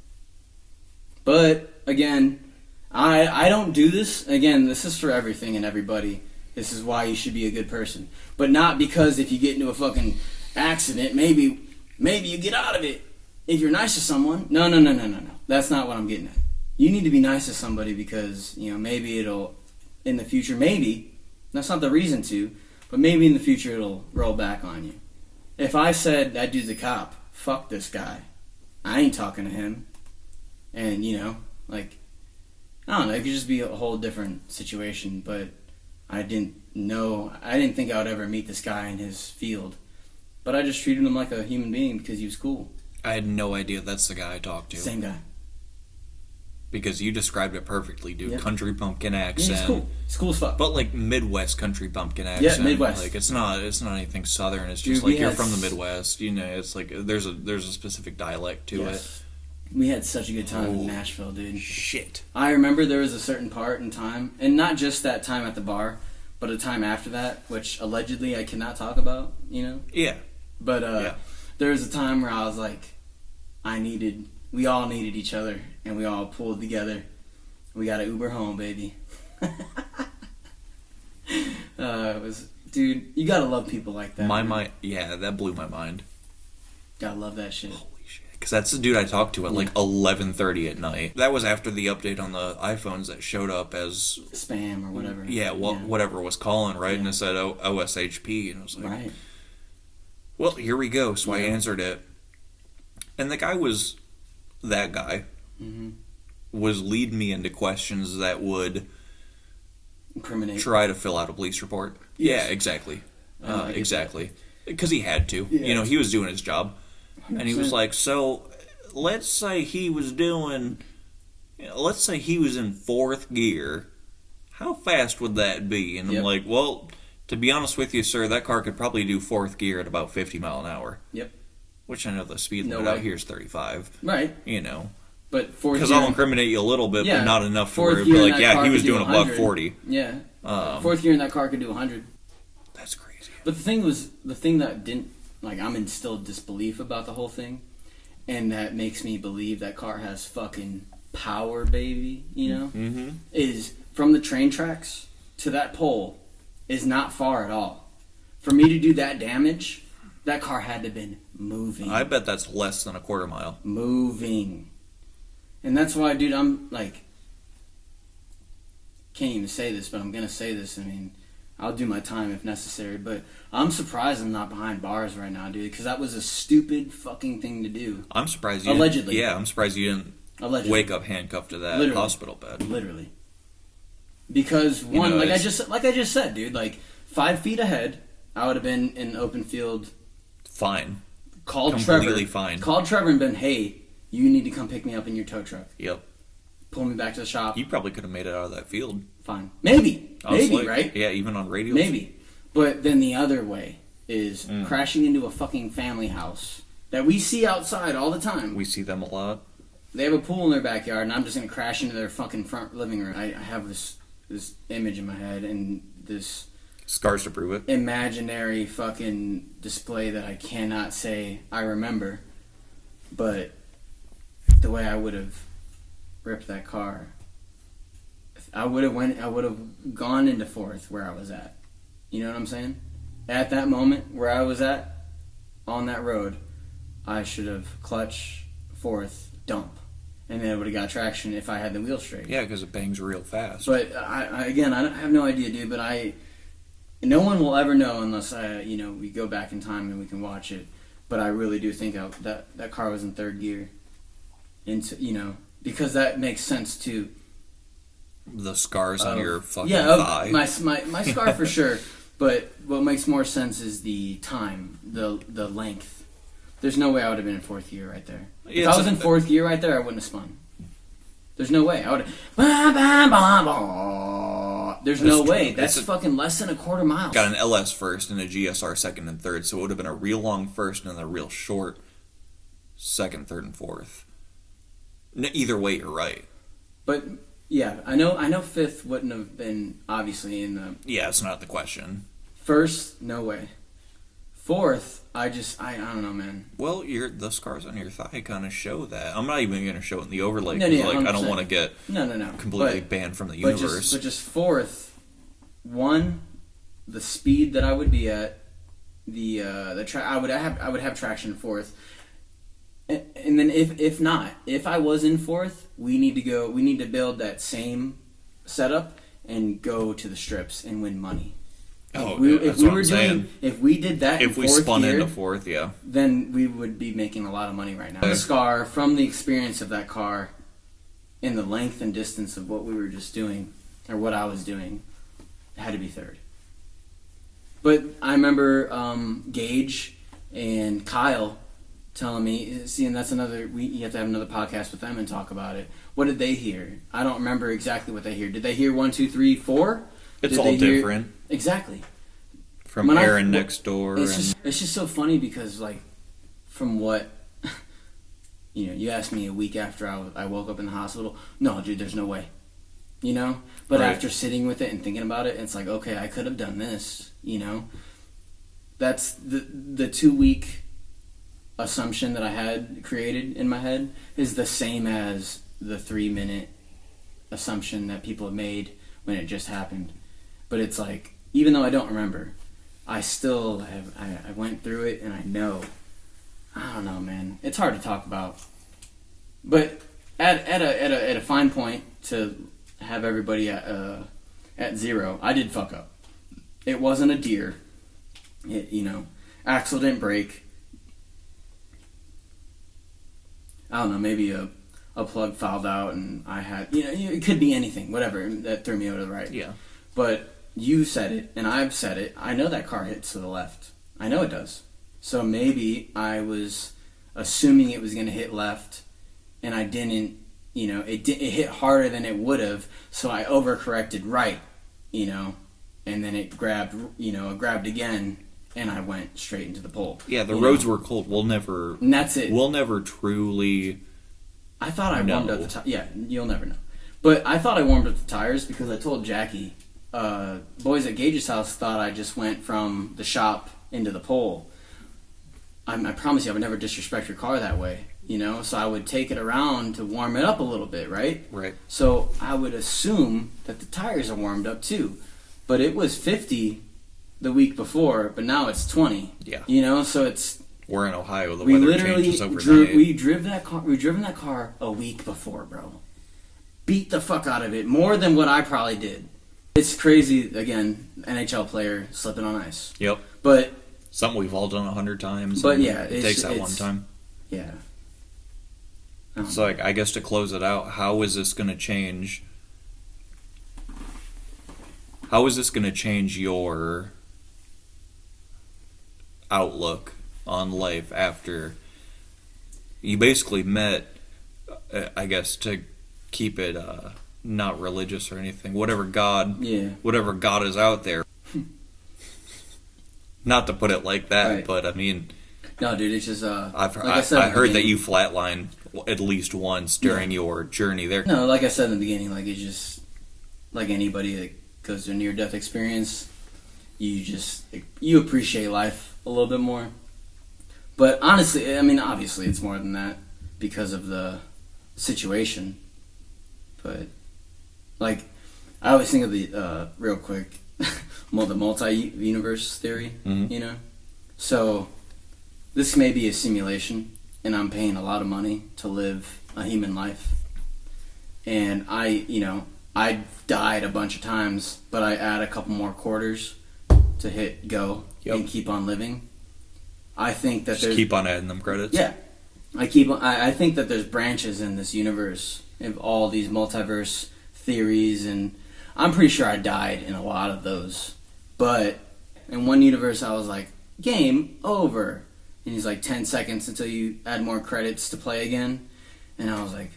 But, again, I don't do this. Again, this is for everything and everybody. This is why you should be a good person. But not because if you get into a fucking accident, maybe you get out of it. If you're nice to someone. No. That's not what I'm getting at. You need to be nice to somebody because, maybe it'll, in the future, maybe, that's not the reason to, but maybe in the future it'll roll back on you. If I said, that dude's a cop, fuck this guy, I ain't talking to him. And, I don't know, it could just be a whole different situation, but I didn't think I would ever meet this guy in his field. But I just treated him like a human being because he was cool. I had no idea that's the guy I talked to. Same guy. Because you described it perfectly, dude. Yep. Country bumpkin accent. Yeah, it's cool. It's cool as fuck. But like Midwest country bumpkin accent. Yeah, Midwest. Like it's not anything Southern. It's just like you're from the Midwest. It's like there's a specific dialect to it. We had such a good time in Nashville, dude. Shit. I remember there was a certain part in time, and not just that time at the bar, but a time after that, which allegedly I cannot talk about, Yeah. But there was a time where I was like, we all needed each other, and we all pulled together. We got an Uber home, baby. It was, dude, you gotta love people like that. That blew my mind. Gotta love that shit. Holy shit. Because that's the dude I talked to at like 11:30 at night. That was after the update on the iPhones that showed up as spam or whatever. Yeah, whatever was calling, right? Yeah. And it said OSHP, and I was like, right. Well, here we go. So I answered it. And the guy was, that guy, was leading me into questions that would incriminate. Try to fill out a police report. Yes. Yeah, exactly. Exactly. Because he had to. Yeah. He was doing his job. 100%. And he was like, so, let's say he was in fourth gear. How fast would that be? And I'm like, well, to be honest with you, sir, that car could probably do fourth gear at about 50 mile an hour. Yep. Which I know the speed limit out here is 35. Right. But fourth because I'll incriminate you a little bit, but not enough for it. But like, he was doing $140. Yeah. Fourth gear in that car could do 100. That's crazy. But the thing that didn't, I'm in still disbelief about the whole thing, and that makes me believe that car has fucking power, baby, is from the train tracks to that pole is not far at all. For me to do that damage, that car had to have been moving. I bet that's less than a quarter mile. Moving. And that's why, dude, I'm like, can't even say this, but I'm going to say this. I mean, I'll do my time if necessary, but I'm surprised I'm not behind bars right now, dude, because that was a stupid fucking thing to do. I'm surprised you Allegedly. Yeah, I'm surprised you didn't wake up handcuffed to that hospital bed. Literally. Because one, like I just said, dude, like 5 feet ahead, I would have been in open field. Fine. Completely Trevor. Fine. Called Trevor and been, hey, you need to come pick me up in your tow truck. Yep. Pull me back to the shop. You probably could have made it out of that field. Fine. Maybe, right? Yeah, even on radio. Maybe. But then the other way is crashing into a fucking family house that we see outside all the time. We see them a lot. They have a pool in their backyard, and I'm just going to crash into their fucking front living room. I have this image in my head and this... Scars to prove it. Imaginary fucking display that I cannot say I remember. But the way I would have ripped that car... I would have gone into fourth where I was at. You know what I'm saying? At that moment where I was at on that road, I should have clutch fourth, dump, and then it would have got traction if I had the wheel straight. Yeah, because it bangs real fast. But I have no idea, dude. But no one will ever know unless we go back in time and we can watch it. But I really do think that car was in third gear, because that makes sense too. The scars on your fucking thigh. My scar for sure. But what makes more sense is the time, the length. There's no way I would have been in fourth gear right there. If I was in fourth gear right there, I wouldn't have spun. There's no way. I would have... There's no way. That's fucking less than a quarter mile. Got an LS first and a GSR second and third, so it would have been a real long first and a real short second, third, and fourth. Either way, you're right. But... yeah, I know fifth wouldn't have been obviously in the... Yeah, it's not the question. First, no way. Fourth, I don't know, man. Well, the scars on your thigh kind of show that. I'm not even going to show it in the overlay. No, I don't want to get completely banned from the universe. But just fourth, one, the speed that I would be at, I would have traction fourth. And then if I was in fourth, we need to build that same setup and go to the strips and win money. If we did that if we spun into fourth, yeah, then we would be making a lot of money right now. The scar from the experience of that car and the length and distance of what we were just doing, or what I was doing, had to be third. But I remember Gage and Kyle telling me, see, and that's you have to have another podcast with them and talk about it. What did they hear? I don't remember exactly what they hear. Did they hear 1, 2, 3, 4? It's all different. Exactly. From Aaron next door. It's just so funny because, like, from what, you asked me a week after I woke up in the hospital, no, dude, there's no way. But right. After sitting with it and thinking about it, it's like, okay, I could have done this, That's the 2-week assumption that I had created in my head is the same as the 3-minute assumption that people have made when it just happened. But it's like, even though I don't remember, I still have, I went through it and I know. I don't know, man. It's hard to talk about. But at a fine point to have everybody at zero, I did fuck up. It wasn't a deer. Axle didn't break. I don't know, maybe a plug fouled out and I had, it could be anything, whatever, that threw me over to the right. Yeah. But you said it, and I've said it. I know that car hits to the left. I know it does. So maybe I was assuming it was going to hit left, and I didn't, it hit harder than it would have, so I overcorrected right, and then it grabbed again, and I went straight into the pole. Yeah, the roads were cold. And that's it. We'll never truly. I thought I warmed up the tires. Yeah, you'll never know. But I thought I warmed up the tires because I told Jackie, boys at Gage's house thought I just went from the shop into the pole. I promise you I would never disrespect your car that way. you know, so I would take it around to warm it up a little bit, right? Right. So I would assume that the tires are warmed up too. But it was 50 the week before, but now it's 20. Yeah. You know, so it's... We're in Ohio. The weather changes overnight. We driven that car a week before, bro. Beat the fuck out of it. More than what I probably did. It's crazy, again, NHL player slipping on ice. Yep. But... Something we've all done 100 times. But yeah, it takes that one time. Yeah. So, like, I guess to close it out, how is this going to change? How is this going to change your outlook on life after you basically met? I guess to keep it not religious or anything, whatever God is out there. Not to put it like that, right. But I mean. No, dude, it's just... I heard that you flatlined at least once during your journey there. No, like I said in the beginning, like it's just... Like anybody that goes through a near-death experience, you appreciate life a little bit more. But honestly, I mean, obviously it's more than that because of the situation. But, like, I always think of the, real quick, the multi-universe theory, you know? So... This may be a simulation, and I'm paying a lot of money to live a human life. And I died a bunch of times, but I add a couple more quarters to hit go and keep on living. I think that just keep on adding them credits. Yeah, I think that there's branches in this universe of all these multiverse theories, and I'm pretty sure I died in a lot of those. But in one universe, I was like, game over. And he's like 10 seconds until you add more credits to play again. And I was like,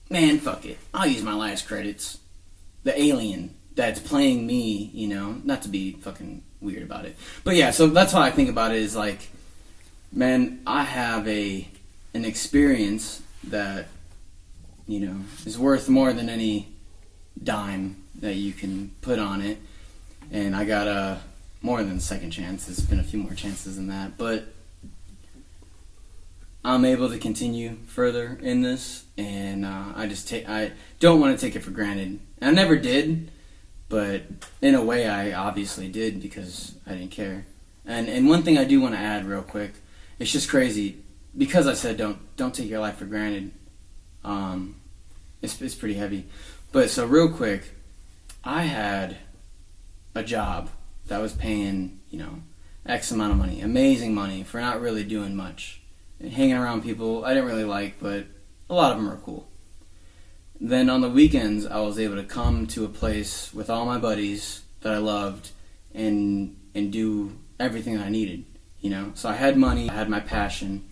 man, fuck it. I'll use my last credits. The alien that's playing me, you know, not to be fucking weird about it. But yeah, so that's how I think about it is like, man, I have an experience that, you know, is worth more than any dime that you can put on it. And I got more than a second chance. There's been a few more chances than that. But I'm able to continue further in this, and I don't want to take it for granted. And I never did, but in a way I obviously did because I didn't care. And one thing I do want to add real quick, it's just crazy because I said don't take your life for granted. It's pretty heavy, but so real quick, I had a job that was paying X amount of money, amazing money for not really doing much. Hanging around people I didn't really like, but a lot of them are cool. Then on the weekends, I was able to come to a place with all my buddies that I loved and do everything that I needed, you know? So I had money, I had my passion.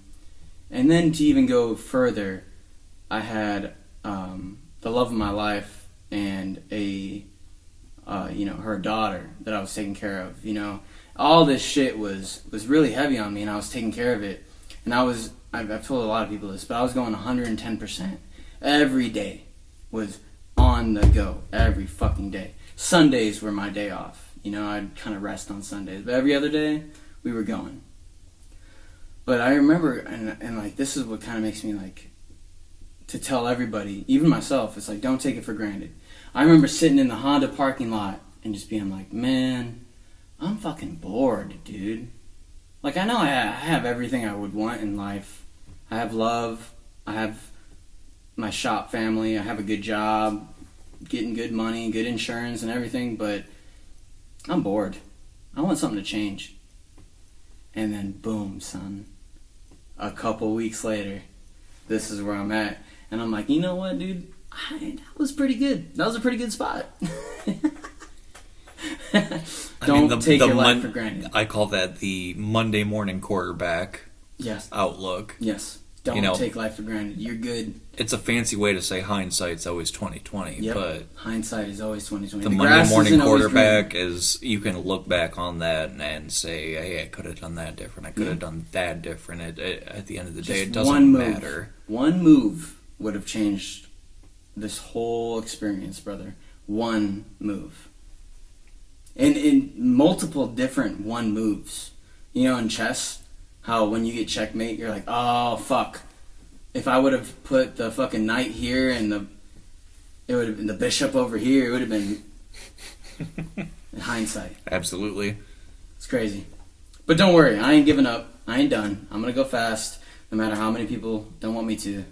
And then to even go further, I had the love of my life and her daughter that I was taking care of, you know? All this shit was really heavy on me, and I was taking care of it. And I've told a lot of people this, but I was going 110%. Every day was on the go. Every fucking day. Sundays were my day off. You know, I'd kind of rest on Sundays. But every other day, we were going. But I remember, and like, this is what kind of makes me, like, to tell everybody, even myself, it's like, don't take it for granted. I remember sitting in the Honda parking lot and just being like, man, I'm fucking bored, dude. Like, I know I have everything I would want in life. I have love. I have my shop family. I have a good job, getting good money, good insurance and everything, but I'm bored. I want something to change. And then, boom, son. A couple weeks later, this is where I'm at. And I'm like, you know what, dude? That was pretty good. That was a pretty good spot. Don't take your life for granted. I call that the Monday morning quarterback outlook. Yes. Don't take life for granted. You're good. It's a fancy way to say hindsight's always 20/20. Yep. But hindsight is always 20/20. The Monday morning quarterback is, you can look back on that and say, hey, I could have done that different. I could have done that different. At the end of the day, it doesn't matter. One move would have changed this whole experience, brother. One move. And in multiple different one moves. You know, in chess, how when you get checkmate, you're like, oh, fuck. if I would have put the fucking knight here and it would have been the bishop over here, it would have been in hindsight. Absolutely. It's crazy. But don't worry, I ain't giving up. I ain't done. I'm gonna go fast. No matter how many people don't want me to,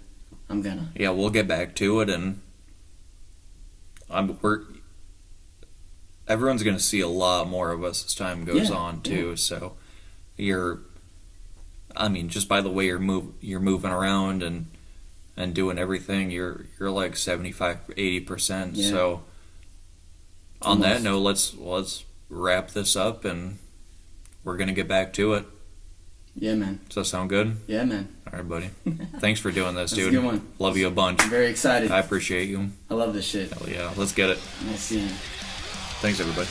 I'm gonna. Yeah, we'll get back to it, and everyone's gonna see a lot more of us as time goes on too. Yeah. So just by the way you're moving around and doing everything, you're like 75-80%. Yeah. So on that note, let's wrap this up, and we're gonna get back to it. Yeah, man. Does that sound good? Yeah, man. All right, buddy. Thanks for doing this, dude. That's a good one. Love you a bunch. I'm very excited. I appreciate you. I love this shit. Hell yeah. Let's get it. Nice seeing you. Thanks, everybody.